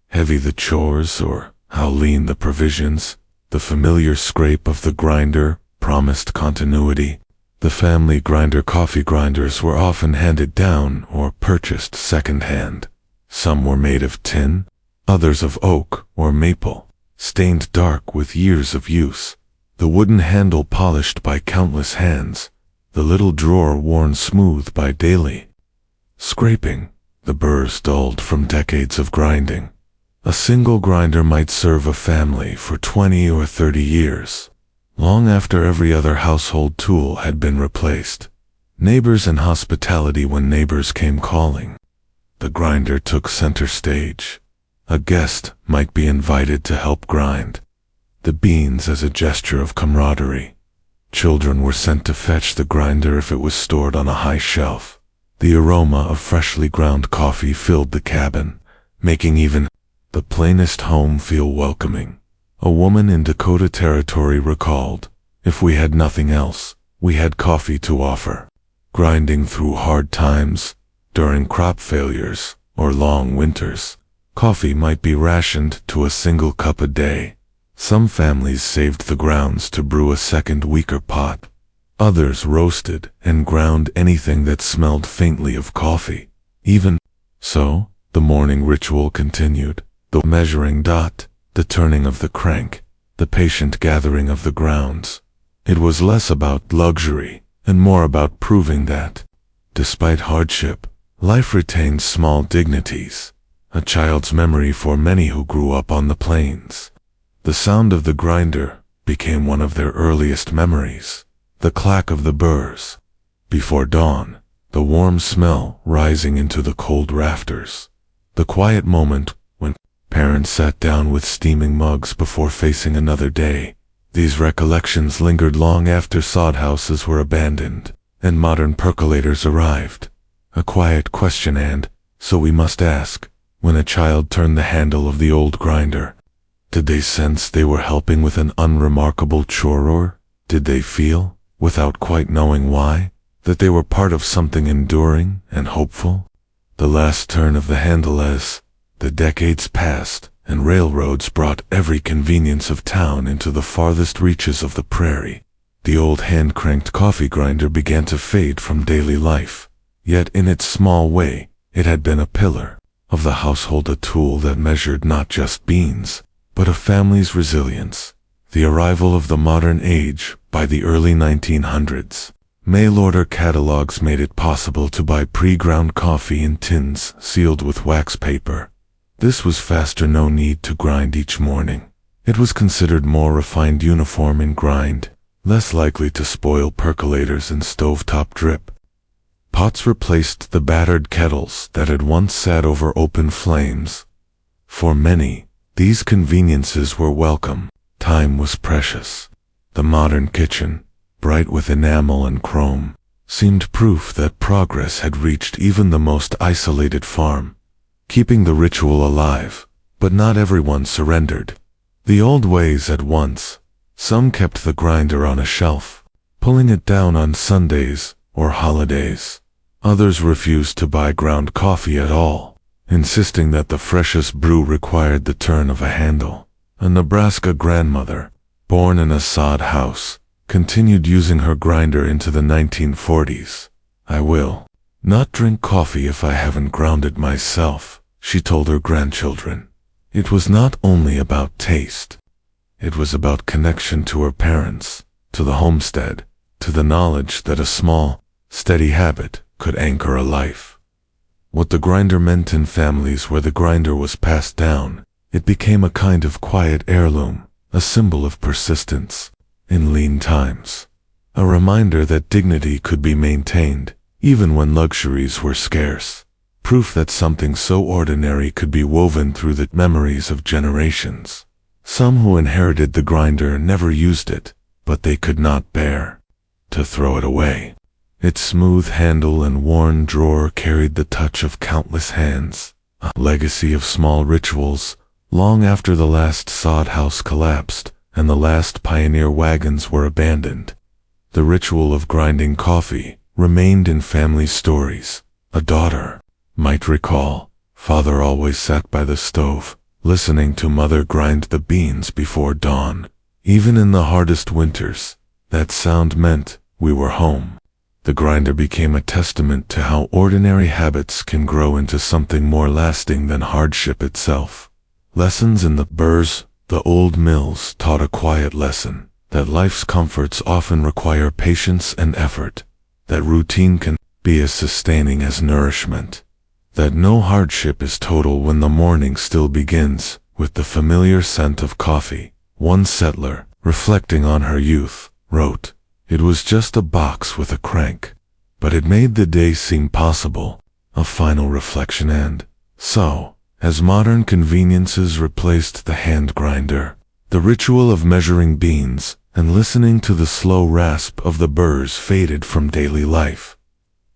heavy the chores or how lean the provisions. The familiar scrape of the grinder promised continuity. The family grinder. Coffee grinders were often handed down or purchased second-hand. Some were made of tin, others of oak or maple, stained dark with years of use, the wooden handle polished by countless hands, the little drawer worn smooth by daily scraping, the burrs dulled from decades of grinding. A single grinder might serve a family for 20 or 30 years, long after every other household tool had been replaced. Neighbors and hospitality. When neighbors came calling, the grinder took center stage. A guest might be invited to help grind the beans as a gesture of camaraderie. Children were sent to fetch the grinder if it was stored on a high shelf. The aroma of freshly ground coffee filled the cabin, making even the plainest home feel welcoming. A woman in Dakota Territory recalled, "If we had nothing else, we had coffee to offer." Grinding through hard times, during crop failures or long winters, coffee might be rationed to a single cup a day. Some families saved the grounds to brew a second, weaker pot. Others roasted and ground anything that smelled faintly of coffee. Even so, the morning ritual continued. The measuring dot, the turning of the crank, the patient gathering of the grounds. It was less about luxury and more about proving that, despite hardship, life retained small dignities. A child's memory for many who grew up on the plains. The sound of the grinder became one of their earliest memories. The clack of the burrs before dawn, the warm smell rising into the cold rafters. The quiet moment when parents sat down with steaming mugs before facing another day. These recollections lingered long after sod houses were abandoned and modern percolators arrived. A quiet question, and so we must ask, when a child turned the handle of the old grinder, did they sense they were helping with an unremarkable chore, or did they feel without quite knowing why, that they were part of something enduring and hopeful. The last turn of the handle as the decades passed and railroads brought every convenience of town into the farthest reaches of the prairie. The old hand-cranked coffee grinder began to fade from daily life, yet in its small way, it had been a pillar of the household, a tool that measured not just beans, but a family's resilience. The arrival of the modern age by the early 1900s. Mail-order catalogs made it possible to buy pre-ground coffee in tins sealed with wax paper. This was faster, no need to grind each morning. It was considered more refined, uniform in grind, less likely to spoil percolators and stovetop drip. Pots replaced the battered kettles that had once sat over open flames. For many, these conveniences were welcome. Time was precious. The modern kitchen, bright with enamel and chrome, seemed proof that progress had reached even the most isolated farm, keeping the ritual alive, but not everyone surrendered. The old ways at once. Some kept the grinder on a shelf, pulling it down on Sundays or holidays. Others refused to buy ground coffee at all, insisting that the freshest brew required the turn of a handle. A Nebraska grandmother, born in a sod house, continued using her grinder into the 1940s. "I will not drink coffee if I haven't ground it myself," she told her grandchildren. It was not only about taste. It was about connection to her parents, to the homestead, to the knowledge that a small, steady habit could anchor a life. What the grinder meant in families where the grinder was passed down, it became a kind of quiet heirloom, a symbol of persistence in lean times, a reminder that dignity could be maintained even when luxuries were scarce, proof that something so ordinary could be woven through the memories of generations. Some who inherited the grinder never used it, but they could not bear to throw it away. Its smooth handle and worn drawer carried the touch of countless hands, a legacy of small rituals, long after the last sod house collapsed and the last pioneer wagons were abandoned. The ritual of grinding coffee remained in family stories. A daughter might recall, father always sat by the stove, listening to mother grind the beans before dawn. Even in the hardest winters, that sound meant we were home. The grinder became a testament to how ordinary habits can grow into something more lasting than hardship itself. Lessons in the burrs, the old mills taught a quiet lesson, that life's comforts often require patience and effort, that routine can be as sustaining as nourishment, that no hardship is total when the morning still begins with the familiar scent of coffee. One settler, reflecting on her youth, wrote, "It was just a box with a crank, but it made the day seem possible." A final reflection. And so, as modern conveniences replaced the hand grinder, the ritual of measuring beans and listening to the slow rasp of the burrs faded from daily life.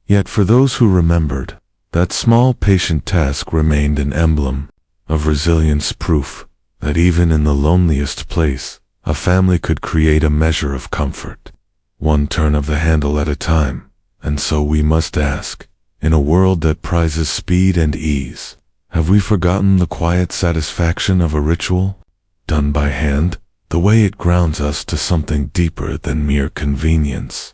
Yet for those who remembered, that small patient task remained an emblem of resilience, proof that even in the loneliest place, a family could create a measure of comfort, one turn of the handle at a time. And so we must ask, in a world that prizes speed and ease, have we forgotten the quiet satisfaction of a ritual done by hand, the way it grounds us to something deeper than mere convenience?